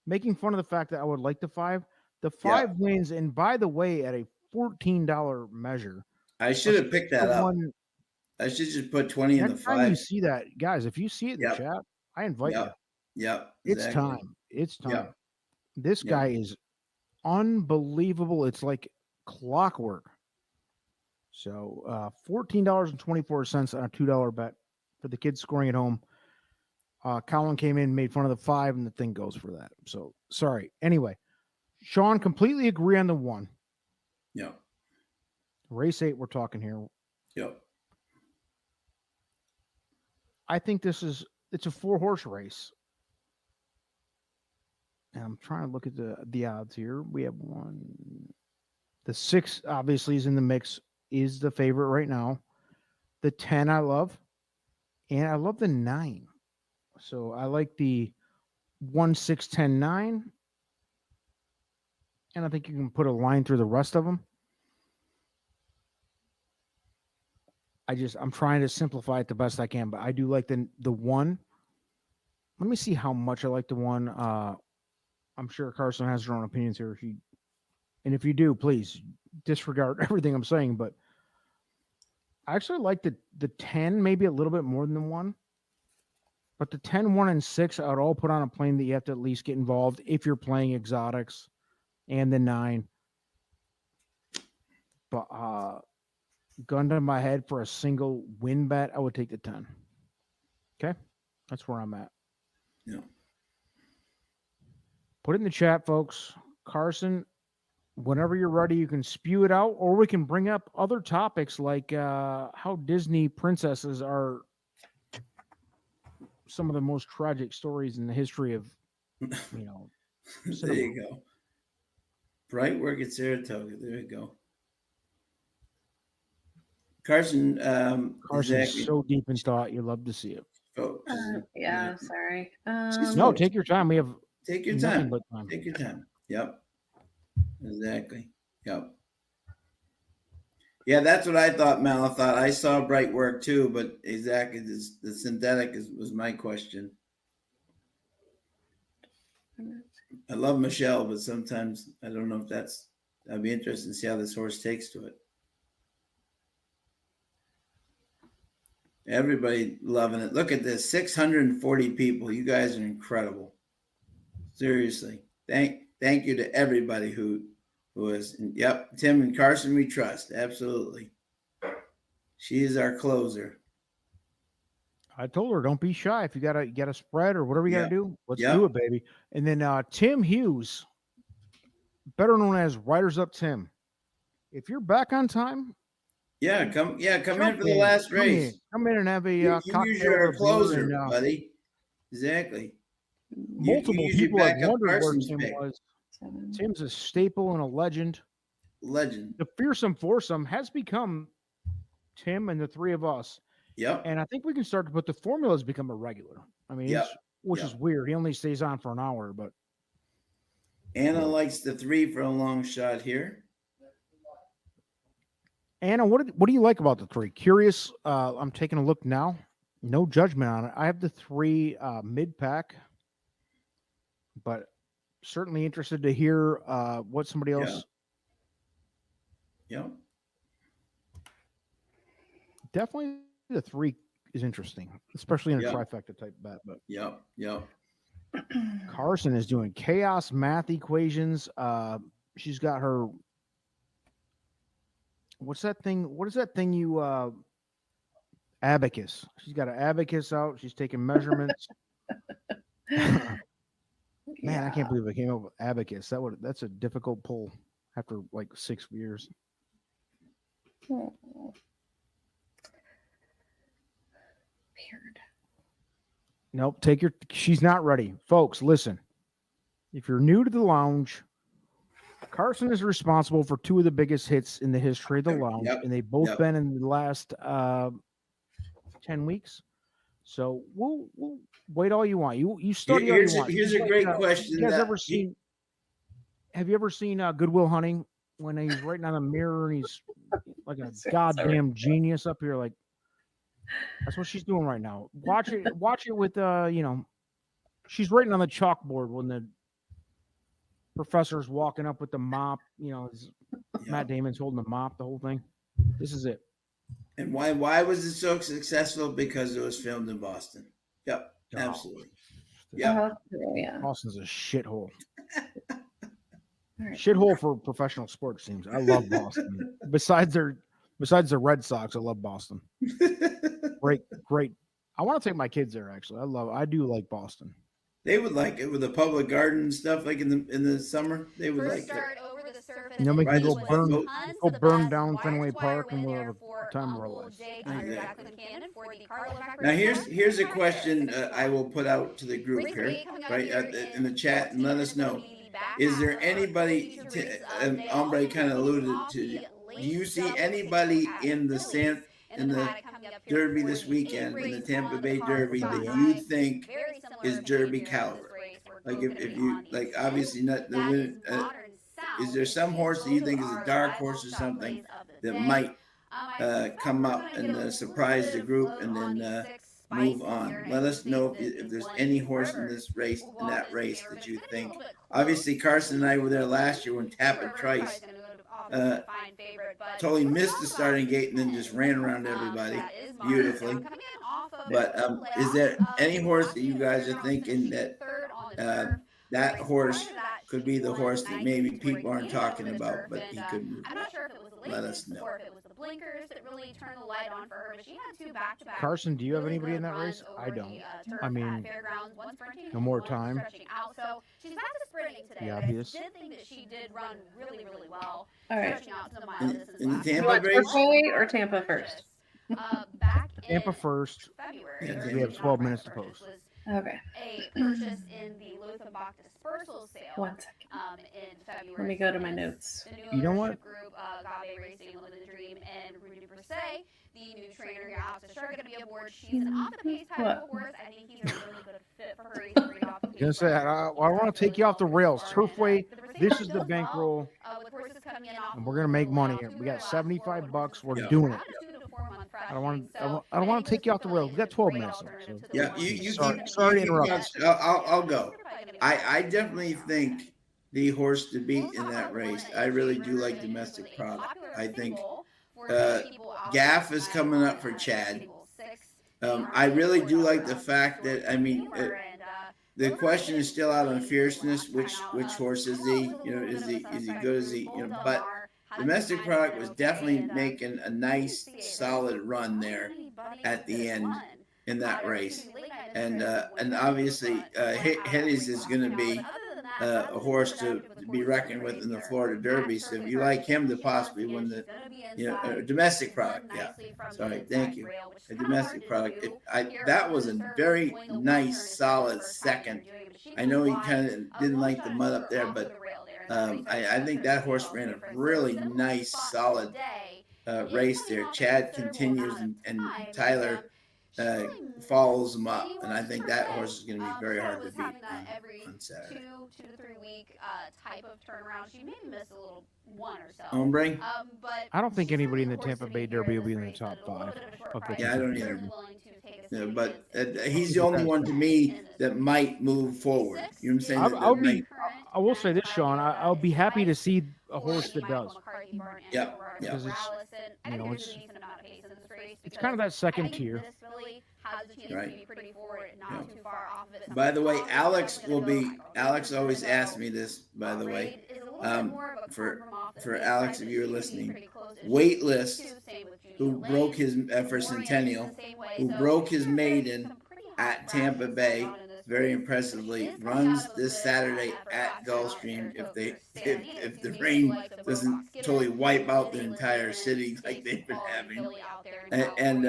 making fun of the fact that I would like the 5. The 5 wins, and by the way, at a $14 measure. I should have picked that up. One, I should just put 20 in the next time 5. you see that, guys, if you see it in the chat, I invite you. Yep. It's time. It's time. This guy is unbelievable. It's like clockwork. So $14.24 on a $2 bet for the kids scoring at home. Colin came in, made fun of the 5, and the thing goes for that. So sorry. Anyway, Sean, completely agree on the 1. Yeah. Race 8, we're talking here. Yep. I think it's a 4-horse race. And I'm trying to look at the odds here. We have 1. The 6 obviously is in the mix, is the favorite right now. The 10 I love. And I love the 9. So I like the 1, 6, 10, 9. And I think you can put a line through the rest of them. I'm trying to simplify it the best I can, but I do like the 1. Let me see how much I like the 1. I'm sure Carson has her own opinions here. And if you do, please disregard everything I'm saying. But I actually like the 10, maybe a little bit more than the 1. But the 10, 1, and 6, I would all put on a plane that you have to at least get involved if you're playing exotics, and the 9. But gun to my head for a single win bet, I would take the 10. Okay? That's where I'm at. Yeah. Put it in the chat, folks. Carson, whenever you're ready, you can spew it out, or we can bring up other topics like how Disney princesses are some of the most tragic stories in the history of, cinema. There you go. Bright work at Saratoga. There you go. Carson's so deep in thought, you love to see it. Folks. Sorry. No, take your time. We have Take your time. Take your time. Yep. Exactly. Yep. Yeah, that's what I thought, Mal. I thought I saw bright work too, but exactly the synthetic was my question. I love Michelle, but sometimes I don't know if I'd be interested to see how this horse takes to it. Everybody loving it. Look at this, 640 people. You guys are incredible. Seriously. Thank you to everybody who is. Yep, Tim and Carson we trust. Absolutely. She is our closer. I told her, don't be shy. If you got a spread or whatever you got to do, let's do it, baby. And then Tim Hughes, better known as Riders Up Tim. If you're back on time, come in for the last race. Come in and have a cocktail. You're a closer, buddy. Exactly. Multiple people have wondered where Tim was. Tim's a staple and a legend. The fearsome foursome has become Tim and the 3 of us. Yep. And I think we can start to put the formulas become a regular. I mean, which is weird. He only stays on for an hour, but Anna likes the 3 for a long shot here. Anna, what do you like about the 3? Curious. I'm taking a look now. No judgment on it. I have the 3 mid pack, but certainly interested to hear what somebody else. Yeah. Definitely the 3 is interesting, especially in a trifecta type bet. But Carson is doing chaos math equations. She's got her. What's that thing? What is that thing you abacus? She's got an abacus out. She's taking measurements. Man, I can't believe I came up with abacus. That's a difficult pull after like 6 years. Weird. Nope. She's not ready. Folks, listen. If you're new to the lounge, Carson is responsible for 2 of the biggest hits in the history of the lounge, and they've both been in the last 10 weeks. So we'll wait all you want. You study all you want. Here's a great question. Have you ever seen Good Will Hunting when he's writing on a mirror and he's like a goddamn genius up here? Like, That's what she's doing right now. Watch it with she's writing on the chalkboard when the professor's walking up with the mop. Matt Damon's holding the mop, the whole thing. This is it. And why was it so successful? Because it was filmed in Boston. Yep, absolutely. Yeah, Boston's a shithole. Shithole for professional sports teams. I love Boston. Besides the Red Sox, I love Boston. Great. I want to take my kids there. Actually, I do like Boston. They would like it with the public garden and stuff. Like in the summer, they would like it. We can go burn down Fenway Park, and we'll have a time of our lives. Exactly. Now here's a question I will put out to the group here, right in the chat, and let us know. Is there anybody? Ombre kind of alluded to. Do you see anybody in the Derby this weekend, in the Tampa Bay Derby, that you think is Derby caliber? Like if you like, obviously not the win. Is there some horse that you think is a dark horse or something that might come up and surprise the group and then move on? Let us know if there's any horse in that race that you think. Obviously, Carson and I were there last year when Tapper Trice totally missed the starting gate and then just ran around everybody beautifully. But is there any horse that you guys are thinking that that horse could be the horse that maybe people aren't talking about, but he could move? Let us know. Carson, do you have anybody in that race? I don't. I mean, no more time. The obvious. I did think that she did run really, really well. All right. In the Tampa race? Turfway or Tampa first? Tampa first. Yeah, we have 12 minutes to post. Okay. A purchase in the Luthenbach dispersal sale. 1 second. In February. Let me go to my notes. You know what? Group, Gabe Racing, Living the Dream, and Rudy Brisset, the new trainer here, Alex Shark, going to be aboard. She's an off-the-pace type of horse. I think he's a really good fit for her. He's a great off-the-pace. Gonna say, I want to take you off the rails. Turfway. This is the bankroll, and we're gonna make money here. We got $75. We're doing it. I don't want to take you off the rails. We got 12 minutes. So. Yeah, you sorry to interrupt. I'll go. I definitely think the horse to beat in that race. I really do like Domestic Product. I think Gaff is coming up for Chad. I really do like the fact that the question is still out on fierceness. Which horse is he? Is he good? Is he? But Domestic Product was definitely making a nice, solid run there at the end in that race, and obviously Henny's is going to be a horse to be reckoned with in the Florida Derby. So if you like him to possibly win the Domestic Product, sorry, thank you, a Domestic Product. That was a very nice, solid second. I know he kind of didn't like the mud up there, but I think that horse ran a really nice, solid race there. Chad continues and Tyler follows him up, and I think that horse is going to be very hard to beat on Saturday. 2 to 3 week type of turnaround. She maybe missed a little one or so. Ombre? But I don't think anybody in the Tampa Bay Derby will be in the top 5. Yeah, I don't either. Yeah, but he's the only one to me that might move forward. You know what I'm saying? I will say this, Sean. I'll be happy to see a horse that does. Yeah. Because it's kind of that second tier. Right. By the way, Alex always asks me this, by the way, for Alex, if you're listening, Waitlist, who broke his, for Centennial, who broke his maiden at Tampa Bay, very impressively, runs this Saturday at Gulfstream if the rain doesn't totally wipe out the entire city like they've been having. And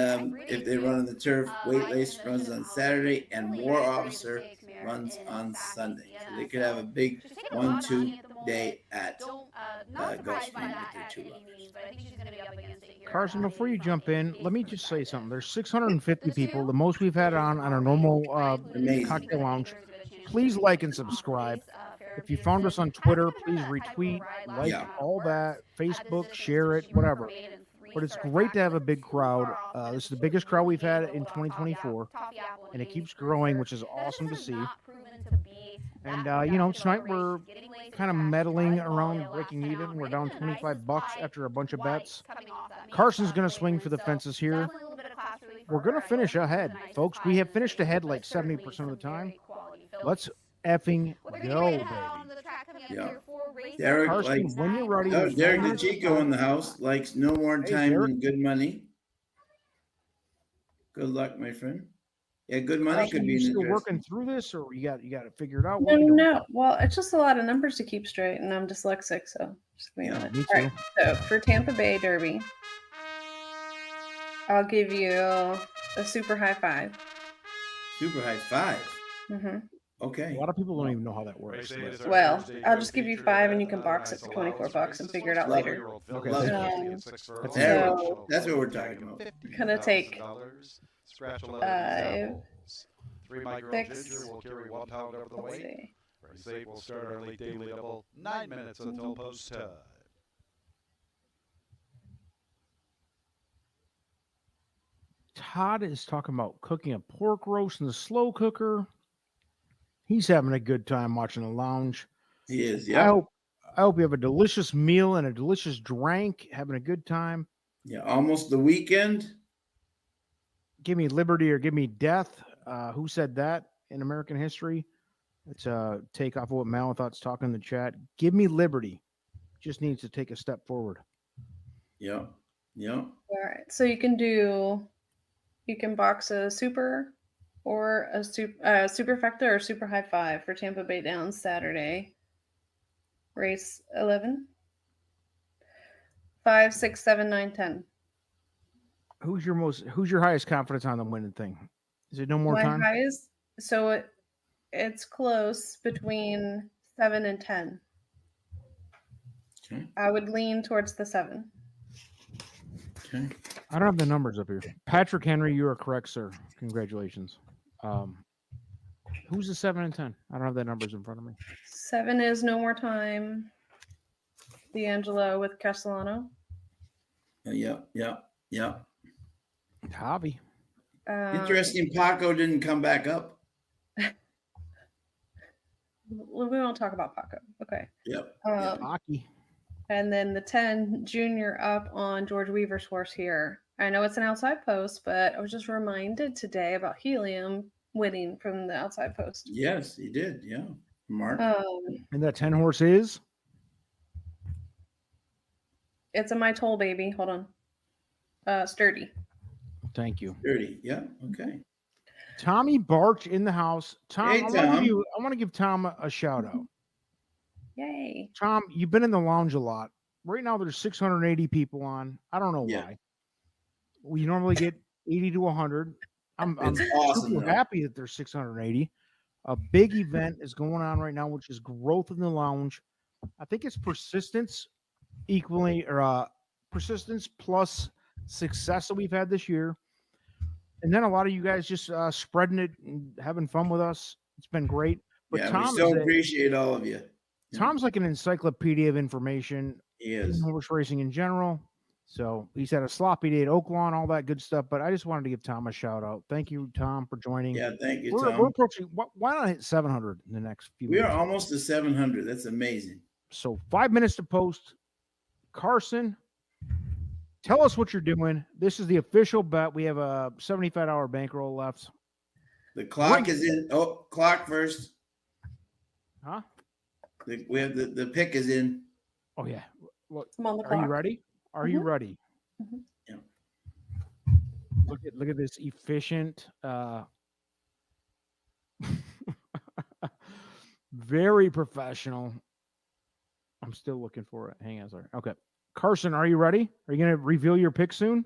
if they run on the turf, Waitlist runs on Saturday and War Officer runs on Sunday. So they could have a big 1-2 day at Gulfstream with their 2 runners. Carson, before you jump in, let me just say something. There's 650 people, the most we've had on our normal cocktail lounge. Please like and subscribe. If you found us on Twitter, please retweet, all that, Facebook, share it, whatever. but it's great to have a big crowd. This is the biggest crowd we've had in 2024, and it keeps growing, which is awesome to see. And tonight we're kind of meddling around breaking even. We're down $25 after a bunch of bets. Carson's going to swing for the fences here. We're going to finish ahead, folks. We have finished ahead like 70% of the time. Let's effing go, baby. Yeah. Derek, Carson, when you're ready. Oh, Derek the Chico in the house likes no more time than good money. Good luck, my friend. Yeah, good money could be still working through this, or you got it figured out. No. Well, it's just a lot of numbers to keep straight, and I'm dyslexic, so just give me a minute. Me too. All right, so for Tampa Bay Derby, I'll give you a super high 5. Super high 5. Mm-hmm. Okay. A lot of people don't even know how that works. Well, I'll just give you 5, and you can box it for $24 and figure it out later. Okay. That's what we're talking about. Gonna take 5, 6. will carry 1 pound over the weight. Race 8 will start our late daily double. 9 minutes until post time. Todd is talking about cooking a pork roast in the slow cooker. He's having a good time watching the lounge. He is, yeah. I hope you have a delicious meal and a delicious drink, having a good time. Yeah, almost the weekend. Give me liberty or give me death. Who said that in American history? It's a take off of what Malathought's talking in the chat. Give me liberty. Just needs to take a step forward. Yeah. All right. So you can box a super or a superfecta or super high 5 for Tampa Bay Downs Saturday. Race 11. 5, 6, 7, 9, 10. Who's your highest confidence on the winning thing? Is it no more time? Highest, so it's close between 7 and 10. Okay. I would lean towards the 7. Okay. I don't have the numbers up here. Patrick Henry, you are correct, sir. Congratulations. Who's the 7 and 10? I don't have the numbers in front of me. 7 is No More Time. D'Angelo with Castellano. Yeah. Javi. Interesting. Paco didn't come back up. We won't talk about Paco. Okay. Yep. Hockey. And then the 10 Junior up on George Weaver's horse here. I know it's an outside post, but I was just reminded today about Helium winning from the outside post. Yes, he did. Yeah. Mark. And that 10 horse is? It's a My Toll baby. Hold on. Sturdy. Thank you. Sturdy. Yeah. Okay. Tommy Barch in the house. Tom, Hey, I want to give Tom a shout out. Yay. Tom, you've been in the lounge a lot. Right now there's 680 people on. I don't know Yeah. why. We normally get 80 to 100. I'm awesome, super though. happy that there's 680. A big event is going on right now, which is growth in the lounge. I think it's persistence persistence plus success that we've had this year. And then a lot of you guys just spreading it and having fun with us. It's been great. But Yeah, Tom we so appreciate all of you. Tom's like an encyclopedia of information. He is. In horse racing in general. So he's had a sloppy day at Oaklawn, all that good stuff. But I just wanted to give Tom a shout out. Thank you, Tom, for joining. Yeah, thank you, We're Tom. approaching. Why not hit 700 in the next few We minutes? are almost to 700. That's amazing. So 5 minutes to post. Carson, tell us what you're doing. This is the official bet. We have a $75 bankroll left. The clock is in. Oh, clock first. Huh? We have the pick is in. Oh yeah. Look, I'm on the are clock. you ready? Are you ready? Mhm. Yeah. Look at this efficient, very professional. I'm still looking for it. Hang on, sorry. Okay. Carson, are you ready? Are you going to reveal your pick soon?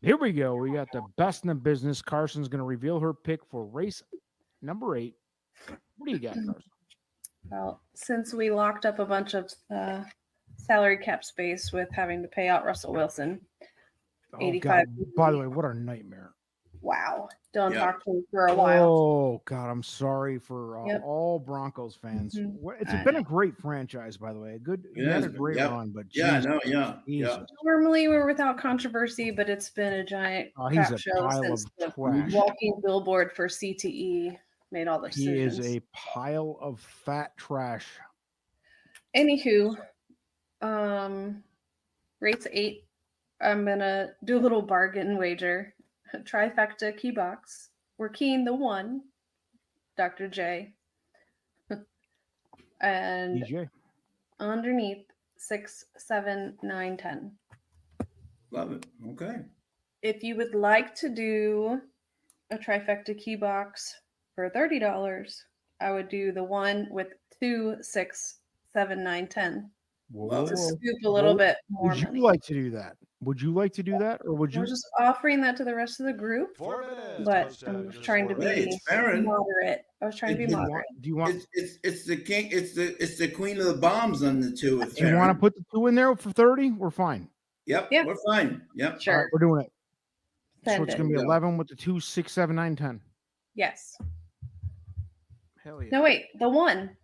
Here we go. We got the best in the business. Carson's going to reveal her pick for race number 8. What do you got, Carson? Well, since we locked up a bunch of salary cap space with having to pay out Russell Wilson, Oh, 85. God. By the way, what a nightmare. Wow. Don't Yeah. talk to me for a while. Oh God, I'm sorry for Yep. all Broncos fans. Mhm. It's I been know. a great franchise, by the way. Good, It you had has a been, great yep. run, but Yeah, Jesus, no, yeah. Jesus. Normally we're without controversy, but it's been a giant Oh, he's crap a show pile since of the trash. walking billboard for CTE made all the He is decisions. a pile of fat trash. Anywho, rates 8. I'm gonna do a little bargain wager. Trifecta key box. We're keying the 1, Dr. J. And DJ. underneath 6, 7, 9, 10. Love it. Okay. If you would like to do a trifecta key box for $30, I would do the one with 2, 6, 7, 9, 10. Whoa, Love whoa, it. whoa. Scoop a little bit more Would you money. like to do that? Would you like to do that, or would I you? was just offering that to the rest of the group, 4 minutes. but Post I'm just trying to 4 be Hey, it's Farron. moderate. I was trying to be Do you moderate. Do you want? It's the king. It's the queen of the bombs on the 2 with Do you want Farron. to put the 2 in there for 30? We're fine. Yep, Yeah. we're fine. Yep. All right, Sure. we're doing it. So Send it's it. gonna be Yeah. 11 with the 2, 6, 7, 9, 10. Yes. Hell yeah. No, wait. The 1.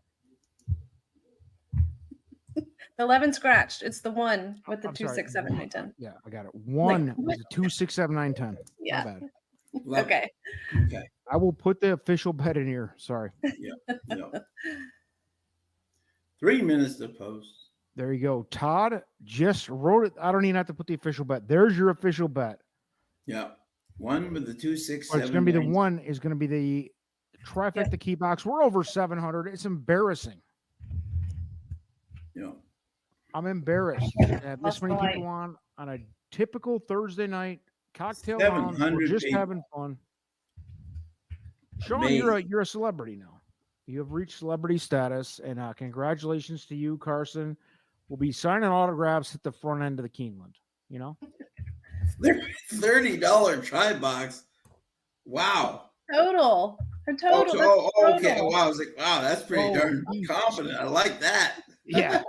The 11 scratched. It's the 1 with the I'm 2, sorry. 6, 7, 9, 10. Yeah, I got it. 1 what? with the 2, 6, 7, 9, 10. Yeah. My bad. Love Okay. it. Okay. I will put the official bet in here. Sorry. Yep. 3 minutes to post. There you go. Todd just wrote it. I don't even have to put the official bet. There's your official bet. Yeah. 1 with the 2, 6, But 7. it's going to be the 9. 1 is going to be the trifecta key box. We're over 700. It's embarrassing. Yeah. I'm embarrassed to have this Lost many the people on a typical Thursday night cocktail lounge. We're 700 just people. having fun. Sean, Amazing. you're a celebrity now. You have reached celebrity status, and congratulations to you, Carson. We'll be signing autographs at the front end of the Keeneland. You know, $30 try box. Wow. Total. A total. Okay. Total. Wow. I was like, wow, that's pretty Oh, darn geez. confident. I like that. yeah.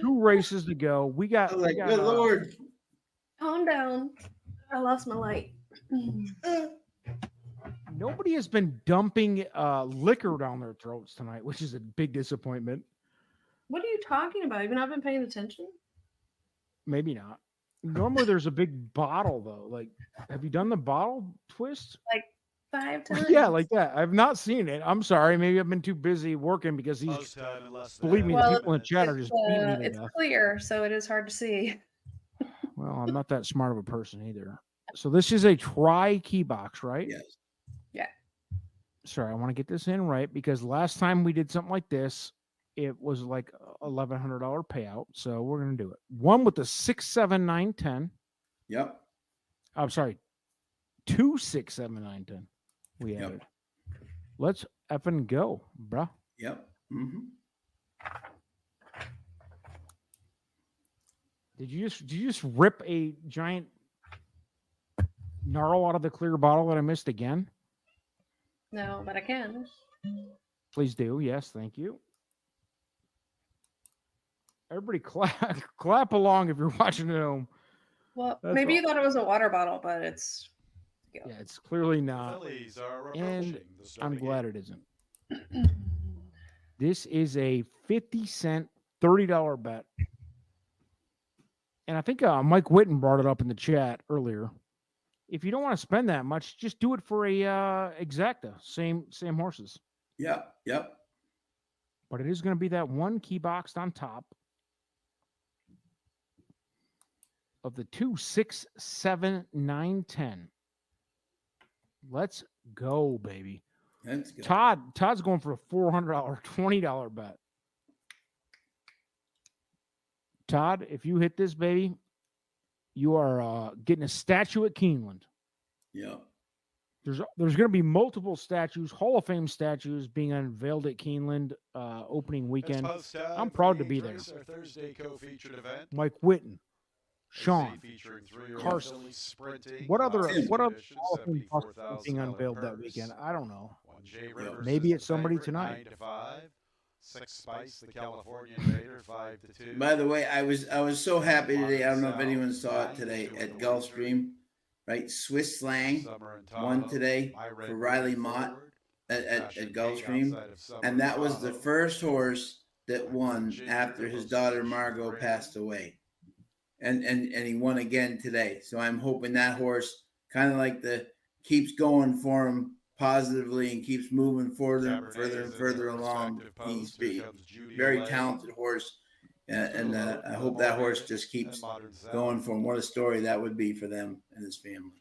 2 races to go. We got. I was like, we got, good Lord. Calm down. I lost my light. Nobody has been dumping liquor down their throats tonight, which is a big disappointment. What are you talking about? You've not been paying attention? Maybe not. Normally, there's a big bottle though. Like, have you done the bottle twist? 5 times. Yeah, like that. I've not seen it. I'm sorry. Maybe I've been too busy working because these. Post time in less than Believe me, Well, the people in the chat are It's, just beating me to it's death. clear, so it is hard to see. Well, I'm not that smart of a person either. So this is a tri key box, right? Yes. Sorry, I want to get this in right because last time we did something like this, it was like $1,100 payout. So we're gonna do it. 1 with the 6, 7, 9, 10. Yep. I'm sorry, 2, 6, 7, 9, 10. We Yep. added. Let's effing go, bruh. Yep. Mm-hmm. Did you just rip a giant gnarl out of the clear bottle that I missed again? No, but I can. Please do. Yes, thank you. Everybody clap along if you're watching at home. Well, That's maybe you all. thought it was a water bottle, but it's. Yeah, it's clearly not. Phillies are And approaching the start I'm of the glad game. it isn't. This is a 50-cent, $30 bet. And I think Mike Whitten brought it up in the chat earlier. If you don't want to spend that much, just do it for a exacta. Same horses. Yep. Yep. But it is going to be that 1 key boxed on top of the 2, 6, 7, 9, 10. Let's go, baby. That's good. Todd's going for a $400, $20 bet. Todd, if you hit this, baby, you are getting a statue at Keeneland. Yep. There's going to be multiple statues, Hall of Fame statues being unveiled at Keeneland opening weekend. It's post time I'm for proud the to be Angels, there. our Thursday co-featured event. Mike Whitten, They Sean, say featuring 3-year-old Carson. Phillies sprinting, what other classic Hall of edition, Fame statues being $74,000 unveiled that purse. weekend? I don't know. 1J Rivers Maybe is it's the somebody favorite, tonight. 9 to 5. 6 Spice, the California Invader, 5 to 2. By the way, I was so happy today. I don't know if anyone saw it today at Gulfstream. right? Swiss Slang Summer and won Tahoe, today My Red for Riley moving Mott forward. at Fashion Gulfstream, King outside of Summer and that was the Tahoe. first horse that My Girl won Ginger after his most daughter position Margot 3. passed away, and he won again today. So I'm hoping that horse kind of like keeps going for him positively and keeps moving further and further along. He's very talented horse, and I hope that horse just keeps going for him. What a story that would be for them and his family.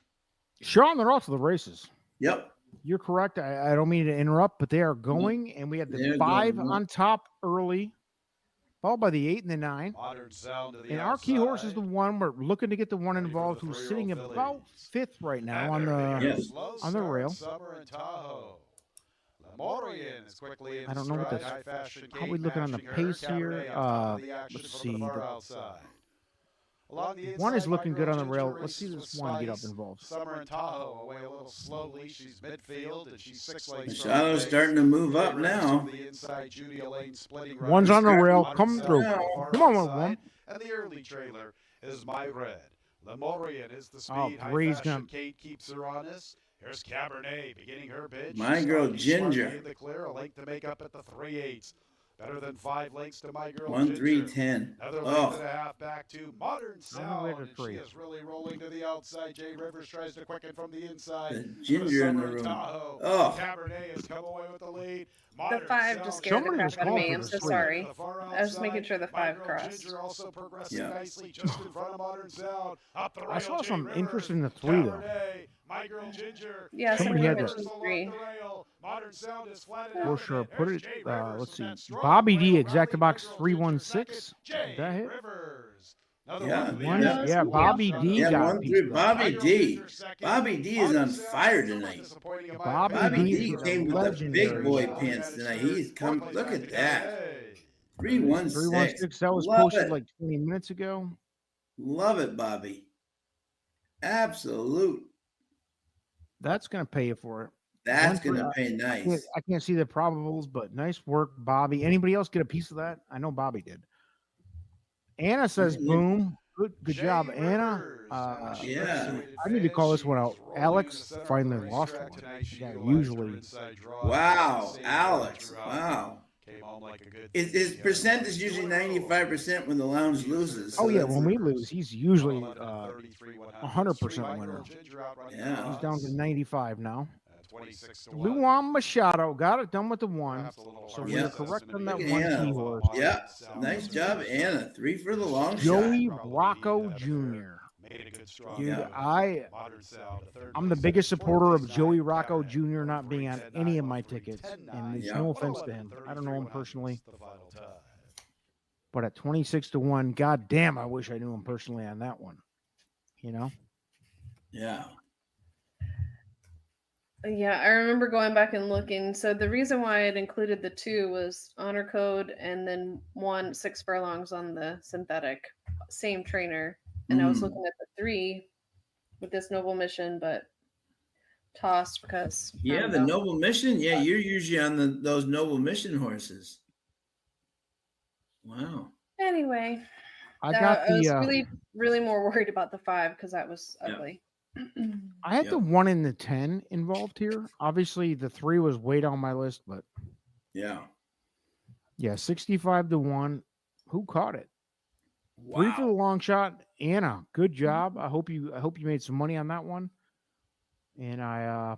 Sean, they're off to the races. Yep. You're correct. I don't mean to interrupt, but they are going, and we had the They're 5 going. on top early, followed by the 8 and the 9. Modern sound to the And our key horse is outside. the one we're looking to get the one Ready for involved, the who's 3-year-old sitting fillies. about 5th right now on And the there they are. Yes. Slow on the start, rail. Summer and Tahoe. Lemurian is quickly in I don't know what stride. that's- High fashion how we Kate looking on the matching her. pace here. Cabernet on top of the action Let's from the see. far The outside. Along the one is inside, looking My good Girl on the Ginger rail. Let's see races this with one get up Spice. involved. Summer and Tahoe away a little slowly. She's midfield and she's 6 lengths from Machado's the starting to move pace. up now. From the inside, Judy Elaine splitting One's right. on the rail, Modern coming Sound through. on the far Come on, outside. one. And the early trailer is My Red. Lemurian is the speed. Oh, High Bree's fashion gonna- Kate keeps her honest. Here's Cabernet beginning her pitch. My Girl Snarky Ginger. Smarky in the clear, a length to make up at the 3/8. Better than 5 lengths to My Girl 1-3-10. Another length and Oh, a half back to Modern Sound. way to And she 3. is really rolling to the outside. Jay Rivers tries to quicken from the inside. the ginger in the Summer and room. Tahoe. Oh, Cabernet has come away with the lead. The Modern 5 Sound just scared the Somebody was crap out of calling me. for I'm the so 3. sorry. To the far I was making outside. sure the My 5 Girl crossed. Ginger also progressing Yeah. nicely just in front of Modern Sound. Up the rail, I saw Jay some Rivers. interest in the 3 though. Cabernet, My Girl Ginger. Yeah, Somebody somebody had mentioned this. 3. Modern Sound is flattened For out. sure. Put There's it. Jay Rivers Let's from that see. strong Bobby D, rail. exacta box My Girl 316. Ginger second. Did that Jay hit? Rivers. Another Yeah, one to the One, yeah. yeah, Bobby D yeah, got a 1 piece through of that. Bobby D. Bobby D is on fire tonight. Bobby Bobby D D is a came with the legendary big boy shot. pants tonight. He's come. Look at that. 316. 316. That was Love posted it. like 20 minutes ago. Love it, Bobby. Absolute. That's going to pay you for it. That's 1 gonna pay nice. I can't see the probables, but nice work, Bobby. Anybody else get a piece of that? I know Bobby did. Anna says, Yeah. "Boom, good job, Anna." Yeah. I need to call this one out. Alex finally lost one. Yeah, usually. Wow, Alex. Wow. Came home like a good His percent is usually 95% when the lounge loses. Oh so yeah, that's- when we lose, he's usually 100% winner. Yeah. He's down to 95 now. 26 to 1. Luan Machado got it done with the 1. So we Yeah. are correct on that Look at 1 Anna. key horse. Yeah. Nice job, Anna. 3 for the long Joey shot. Rocco Jr. Made a good strong Dude, Yeah. Modern Sound, a third I'm the place biggest finish. supporter of Fourth Joey place, Rocco Cabernet. Jr. not being on 103, any of my 10, tickets. 10, And it's Yeah. no offense to him. 111, I don't know him 33, personally. the final tie. But at 26 to 1, god damn, I wish I knew him personally on that one. You know? Yeah. Yeah, I remember going back and looking. So the reason why it included the 2 was honor code and then 6 furlongs on the synthetic. Same trainer. And I was looking at the 3 with this noble mission, but tossed because Yeah, the noble mission. Yeah, you're usually on those noble mission horses. Wow. Anyway, I got I was the really more worried about the 5 because that was Yeah. ugly. I had Yep. the 1 and the 10 involved here. Obviously the 3 was way down my list, but Yeah. yeah, 65 to 1. Who caught it? 3 for the Wow. long shot. Anna, good job. I hope you made some money on that one. And I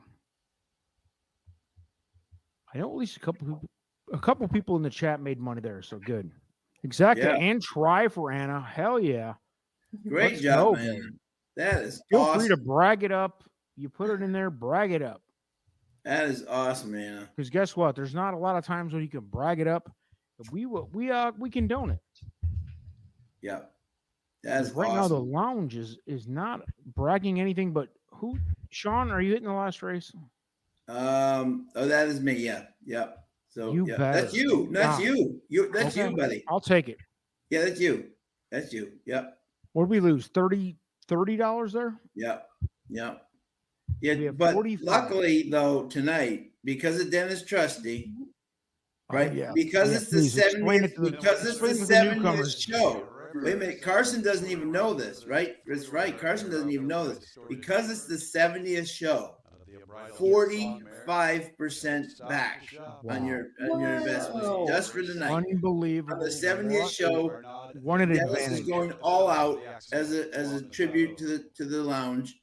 know at least a couple people in the chat made money there, so good. Exactly. Yeah. And try for Anna. Hell yeah. Great Let's job, go, man. baby. That is Feel awesome. free to brag it up. You put it in there, brag it up. That is awesome, Anna. Because guess what? There's not a lot of times when you can brag it up. But we condone it. Yeah. That's Right now the awesome. lounge is not bragging anything but who. Sean, are you hitting the last race? Oh, that is me. Yeah. Yep. So You yeah. better. That's you. That's Ah. you. That's Okay. you, buddy. I'll take it. Yeah, that's you. That's you. Yep. What did we lose? $30 there? Yep. Yep. We Yeah, have but 45. luckily though tonight, because of Dennis Trusty, right? Oh, yeah. Because Yeah, it's the please explain it 70th, to the- because it's explain the to the 70th newcomers. show. Wait a minute. Carson doesn't even know this, right? That's right. Carson doesn't even know this. Because it's the 70th show, 45% back on your investments just for the night. Unbelievable. On the 70th show, What an Dennis advantage. is going all out as a tribute to the lounge.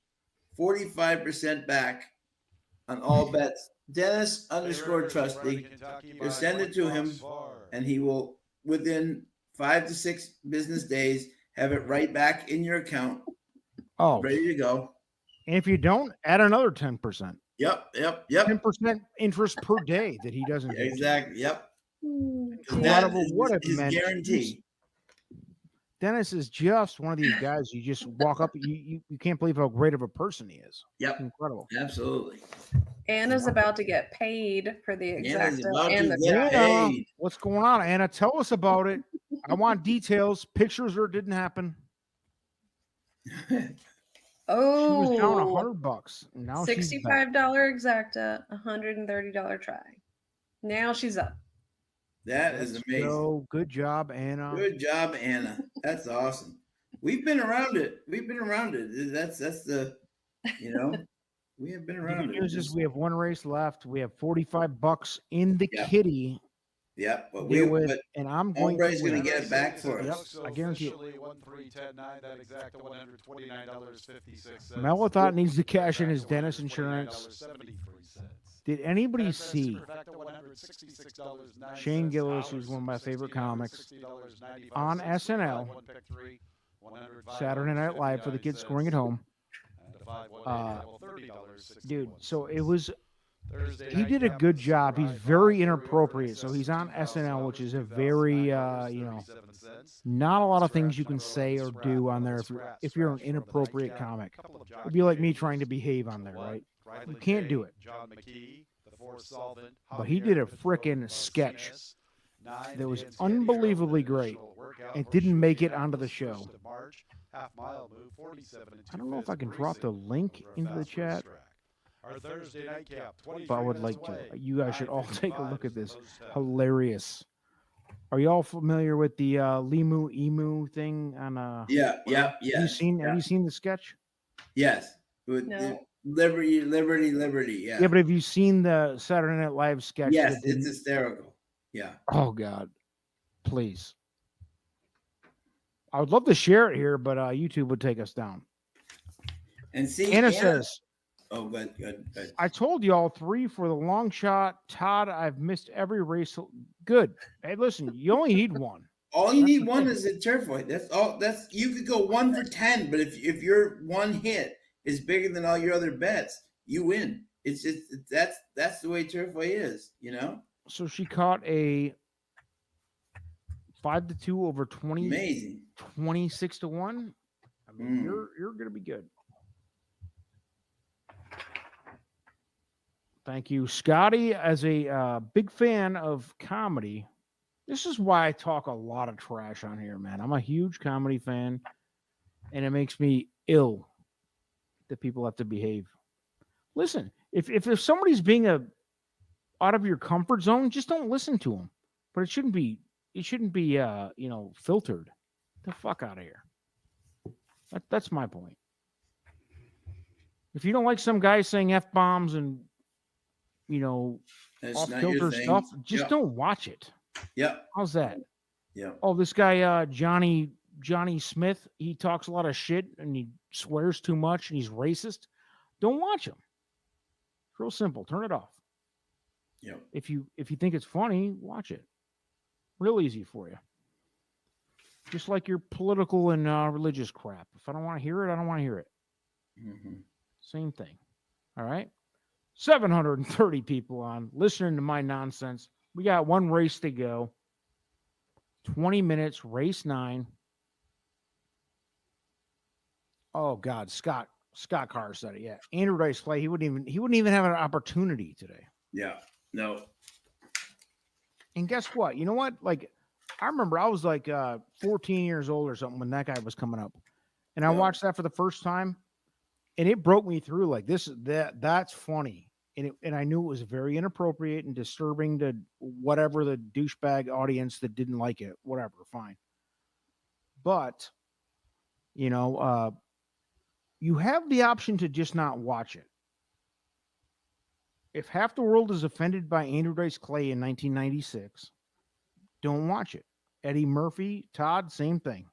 45% back on all bets. Dennis _ Trusty. Just send it to him, and he will, within 5 to 6 business days, have it right back in your account, ready to go. And if you don't, add another 10%. Yep. 10% interest per day that he doesn't get. Exactly. Yep. Incredible. What a his guarantee. Dennis is just one of these guys. You just walk up, you can't believe how great of a person he is. Yep. Incredible. Absolutely. Anna's about to get paid for the Anna's exacta about and to the get paid. What's going on, Anna? Tell us about it. I want details, pictures, or it didn't happen. Oh, She was down $100. Now she's back. $65 exacta, $130 try. Now she's up. That is amazing. So good job, Anna. Good job, Anna. That's awesome. We've been around it. That's the, we have been The around good it. news is we have one race left. We have $45 in the kitty. Yep. But and I'm going to get it back for Yep, us. I guarantee it. 1-3-10-9, that exact $129.56. Melithot needs to cash in his Dennis insurance. Did anybody see Shane Gillis, who's one of my favorite comics, on SNL Saturday Night Live for the kids scoring at home? Dude, so it was. He did a good job. He's very inappropriate. So he's on SNL, which is a very, not a lot of things you can say or do on there if you're an inappropriate comic. It'd be like me trying to behave on there, right? You can't do it. But he did a frickin' sketch that was unbelievably great. It didn't make it onto the show. I don't know if I can drop the link into the chat. Our Thursday night cap, but I would like to. You guys should all take a look at this. Hilarious. Are you all familiar with the Limu Emu thing on Yeah. Have you seen the sketch? Yes. No. Liberty, yeah. Yeah, but have you seen the Saturday Night Live sketch? Yes, it's hysterical. Yeah. Oh God. Please. I would love to share it here, but YouTube would take us down. And see, Anna says, oh, good. I told y'all 3 for the long shot. Todd, I've missed every race. Good. Hey, listen, you only need one. All you need one is a Turfway. That's all. You could go 1 for 10, but if your one hit is bigger than all your other bets, you win. It's just that's the way Turfway is, So she caught a 5-2 over 20. Amazing. 26-1. I mean, you're gonna be good. Thank you, Scotty. As a big fan of comedy, this is why I talk a lot of trash on here, man. I'm a huge comedy fan, and it makes me ill that people have to behave. Listen, if somebody's being out of your comfort zone, just don't listen to them. But it shouldn't be filtered. Get the fuck out of here. That's my point. If you don't like some guy saying F-bombs and off-kilter stuff, just don't watch it. Yep. How's that? Yeah. Oh, this guy Johnny Smith, he talks a lot of shit and he swears too much and he's racist. Don't watch him. It's real simple. Turn it off. Yeah. If you think it's funny, watch it. Real easy for you. Just like your political and religious crap. If I don't want to hear it, I don't want to hear it. Mm-hmm. Same thing. All right. 730 people on listening to my nonsense. We got one race to go. 20 minutes, race 9. Oh God, Scott Carr said it. Yeah, Andrew Dice Clay. He wouldn't even have an opportunity today. Yeah. No. And guess what? You know what? Like, I remember I was like 14 years old or something when that guy was coming up, and I watched that for the first time, and it broke me through. Like that's funny, and I knew it was very inappropriate and disturbing to whatever the douchebag audience that didn't like it. Whatever, fine. But, you know, you have the option to just not watch it. If half the world is offended by Andrew Dice Clay in 1996, don't watch it. Eddie Murphy, Todd, same thing.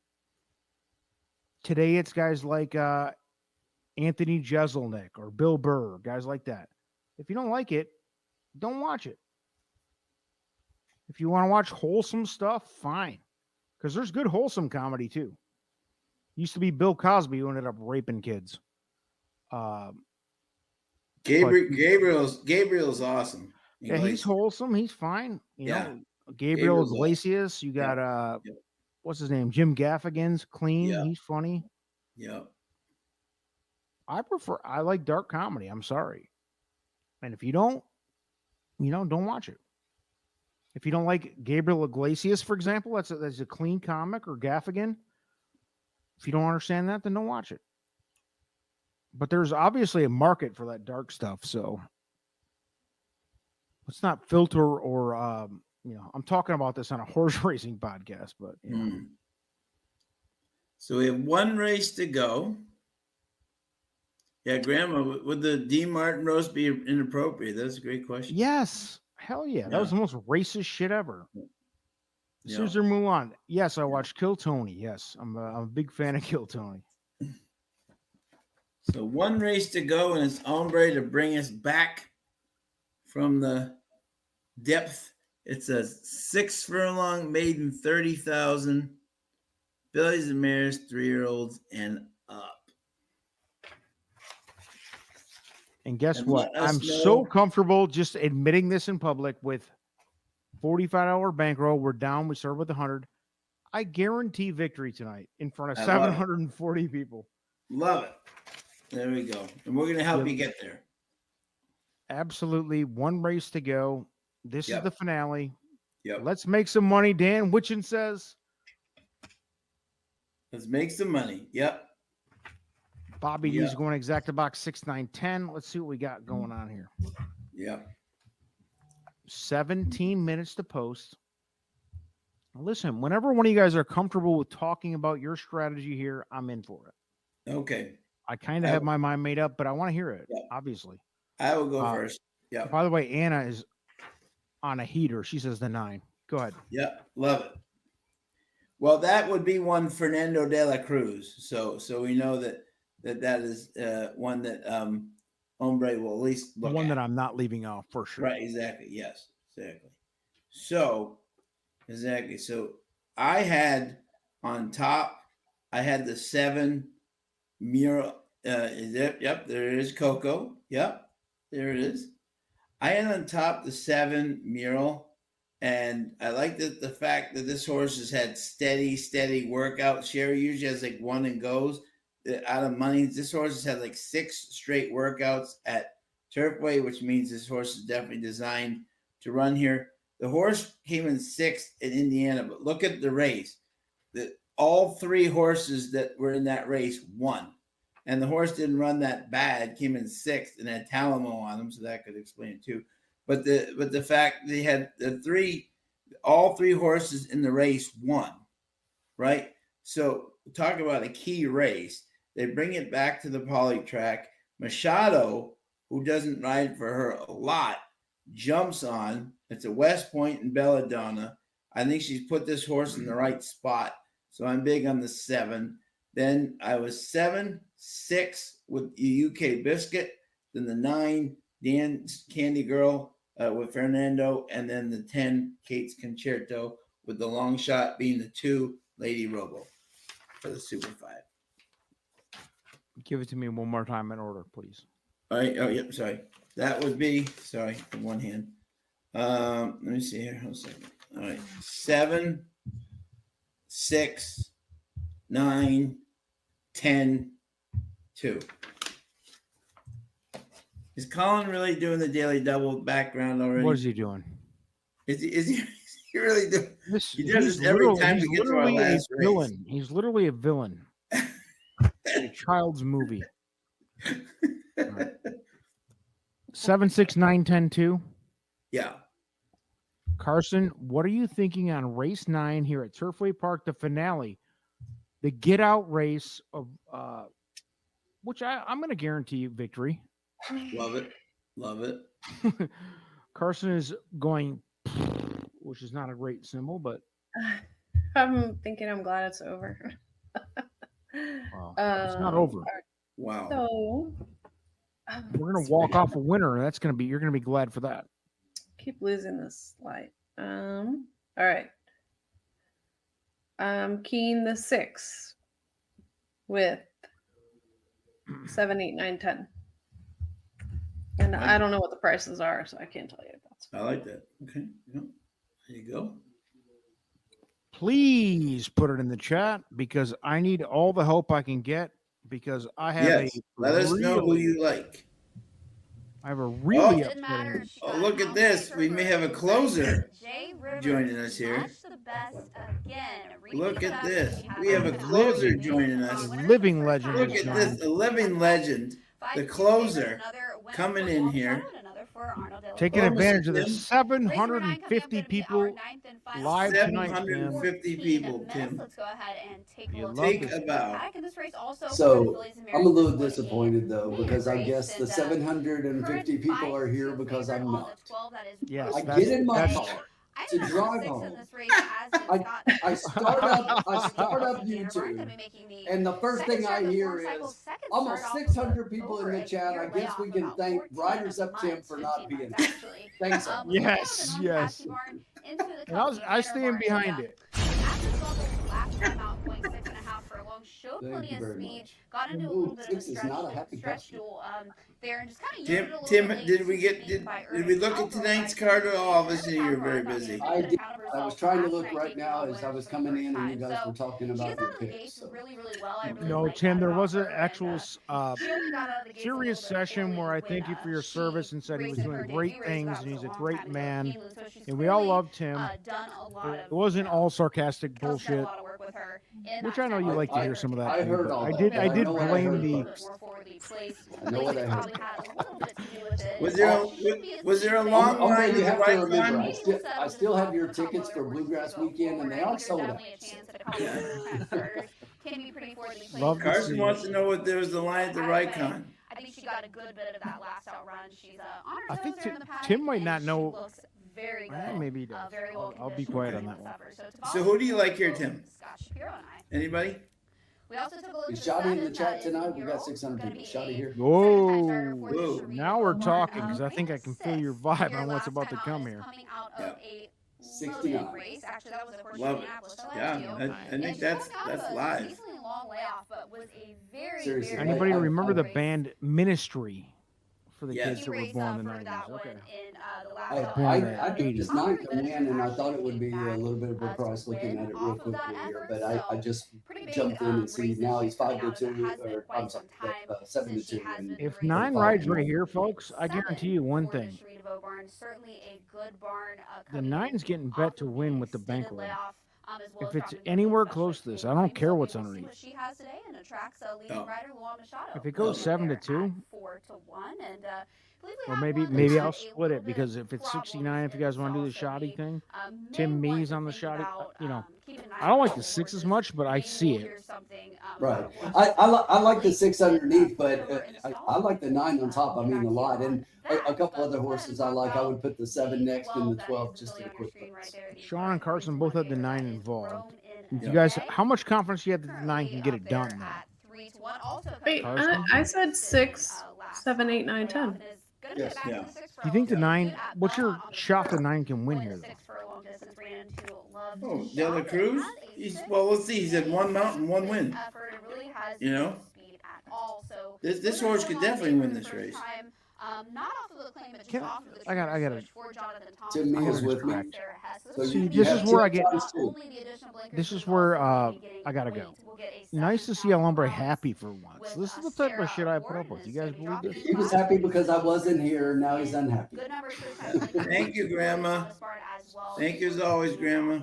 Today it's guys like Anthony Jeselnik or Bill Burr, guys like that. If you don't like it, don't watch it. If you want to watch wholesome stuff, fine. Because there's good wholesome comedy too. Used to be Bill Cosby who ended up raping kids. Gabriel's awesome. Yeah, he's wholesome. He's fine. You know, Gabriel Iglesias. You got what's his name? Jim Gaffigan's clean. Yeah. He's funny. Yeah. I like dark comedy. I'm sorry. And if you don't, don't watch it. If you don't like Gabriel Iglesias, for example, that's a clean comic, or Gaffigan. If you don't understand that, then don't watch it. But there's obviously a market for that dark stuff, so let's not filter or I'm talking about this on a horse racing podcast, but So we have one race to go. Yeah, Grandma, would the D. Martin roast be inappropriate? That's a great question. Yes. Hell yeah. That was the most racist shit ever. Susan Mulan. Yes, I watched Kill Tony. Yes, I'm a big fan of Kill Tony. So one race to go, and it's Hombre to bring us back from the depth. It's a 6 furlong maiden, 30,000. Fillies and mares, 3-year-olds and up. And guess what? I'm so comfortable just admitting this in public with $45 bankroll. We're down. We started with 100. I guarantee victory tonight in front of 740 people. Love it. There we go. And we're going to help you get there. Absolutely. One race to go. This is the finale. Yep. Let's make some money, Dan Witchin says. Let's make some money. Yep. Bobby D's going exacta box 6-9-10. Let's see what we got going on here. Yep. 17 minutes to post. Listen, whenever one of you guys are comfortable with talking about your strategy here, I'm in for it. Okay. I kind of have my mind made up, but I want to hear it, obviously. I will go first. Yeah. By the way, Anna is on a heater. She says the 9. Go ahead. Yeah, love it. Well, that would be one Fernando de la Cruz. So we know that is one that Hombre will at least look one at. that I'm not leaving off for sure. Right, exactly. Yes, exactly. So I had on top, I had the 7 mural. Yep, there it is, Coco. Yep, there it is. I had on top the 7 mural. And I like the fact that this horse has had steady workouts. Sherry usually has like 1 and goes out of money. This horse has had like 6 straight workouts at Turfway, which means this horse is definitely designed to run here. The horse came in 6th in Indiana, but look at the race. All 3 horses that were in that race won. And the horse didn't run that bad, came in 6th and had Talamo on him, so that could explain it too. But the fact they had all 3 horses in the race won, right? So talk about a key race. They bring it back to the poly track. Machado, who doesn't ride for her a lot, jumps on. It's a West Point and Belladonna. I think she's put this horse in the right spot. So I'm big on the 7. Then I was 7, 6 with the UK Biscuit. Then the 9, Dan's Candy Girl with Fernando. And then the 10, Kate's Concerto, with the long shot being the 2, Lady Robo for the Super 5. Give it to me one more time in order, please. All right. Oh, yep. Sorry. That would be, in one hand. Let me see here. Hold a second. All right. 7, 6, 9, 10, 2. Is Colin really doing the daily double background already? What is he doing? Is he really doing this? He does this every time we get to our last race. Villain. He's literally a villain. A child's movie. Right. 7, 6, 9, 10, 2. Yeah. Carson, what are you thinking on race 9 here at Turfway Park, the finale? the get out race of which I'm going to guarantee you victory. Love it. Love it. Carson is going, which is not a great symbol, but I'm thinking I'm glad it's over. well, it's not over. Wow. So We're going to walk off a winner, and you're going to be glad for that. keep losing this light. All right. Keying the 6 with 7, 8, 9, 10. And I don't know what the prices are, so I can't tell you. I like that. Okay. Yep. There you go. Please put it in the chat because I need all the help I can get because I have Let us know who you like. I have a really Oh, look at this. We may have a closer joining us here. Look at this. We have a closer joining us. Living legend. Look at this. A living legend. The closer coming in here. Taking advantage of the 750 people live tonight. 750 people, Tim. Let's go ahead and take a bow. So I'm a little disappointed though because I guess the 750 people are here because I'm not. Yes, I get in my car to drive home. I start up YouTube, and the first thing I hear is almost 600 people in the chat. I guess we can thank Riders Up Tim for not being here. Thanks. Yes. And I stand behind it. Thank you very much. Ooh, 6 is not a happy customer. Tim, did we look at tonight's card at all? Listen, you're very busy. I did. I was trying to look right now as I was coming in, and you guys were talking about your picks. So. No, Tim, there was an actual serious session where I thank you for your service and said he was doing great things and he's a great man, and we all loved him. It wasn't all sarcastic bullshit, which I know you like to hear some of that. I heard all I that. did blame the. I know what I heard. Was there a long line? You have to remember, I still have your tickets for Bluegrass Weekend, and they are sold out. Love Carson wants to know if there was the line at the Rikon. I think she got a good bit of that last outrun. She's I think Tim might not know. Maybe he does. I'll be quiet on that one. So who do you like here, Tim? Anybody? We also took a look Is Shotty in the chat tonight? We got 600 people. Shotty here. Whoa. Now we're talking because I think I can feel your vibe on what's about to come here. Yeah. 69. Love it. Yeah, I think that's live. Seriously. Anybody remember the band Ministry for the Yes. kids that were born in the 90s? Okay. I did this 9 come in, and I thought it would be a little bit of a price looking at it real quickly here, but I just jumped in and see now he's 5-2, or I'm sorry, 7-2. If 9 rides right here, folks, I guarantee you one thing. The 9's getting bet to win with the bankroll. If it's anywhere close to this, I don't care what's underneath. If it goes 7-2, or maybe I'll split it because if it's 69, if you guys want to do the shoddy thing, Tim Mees on the shoddy, I don't like the 6 as much, but I see it. Right. I like the 6 underneath, but I like the 9 on top. I mean, a lot. And a couple other horses I like. I would put the 7 next and the 12 just in a quick place. Sean and Carson both had the 9 involved. You guys, how much confidence do you have that the 9 can get it done now? Wait, I said 6, 7, 8, 9, 10. Yes. Yeah. Do you think the 9? What's your shot? The 9 can win here, though. Oh, De La Cruz? Let's see. He's had 1 mountain, 1 win. You know, this horse could definitely win this race. I got it. Tim Mees with me. So See, this is where I gotta go. Nice to see Alhambra happy for once. This is the type of shit I put up with. You guys believe this? He was happy because I wasn't here. Now he's unhappy. Thank you, Grandma. Thank you as always, Grandma.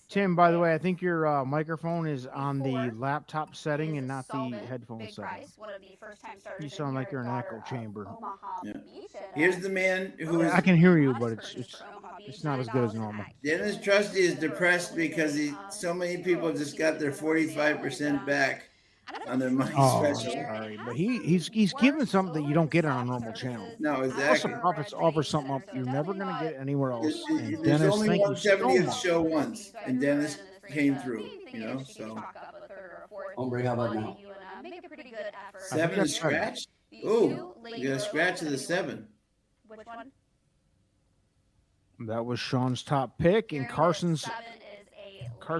Tim, by the way, I think your microphone is on the laptop setting and not the headphone setting. You sound like you're in an echo chamber. Yeah. Here's the man who is. I can hear you, but it's It's not as good as normal. Dennis Trusty is depressed because so many people just got their 45% back on their money special. Sorry, but he's giving something that you don't get on a normal channel. No, Plus, exactly. the profits offer something up you're never going to get anywhere else. And There's Dennis, only thank you so 170th much. show once, and Dennis came through. You know, so. Hombre, how about now? 7 is scratch. Ooh, you got a scratch of the 7. Which one? That was Sean's top pick, and Carson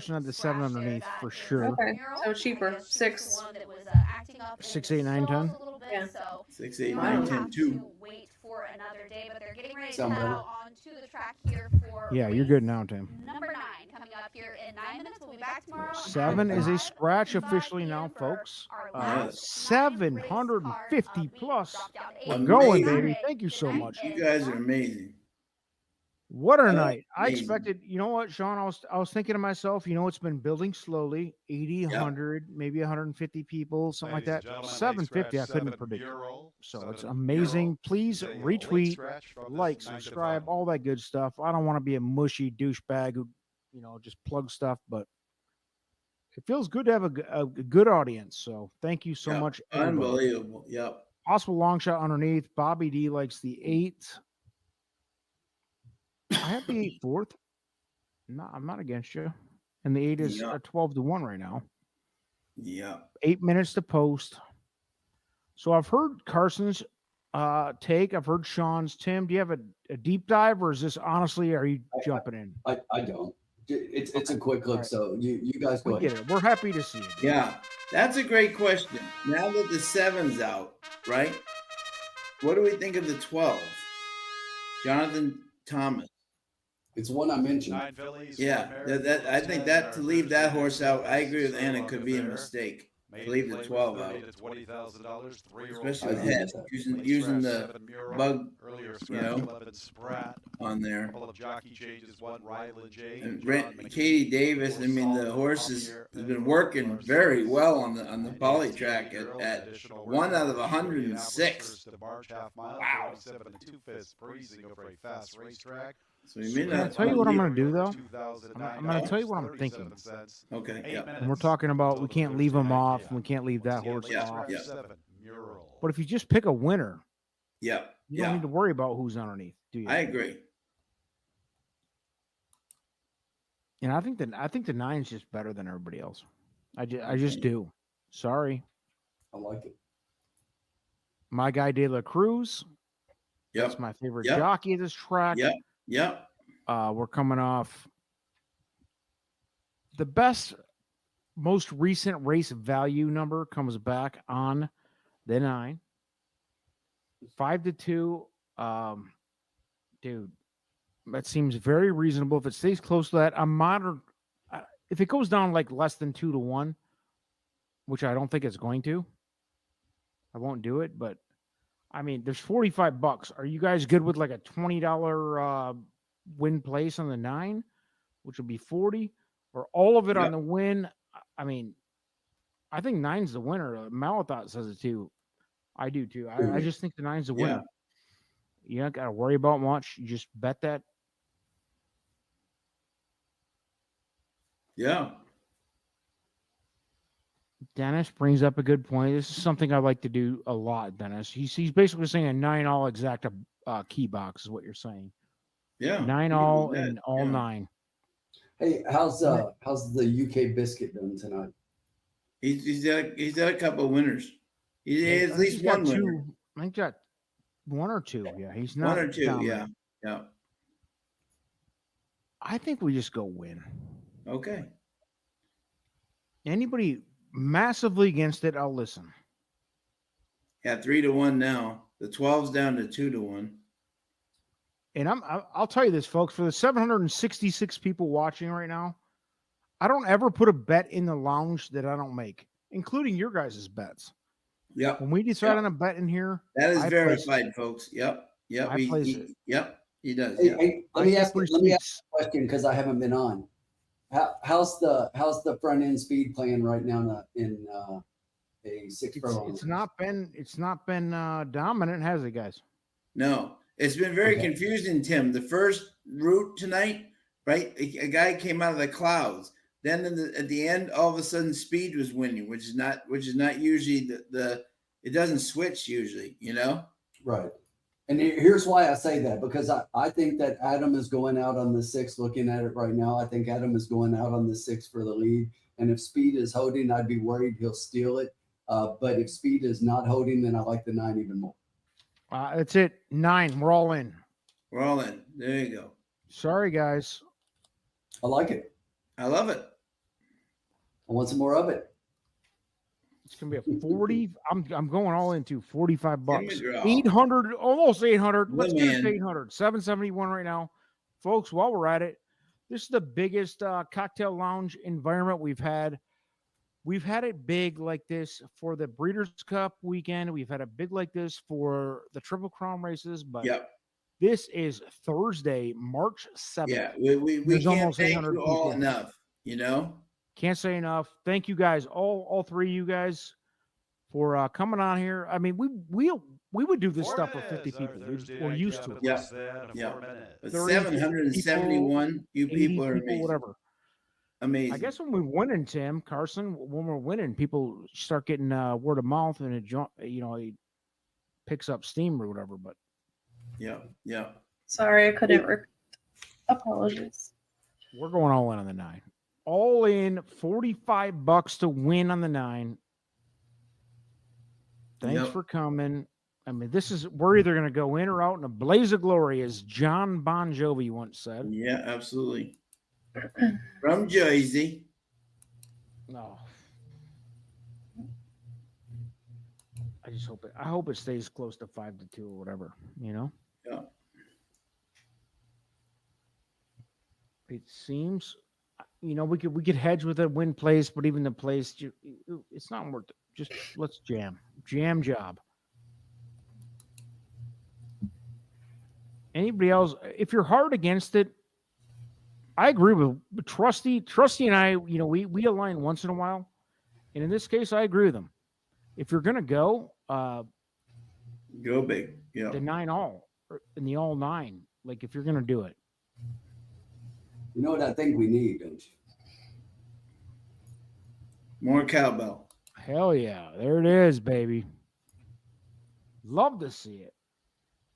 had the 7 underneath for sure. Okay, so cheaper. 6. 6, 8, 9, 10. Yeah. 6, 8, 9, 10, 2. Wait for another day, but they're getting ready to Sound head better. out onto the track here for Yeah, you're good now, Tim. number 9 coming up here in 9 minutes. We'll be back tomorrow. 7 is a scratch officially now, folks. 750 plus. We're going, baby. Thank you so much. You guys are amazing. What a night. I amazing. expected, you know what, Sean, I was thinking to myself, you know, it's been building slowly, 80, 100, maybe 150 people, something like that. 750, I couldn't predict. So it's amazing. Please retweet, like, subscribe, all that good stuff. I don't want to be a mushy douchebag who, you know, just plug stuff, but it feels good to have a good audience. So thank you so much. Everybody. Unbelievable. Yep. Possible long shot underneath. Bobby D likes the 8. I have the 8 fourth. No, I'm not against you. And the 8 is 12-1 right now. Yeah. 8 minutes to post. So I've heard Carson's take. I've heard Sean's. Tim, do you have a deep dive, or is this honestly, are you jumping in? I don't. It's a quick look, so you guys go We ahead. get it. We're happy to see it. Yeah. That's a great question. Now that the 7's out, right? What do we think of the 12? Jonathan Thomas. It's one I mentioned. 9 fillies. Yeah, that I think that to leave that horse out, I agree with Anna, could be a mistake. To leave the 12 out, especially with head, using the bug, you know, on there. And Katie Davis, I mean, the horse has been working very well on the poly track at 1 out of 106. Wow. So you may Can I not tell you what I'm going to do, though? I'm going to tell you what I'm thinking. Okay, yeah. And we're talking about we can't leave them off. And we can't leave that horse off. Yeah. But if you just pick a winner, Yeah. you don't need to worry about who's underneath, do you? I agree. And I think the 9's just better than everybody else. I just do. Sorry. I like it. My guy De La Cruz. Yep. That's my favorite jockey at this track. Yep. We're coming off the best, most recent race value number comes back on the 9. 5-2. Dude, that seems very reasonable. If it stays close to that, I'm modern. If it goes down like less than 2-1, which I don't think it's going to, I won't do it. But I mean, there's $45. Are you guys good with like a $20 win place on the 9, which would be 40, or all of it on the win? I mean, I think 9's the winner. Malathot says it too. I do too. I just think the 9's the winner. You don't got to worry about much. You just bet that. Yeah. Dennis brings up a good point. This is something I like to do a lot, Dennis. He's basically saying a 9 all exact key box is what you're saying. Yeah. 9 all and all 9. Hey, how's the UK biscuit doing tonight? He's got a couple of winners. He has at least one winner. I think got 1 or 2. Yeah, he's not 1 or 2. dominant. Yeah. I think we just go win. Okay. Anybody massively against it, I'll listen. Yeah, 3-1 now. The 12's down to 2-1. And I'll tell you this, folks, for the 766 people watching right now, I don't ever put a bet in the lounge that I don't make, including your guys' bets. Yep. When we decide on a bet in here, that is verified, folks. Yep. He does. Hey, let me ask a question because I haven't been on. How's the front end speed playing right now in a 6 furlong? It's not been dominant, has it, guys? No. It's been very Okay. confusing, Tim. The first route tonight, right? A guy came out of the clouds. Then at the end, all of a sudden, speed was winning, which is not usually the it doesn't switch usually, you know. Right. And here's why I say that, because I think that Adam is going out on the 6, looking at it right now. I think Adam is going out on the 6 for the lead. And if speed is holding, I'd be worried he'll steal it. But if speed is not holding, then I like the 9 even more. That's it. 9. We're all in. We're all in. There you go. Sorry, guys. I like it. I love it. I want some more of it. It's gonna be a 40. I'm going all into $45. Give me a draw. 800, almost 800. Let's get it to man. 800. 771 right now, folks. While we're at it, this is the biggest cocktail lounge environment we've had. We've had it big like this for the Breeders' Cup weekend. We've had it big like this for the Triple Crown races, but Yep. this is Thursday, March 7th. Yeah. We There's can't almost thank 800 you all people. enough, you know. Can't say enough. Thank you guys, all three of you guys, for coming on here. I mean, we would do this 4 stuff for minutes, 50 our people. Thursday We're night used jump to in it. Yeah. less than Yeah. 4 minutes. But 30 771 you 80 people are amazing. whatever. Amazing. I guess when we're winning, Tim Carson, when we're winning, people start getting word of mouth, and it picks up steam or whatever. But Yeah. Yeah. Sorry, I couldn't. Apologies. we're going all in on the 9. All in, $45 to win on the 9. Thanks Yep. for coming. I mean, we're either going to go in or out in a blaze of glory, as John Bon Jovi once said. Yeah, absolutely. From Jersey. No. I hope it stays close to 5-2 or whatever, you know? Yeah. It seems, we could hedge with a win place, but even the place, it's not worth it. Just let's jam job. Anybody else? If you're hard against it, I agree with Trusty. Trusty and I, we align once in a while, and in this case, I agree with him. If you're gonna go, Go big. Yeah. the 9 all, or in the all 9. Like if you're gonna do it, You know what I think we need, don't you? More cowbell. hell yeah, there it is, baby. Love to see it.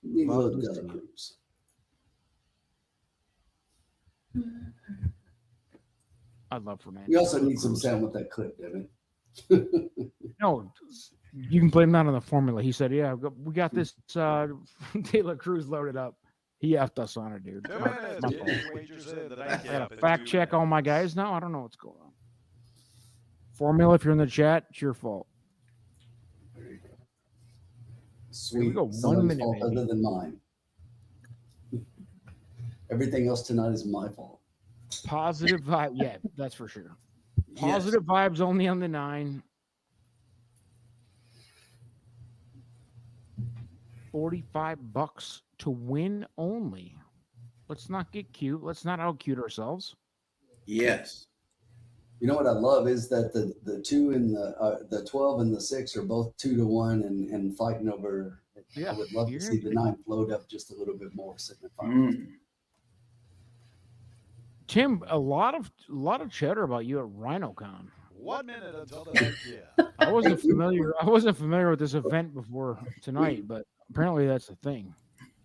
We need a Love little to Delta see it. Cruise. I'd love for man. We also need some sound with that clip, damn it. No, you can blame that on the formula. He said, "Yeah, we got this Taylor Cruz loaded up." He effed us on it, dude. 2 My minutes. fault. Get your wagers in. The I night gotta cap in fact 2 check all my minutes. guys now. I don't know what's going on. Formula, if you're in the chat, it's your fault. Sweet. go, 1 Someone's minute, fault baby. other than mine. Everything else tonight is my fault. Positive vibe. Yeah, that's for sure. Positive vibes only on the 9. 45 bucks to win only. Let's not get cute. Let's not out cute ourselves. Yes. You know what I love is that the 2 and the 12 and the 6 are both 2-1 and fighting over. Yeah, I would love to see the 9 float up just a little bit more. Tim, a lot of chatter about you at RhinoCon. 1 minute until the night cap. I wasn't familiar with this event before tonight, but apparently that's the thing.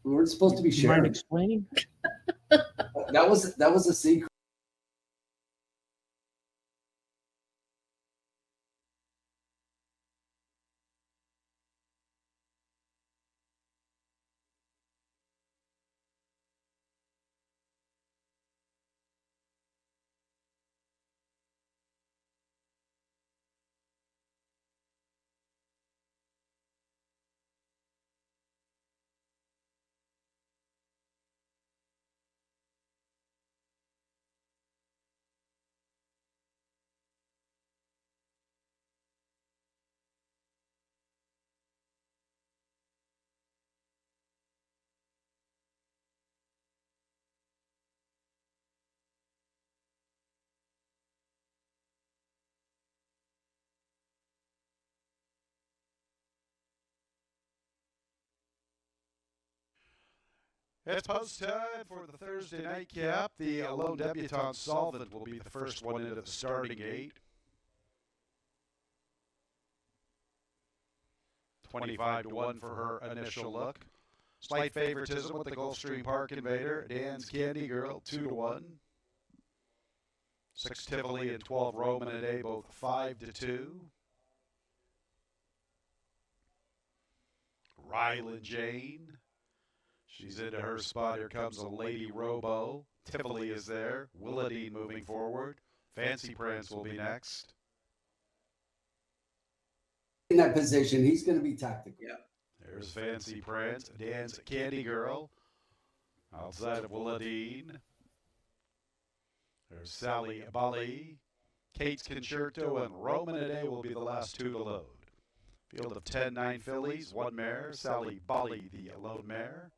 We're supposed to be You mind sharing. explaining? That was a secret. It's post time for the Thursday nightcap. The lone debutante Solvent will be the first one into the starting gate. 25-1 for her initial look. Slight favoritism with the Gulfstream Park Invader. Dan's Candy Girl, 2-1. 6 Tivoli and 12 Roman a day, both 5-2. Rylan Jane. She's into her spot. Here comes a Lady Robo. Tivoli is there. Willadine moving forward. Fancy Prance will be next. In that position, he's going to be tactical. Yeah. There's Fancy Prance. Dan's Candy Girl. Outside of Willadine. There's Sally Bali. Kate's Concerto and Roman a day will be the last 2 to load. Field of 10-9 fillies, 1 mare. Sally Bali, the lone mare.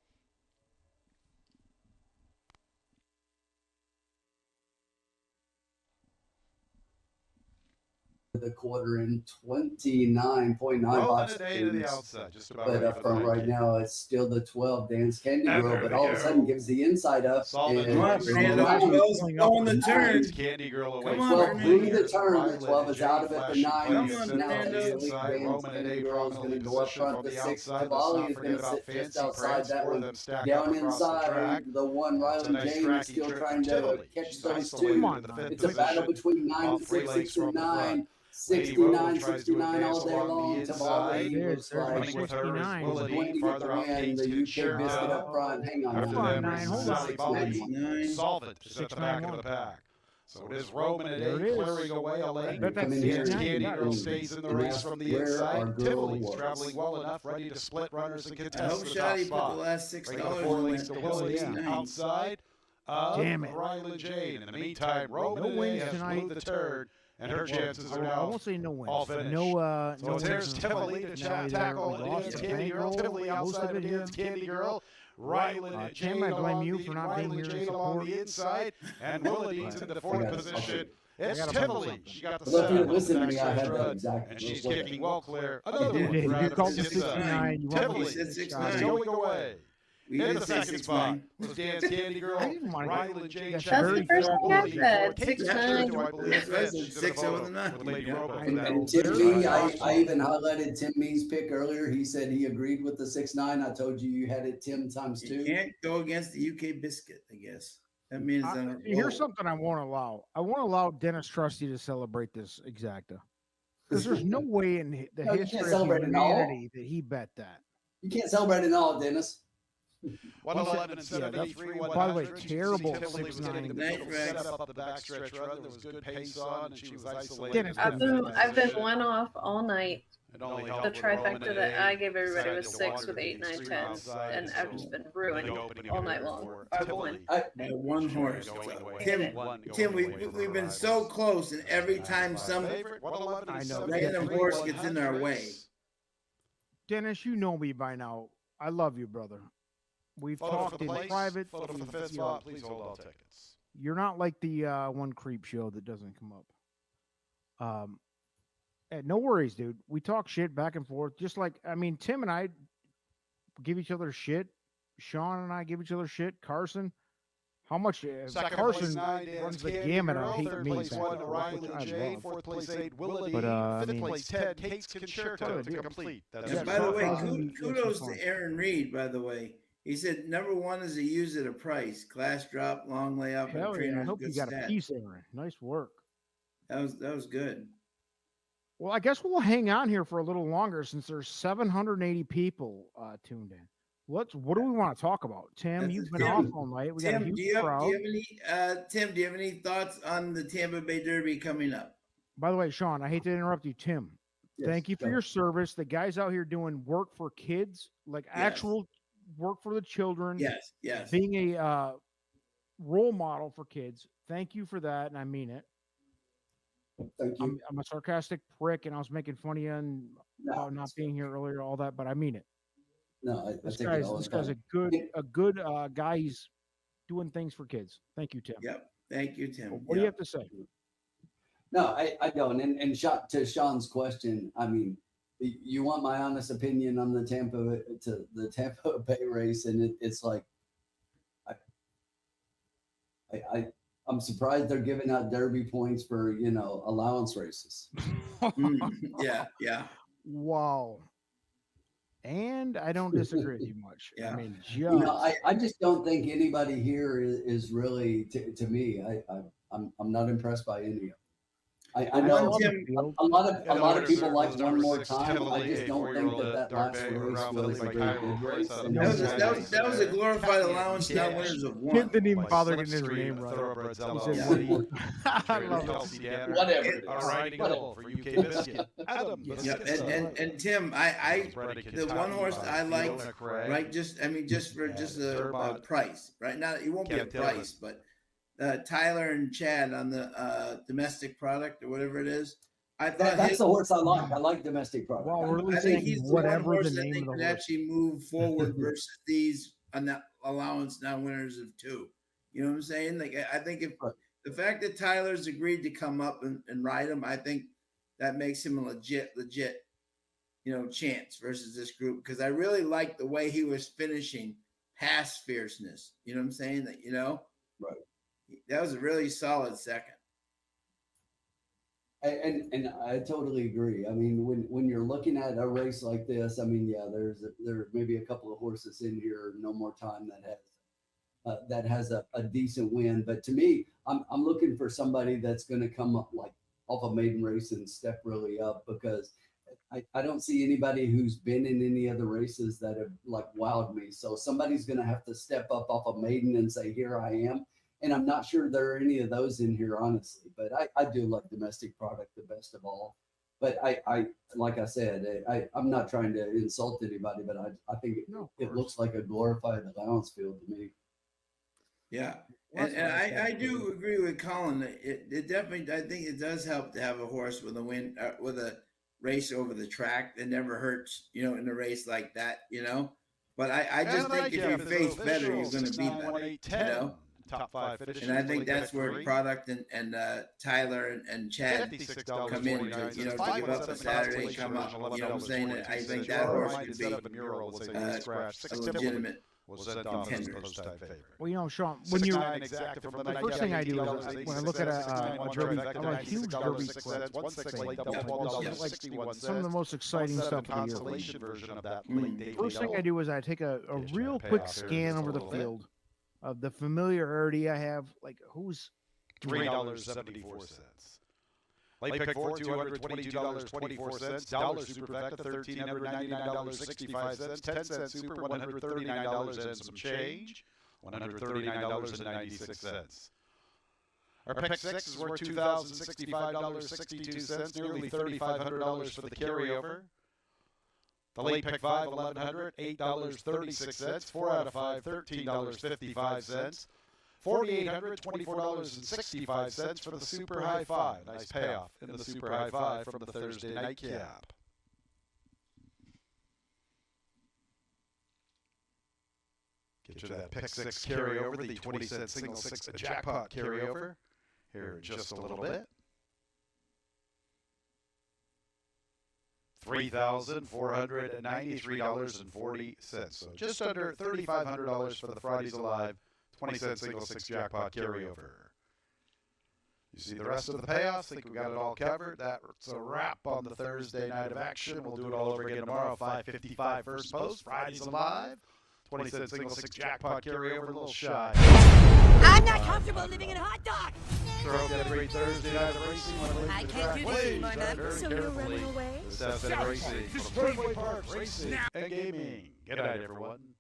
The quarter in 29.95. Roman a day to the outside, just about. But up front right now, it's still the 12 Dance Candy Girl, but all of a sudden gives the inside up. Solvent. And Come on, Fernando. 12's going the turn. Candy Girl away. Come on, 12 Fernando. blew the turn. The 12 is out of it. The 9 Come is on, now Fernando. the Dance Candy Girl is going to go up front. The 6 Tivoli is going to sit just outside that one. Down inside, the 1 Rylan Jane is still trying to catch those 2. It's a battle between 9 and 6, 6 and 9. 69, 69 all day long. Tivoli was like 69. 20 to get the win. The UK biscuit up front. Hang on. Hold on, 9. Hold on. 69. Solvent is at the back of the pack. So it is Roman a There day it is. clearing away a lane. Bet that's Come in here. Candy Girl And stays in the race from the where inside. our girl Tivoli's was. traveling well enough, ready to split runners and I contest hope the top Shotty put the spot. last Bring the $6 4 on links to that. Willie 69. outside of Damn it. Rylan Jane. In the meantime, Roman No a day wins has tonight. blew the turn, and her chances are I now won't say no wins. all finished. No, So no there's wins. Tivoli to Now chat either tackle. we lost Dan's the Candy Girl. bankroll, Tivoli most outside of of it here. Dan's Candy Girl. Rylan Tim, Jane I blame along you the for not being Rylan here to Jane along support. the inside, and Willadine's in the I 4th got it. position. It's I gotta Tivoli. find She got the Well, if you 7 listen to on me, the I had backstretch that run, exact. and she's kicking well clear. You Another did. one. You for Adam called the Sitza. 69. You Tivoli wanted said to 69. Is going away. We In did the say second spot 69. was Dan's Candy Girl. I didn't want to Rylan Jane That's checked the in first for thing I Willie said, before 6-9. Concerto, I believe, That's right, fits. She did a 6 over photo the 9. with Lady Yeah. Robo for And, that. and Tim Mee, I even highlighted Tim Mee's pick earlier. He said he agreed with the 6-9. I told you had it Tim times You 2. can't go against the UK biscuit, I guess. That means Here's something I won't allow. I won't allow Dennis Trusty to celebrate this exacta. Because there's no way in the No, you can't history of celebrate it all. humanity that he bet that. You can't celebrate it all, Dennis. 111 and Yeah, that's- 73. by the way, 100. terrible Tivoli was 6-9. getting the Night middle set race. up the backstretch run. There was good pace on, and she was isolated. Dennis, I've been one off all night. It only The helped when Roman trifecta and that Abe I gave everybody decided was to 6 wander with the 8, 9, extreme 10s, outside, and I've so just been the ruined opening all of night it long. for I Tivoli. won. That one horse. Going away. Tim, One going Tim, away from we've been rivals. so close, and every time some Favorite, 111 and I know. 73, random horse gets in our way. Dennis, you know me by now. I love you, brother. We've Photo for talked the in place, private. photo for the you fifth know, spot. Please hold all tickets. You're not like the one creep show that doesn't come up. No worries, dude. We talk shit back and forth. Just like, I mean, Tim and I give each other shit. Sean and I give each other shit. Carson, how much? Second Carson place, 9, Dan's runs the Candy gamut Girl. of hate Third me. place, back 1, and forth, which Rylan I Jane. love. Fourth place, 8, Willadine. But, I Fifth mean- place, 10, Kate's Concerto to Yeah. complete. That's And Yeah, by the way, Sean- kudos Sean. to Aaron Reed, by the way. He said number 1 is a use at a price. Class drop, long layout, and Hell yeah, trainer I hope good you got a stat. piece, Aaron. Nice work. That was good. Well, I guess we'll hang on here for a little longer since there's 780 people tuned in. What do we want to talk about? Tim, That's- you've been Tim, off all night. We got a Tim, huge do you have crowd. any thoughts on the Tampa Bay Derby coming up? By the way, Sean, I hate to interrupt you, Tim. Yes, Thank you for go. your service. The guys out here doing work for kids, like actual work for the children, Yes. being a role model for kids. Thank you for that, and I mean it. Thank you. I'm a sarcastic prick, and I was making fun of you and about not being here earlier, all that, but I mean it. No, I This take guy's it all this the guy's a time. good guy. He's doing things for kids. Thank you, Tim. Yep. Thank you, Tim. What do you have to say? No, I don't. And to Sean's question, I mean, you want my honest opinion on the Tampa Bay race, and it's like I'm surprised they're giving out derby points for, you know, allowance races. Yeah. Wow. And I don't disagree with you much. Yeah. I mean, You know, I just don't think anybody here is really, to me, I'm not impressed by any of them. I know a lot of people like One More Time. I just don't think that last race was a very good race. That was a glorified allowance, not winners of one. Didn't even bother getting his name right. I love it. Whatever. All right, for UK Biscuit. Adam, Yeah, and Tim, the one horse I liked, right? Just for a price, right? Now it won't be a price, but Tyler and Chad on the domestic product or whatever it is. I thought that's the horse I like. I like domestic product. Well, we're I think he's the one horse the that name they of can the horse. actually move forward versus these on that allowance now winners of two. You know what I'm saying? Like I think if the fact that Tyler's agreed to come up and ride him, I think that makes him a legit, you know, chance versus this group, because I really like the way he was finishing past Fierceness. You know what I'm saying? That, you know, right. That was a really solid second. And I totally agree. I mean, when you're looking at a race like this, I mean, yeah, there may be a couple of horses in here, No More Time, that has a decent win. But to me, I'm looking for somebody that's going to come up like off a maiden race and step really up, because I don't see anybody who's been in any of the races that have like wowed me. So somebody's going to have to step up off a maiden and say, here I am. And I'm not sure there are any of those in here, honestly, but I do like domestic product the best of all. But I like I said, I'm not trying to insult anybody, but I think it looks like a glorified allowance field to me. Yeah. And I do agree with Colin. It definitely, I think it does help to have a horse with a win, with a race over the track. It never hurts, you know, in a race like that, you know. But I just think if you face better, you're going to be better, you know. Top 5 finishes. And I think that's where product and Tyler and Chad come in to, you know, to give up a Saturday, come up. You know what I'm saying? I think that horse could be a legitimate contender. Well, you know, Sean, when you the first thing I do is when I look at a derby, I'm a huge derby some of the most exciting stuff of the year. First thing I do is I take a real quick scan over the field of the familiarity I have, like who's $3.74. Late pick 4, $222.24. Dollar superfecta, $1,399.65. 10-cent super, $139 and some change. $139.96. Our pick 6 is worth $2,065.62, nearly $3,500 for the carryover. The late pick 5, $1,100, $8.36. 4 out of 5, $13.55. $4,800, $24.65 for the super high 5. Nice payoff in the super high 5 from the Thursday night cap. Get you that pick 6 carryover, the 20-cent single 6 jackpot carryover. Here in just a little bit. $3,493.40. So just under $3,500 for the Fridays Alive 20-cent single 6 jackpot carryover. You see the rest of the payoffs. I think we got it all covered. That's a wrap on the Thursday night of action. We'll do it all over again tomorrow, 5:55 first post. Fridays Alive 20-cent single 6 jackpot carryover, a little shy. I'm not comfortable living in a hot dog. Sure hope you had a great Thursday night of racing. I can't do this anymore, man. So you're running away? This has been racing from Turfway Park Racing and Gaming. Good night, everyone.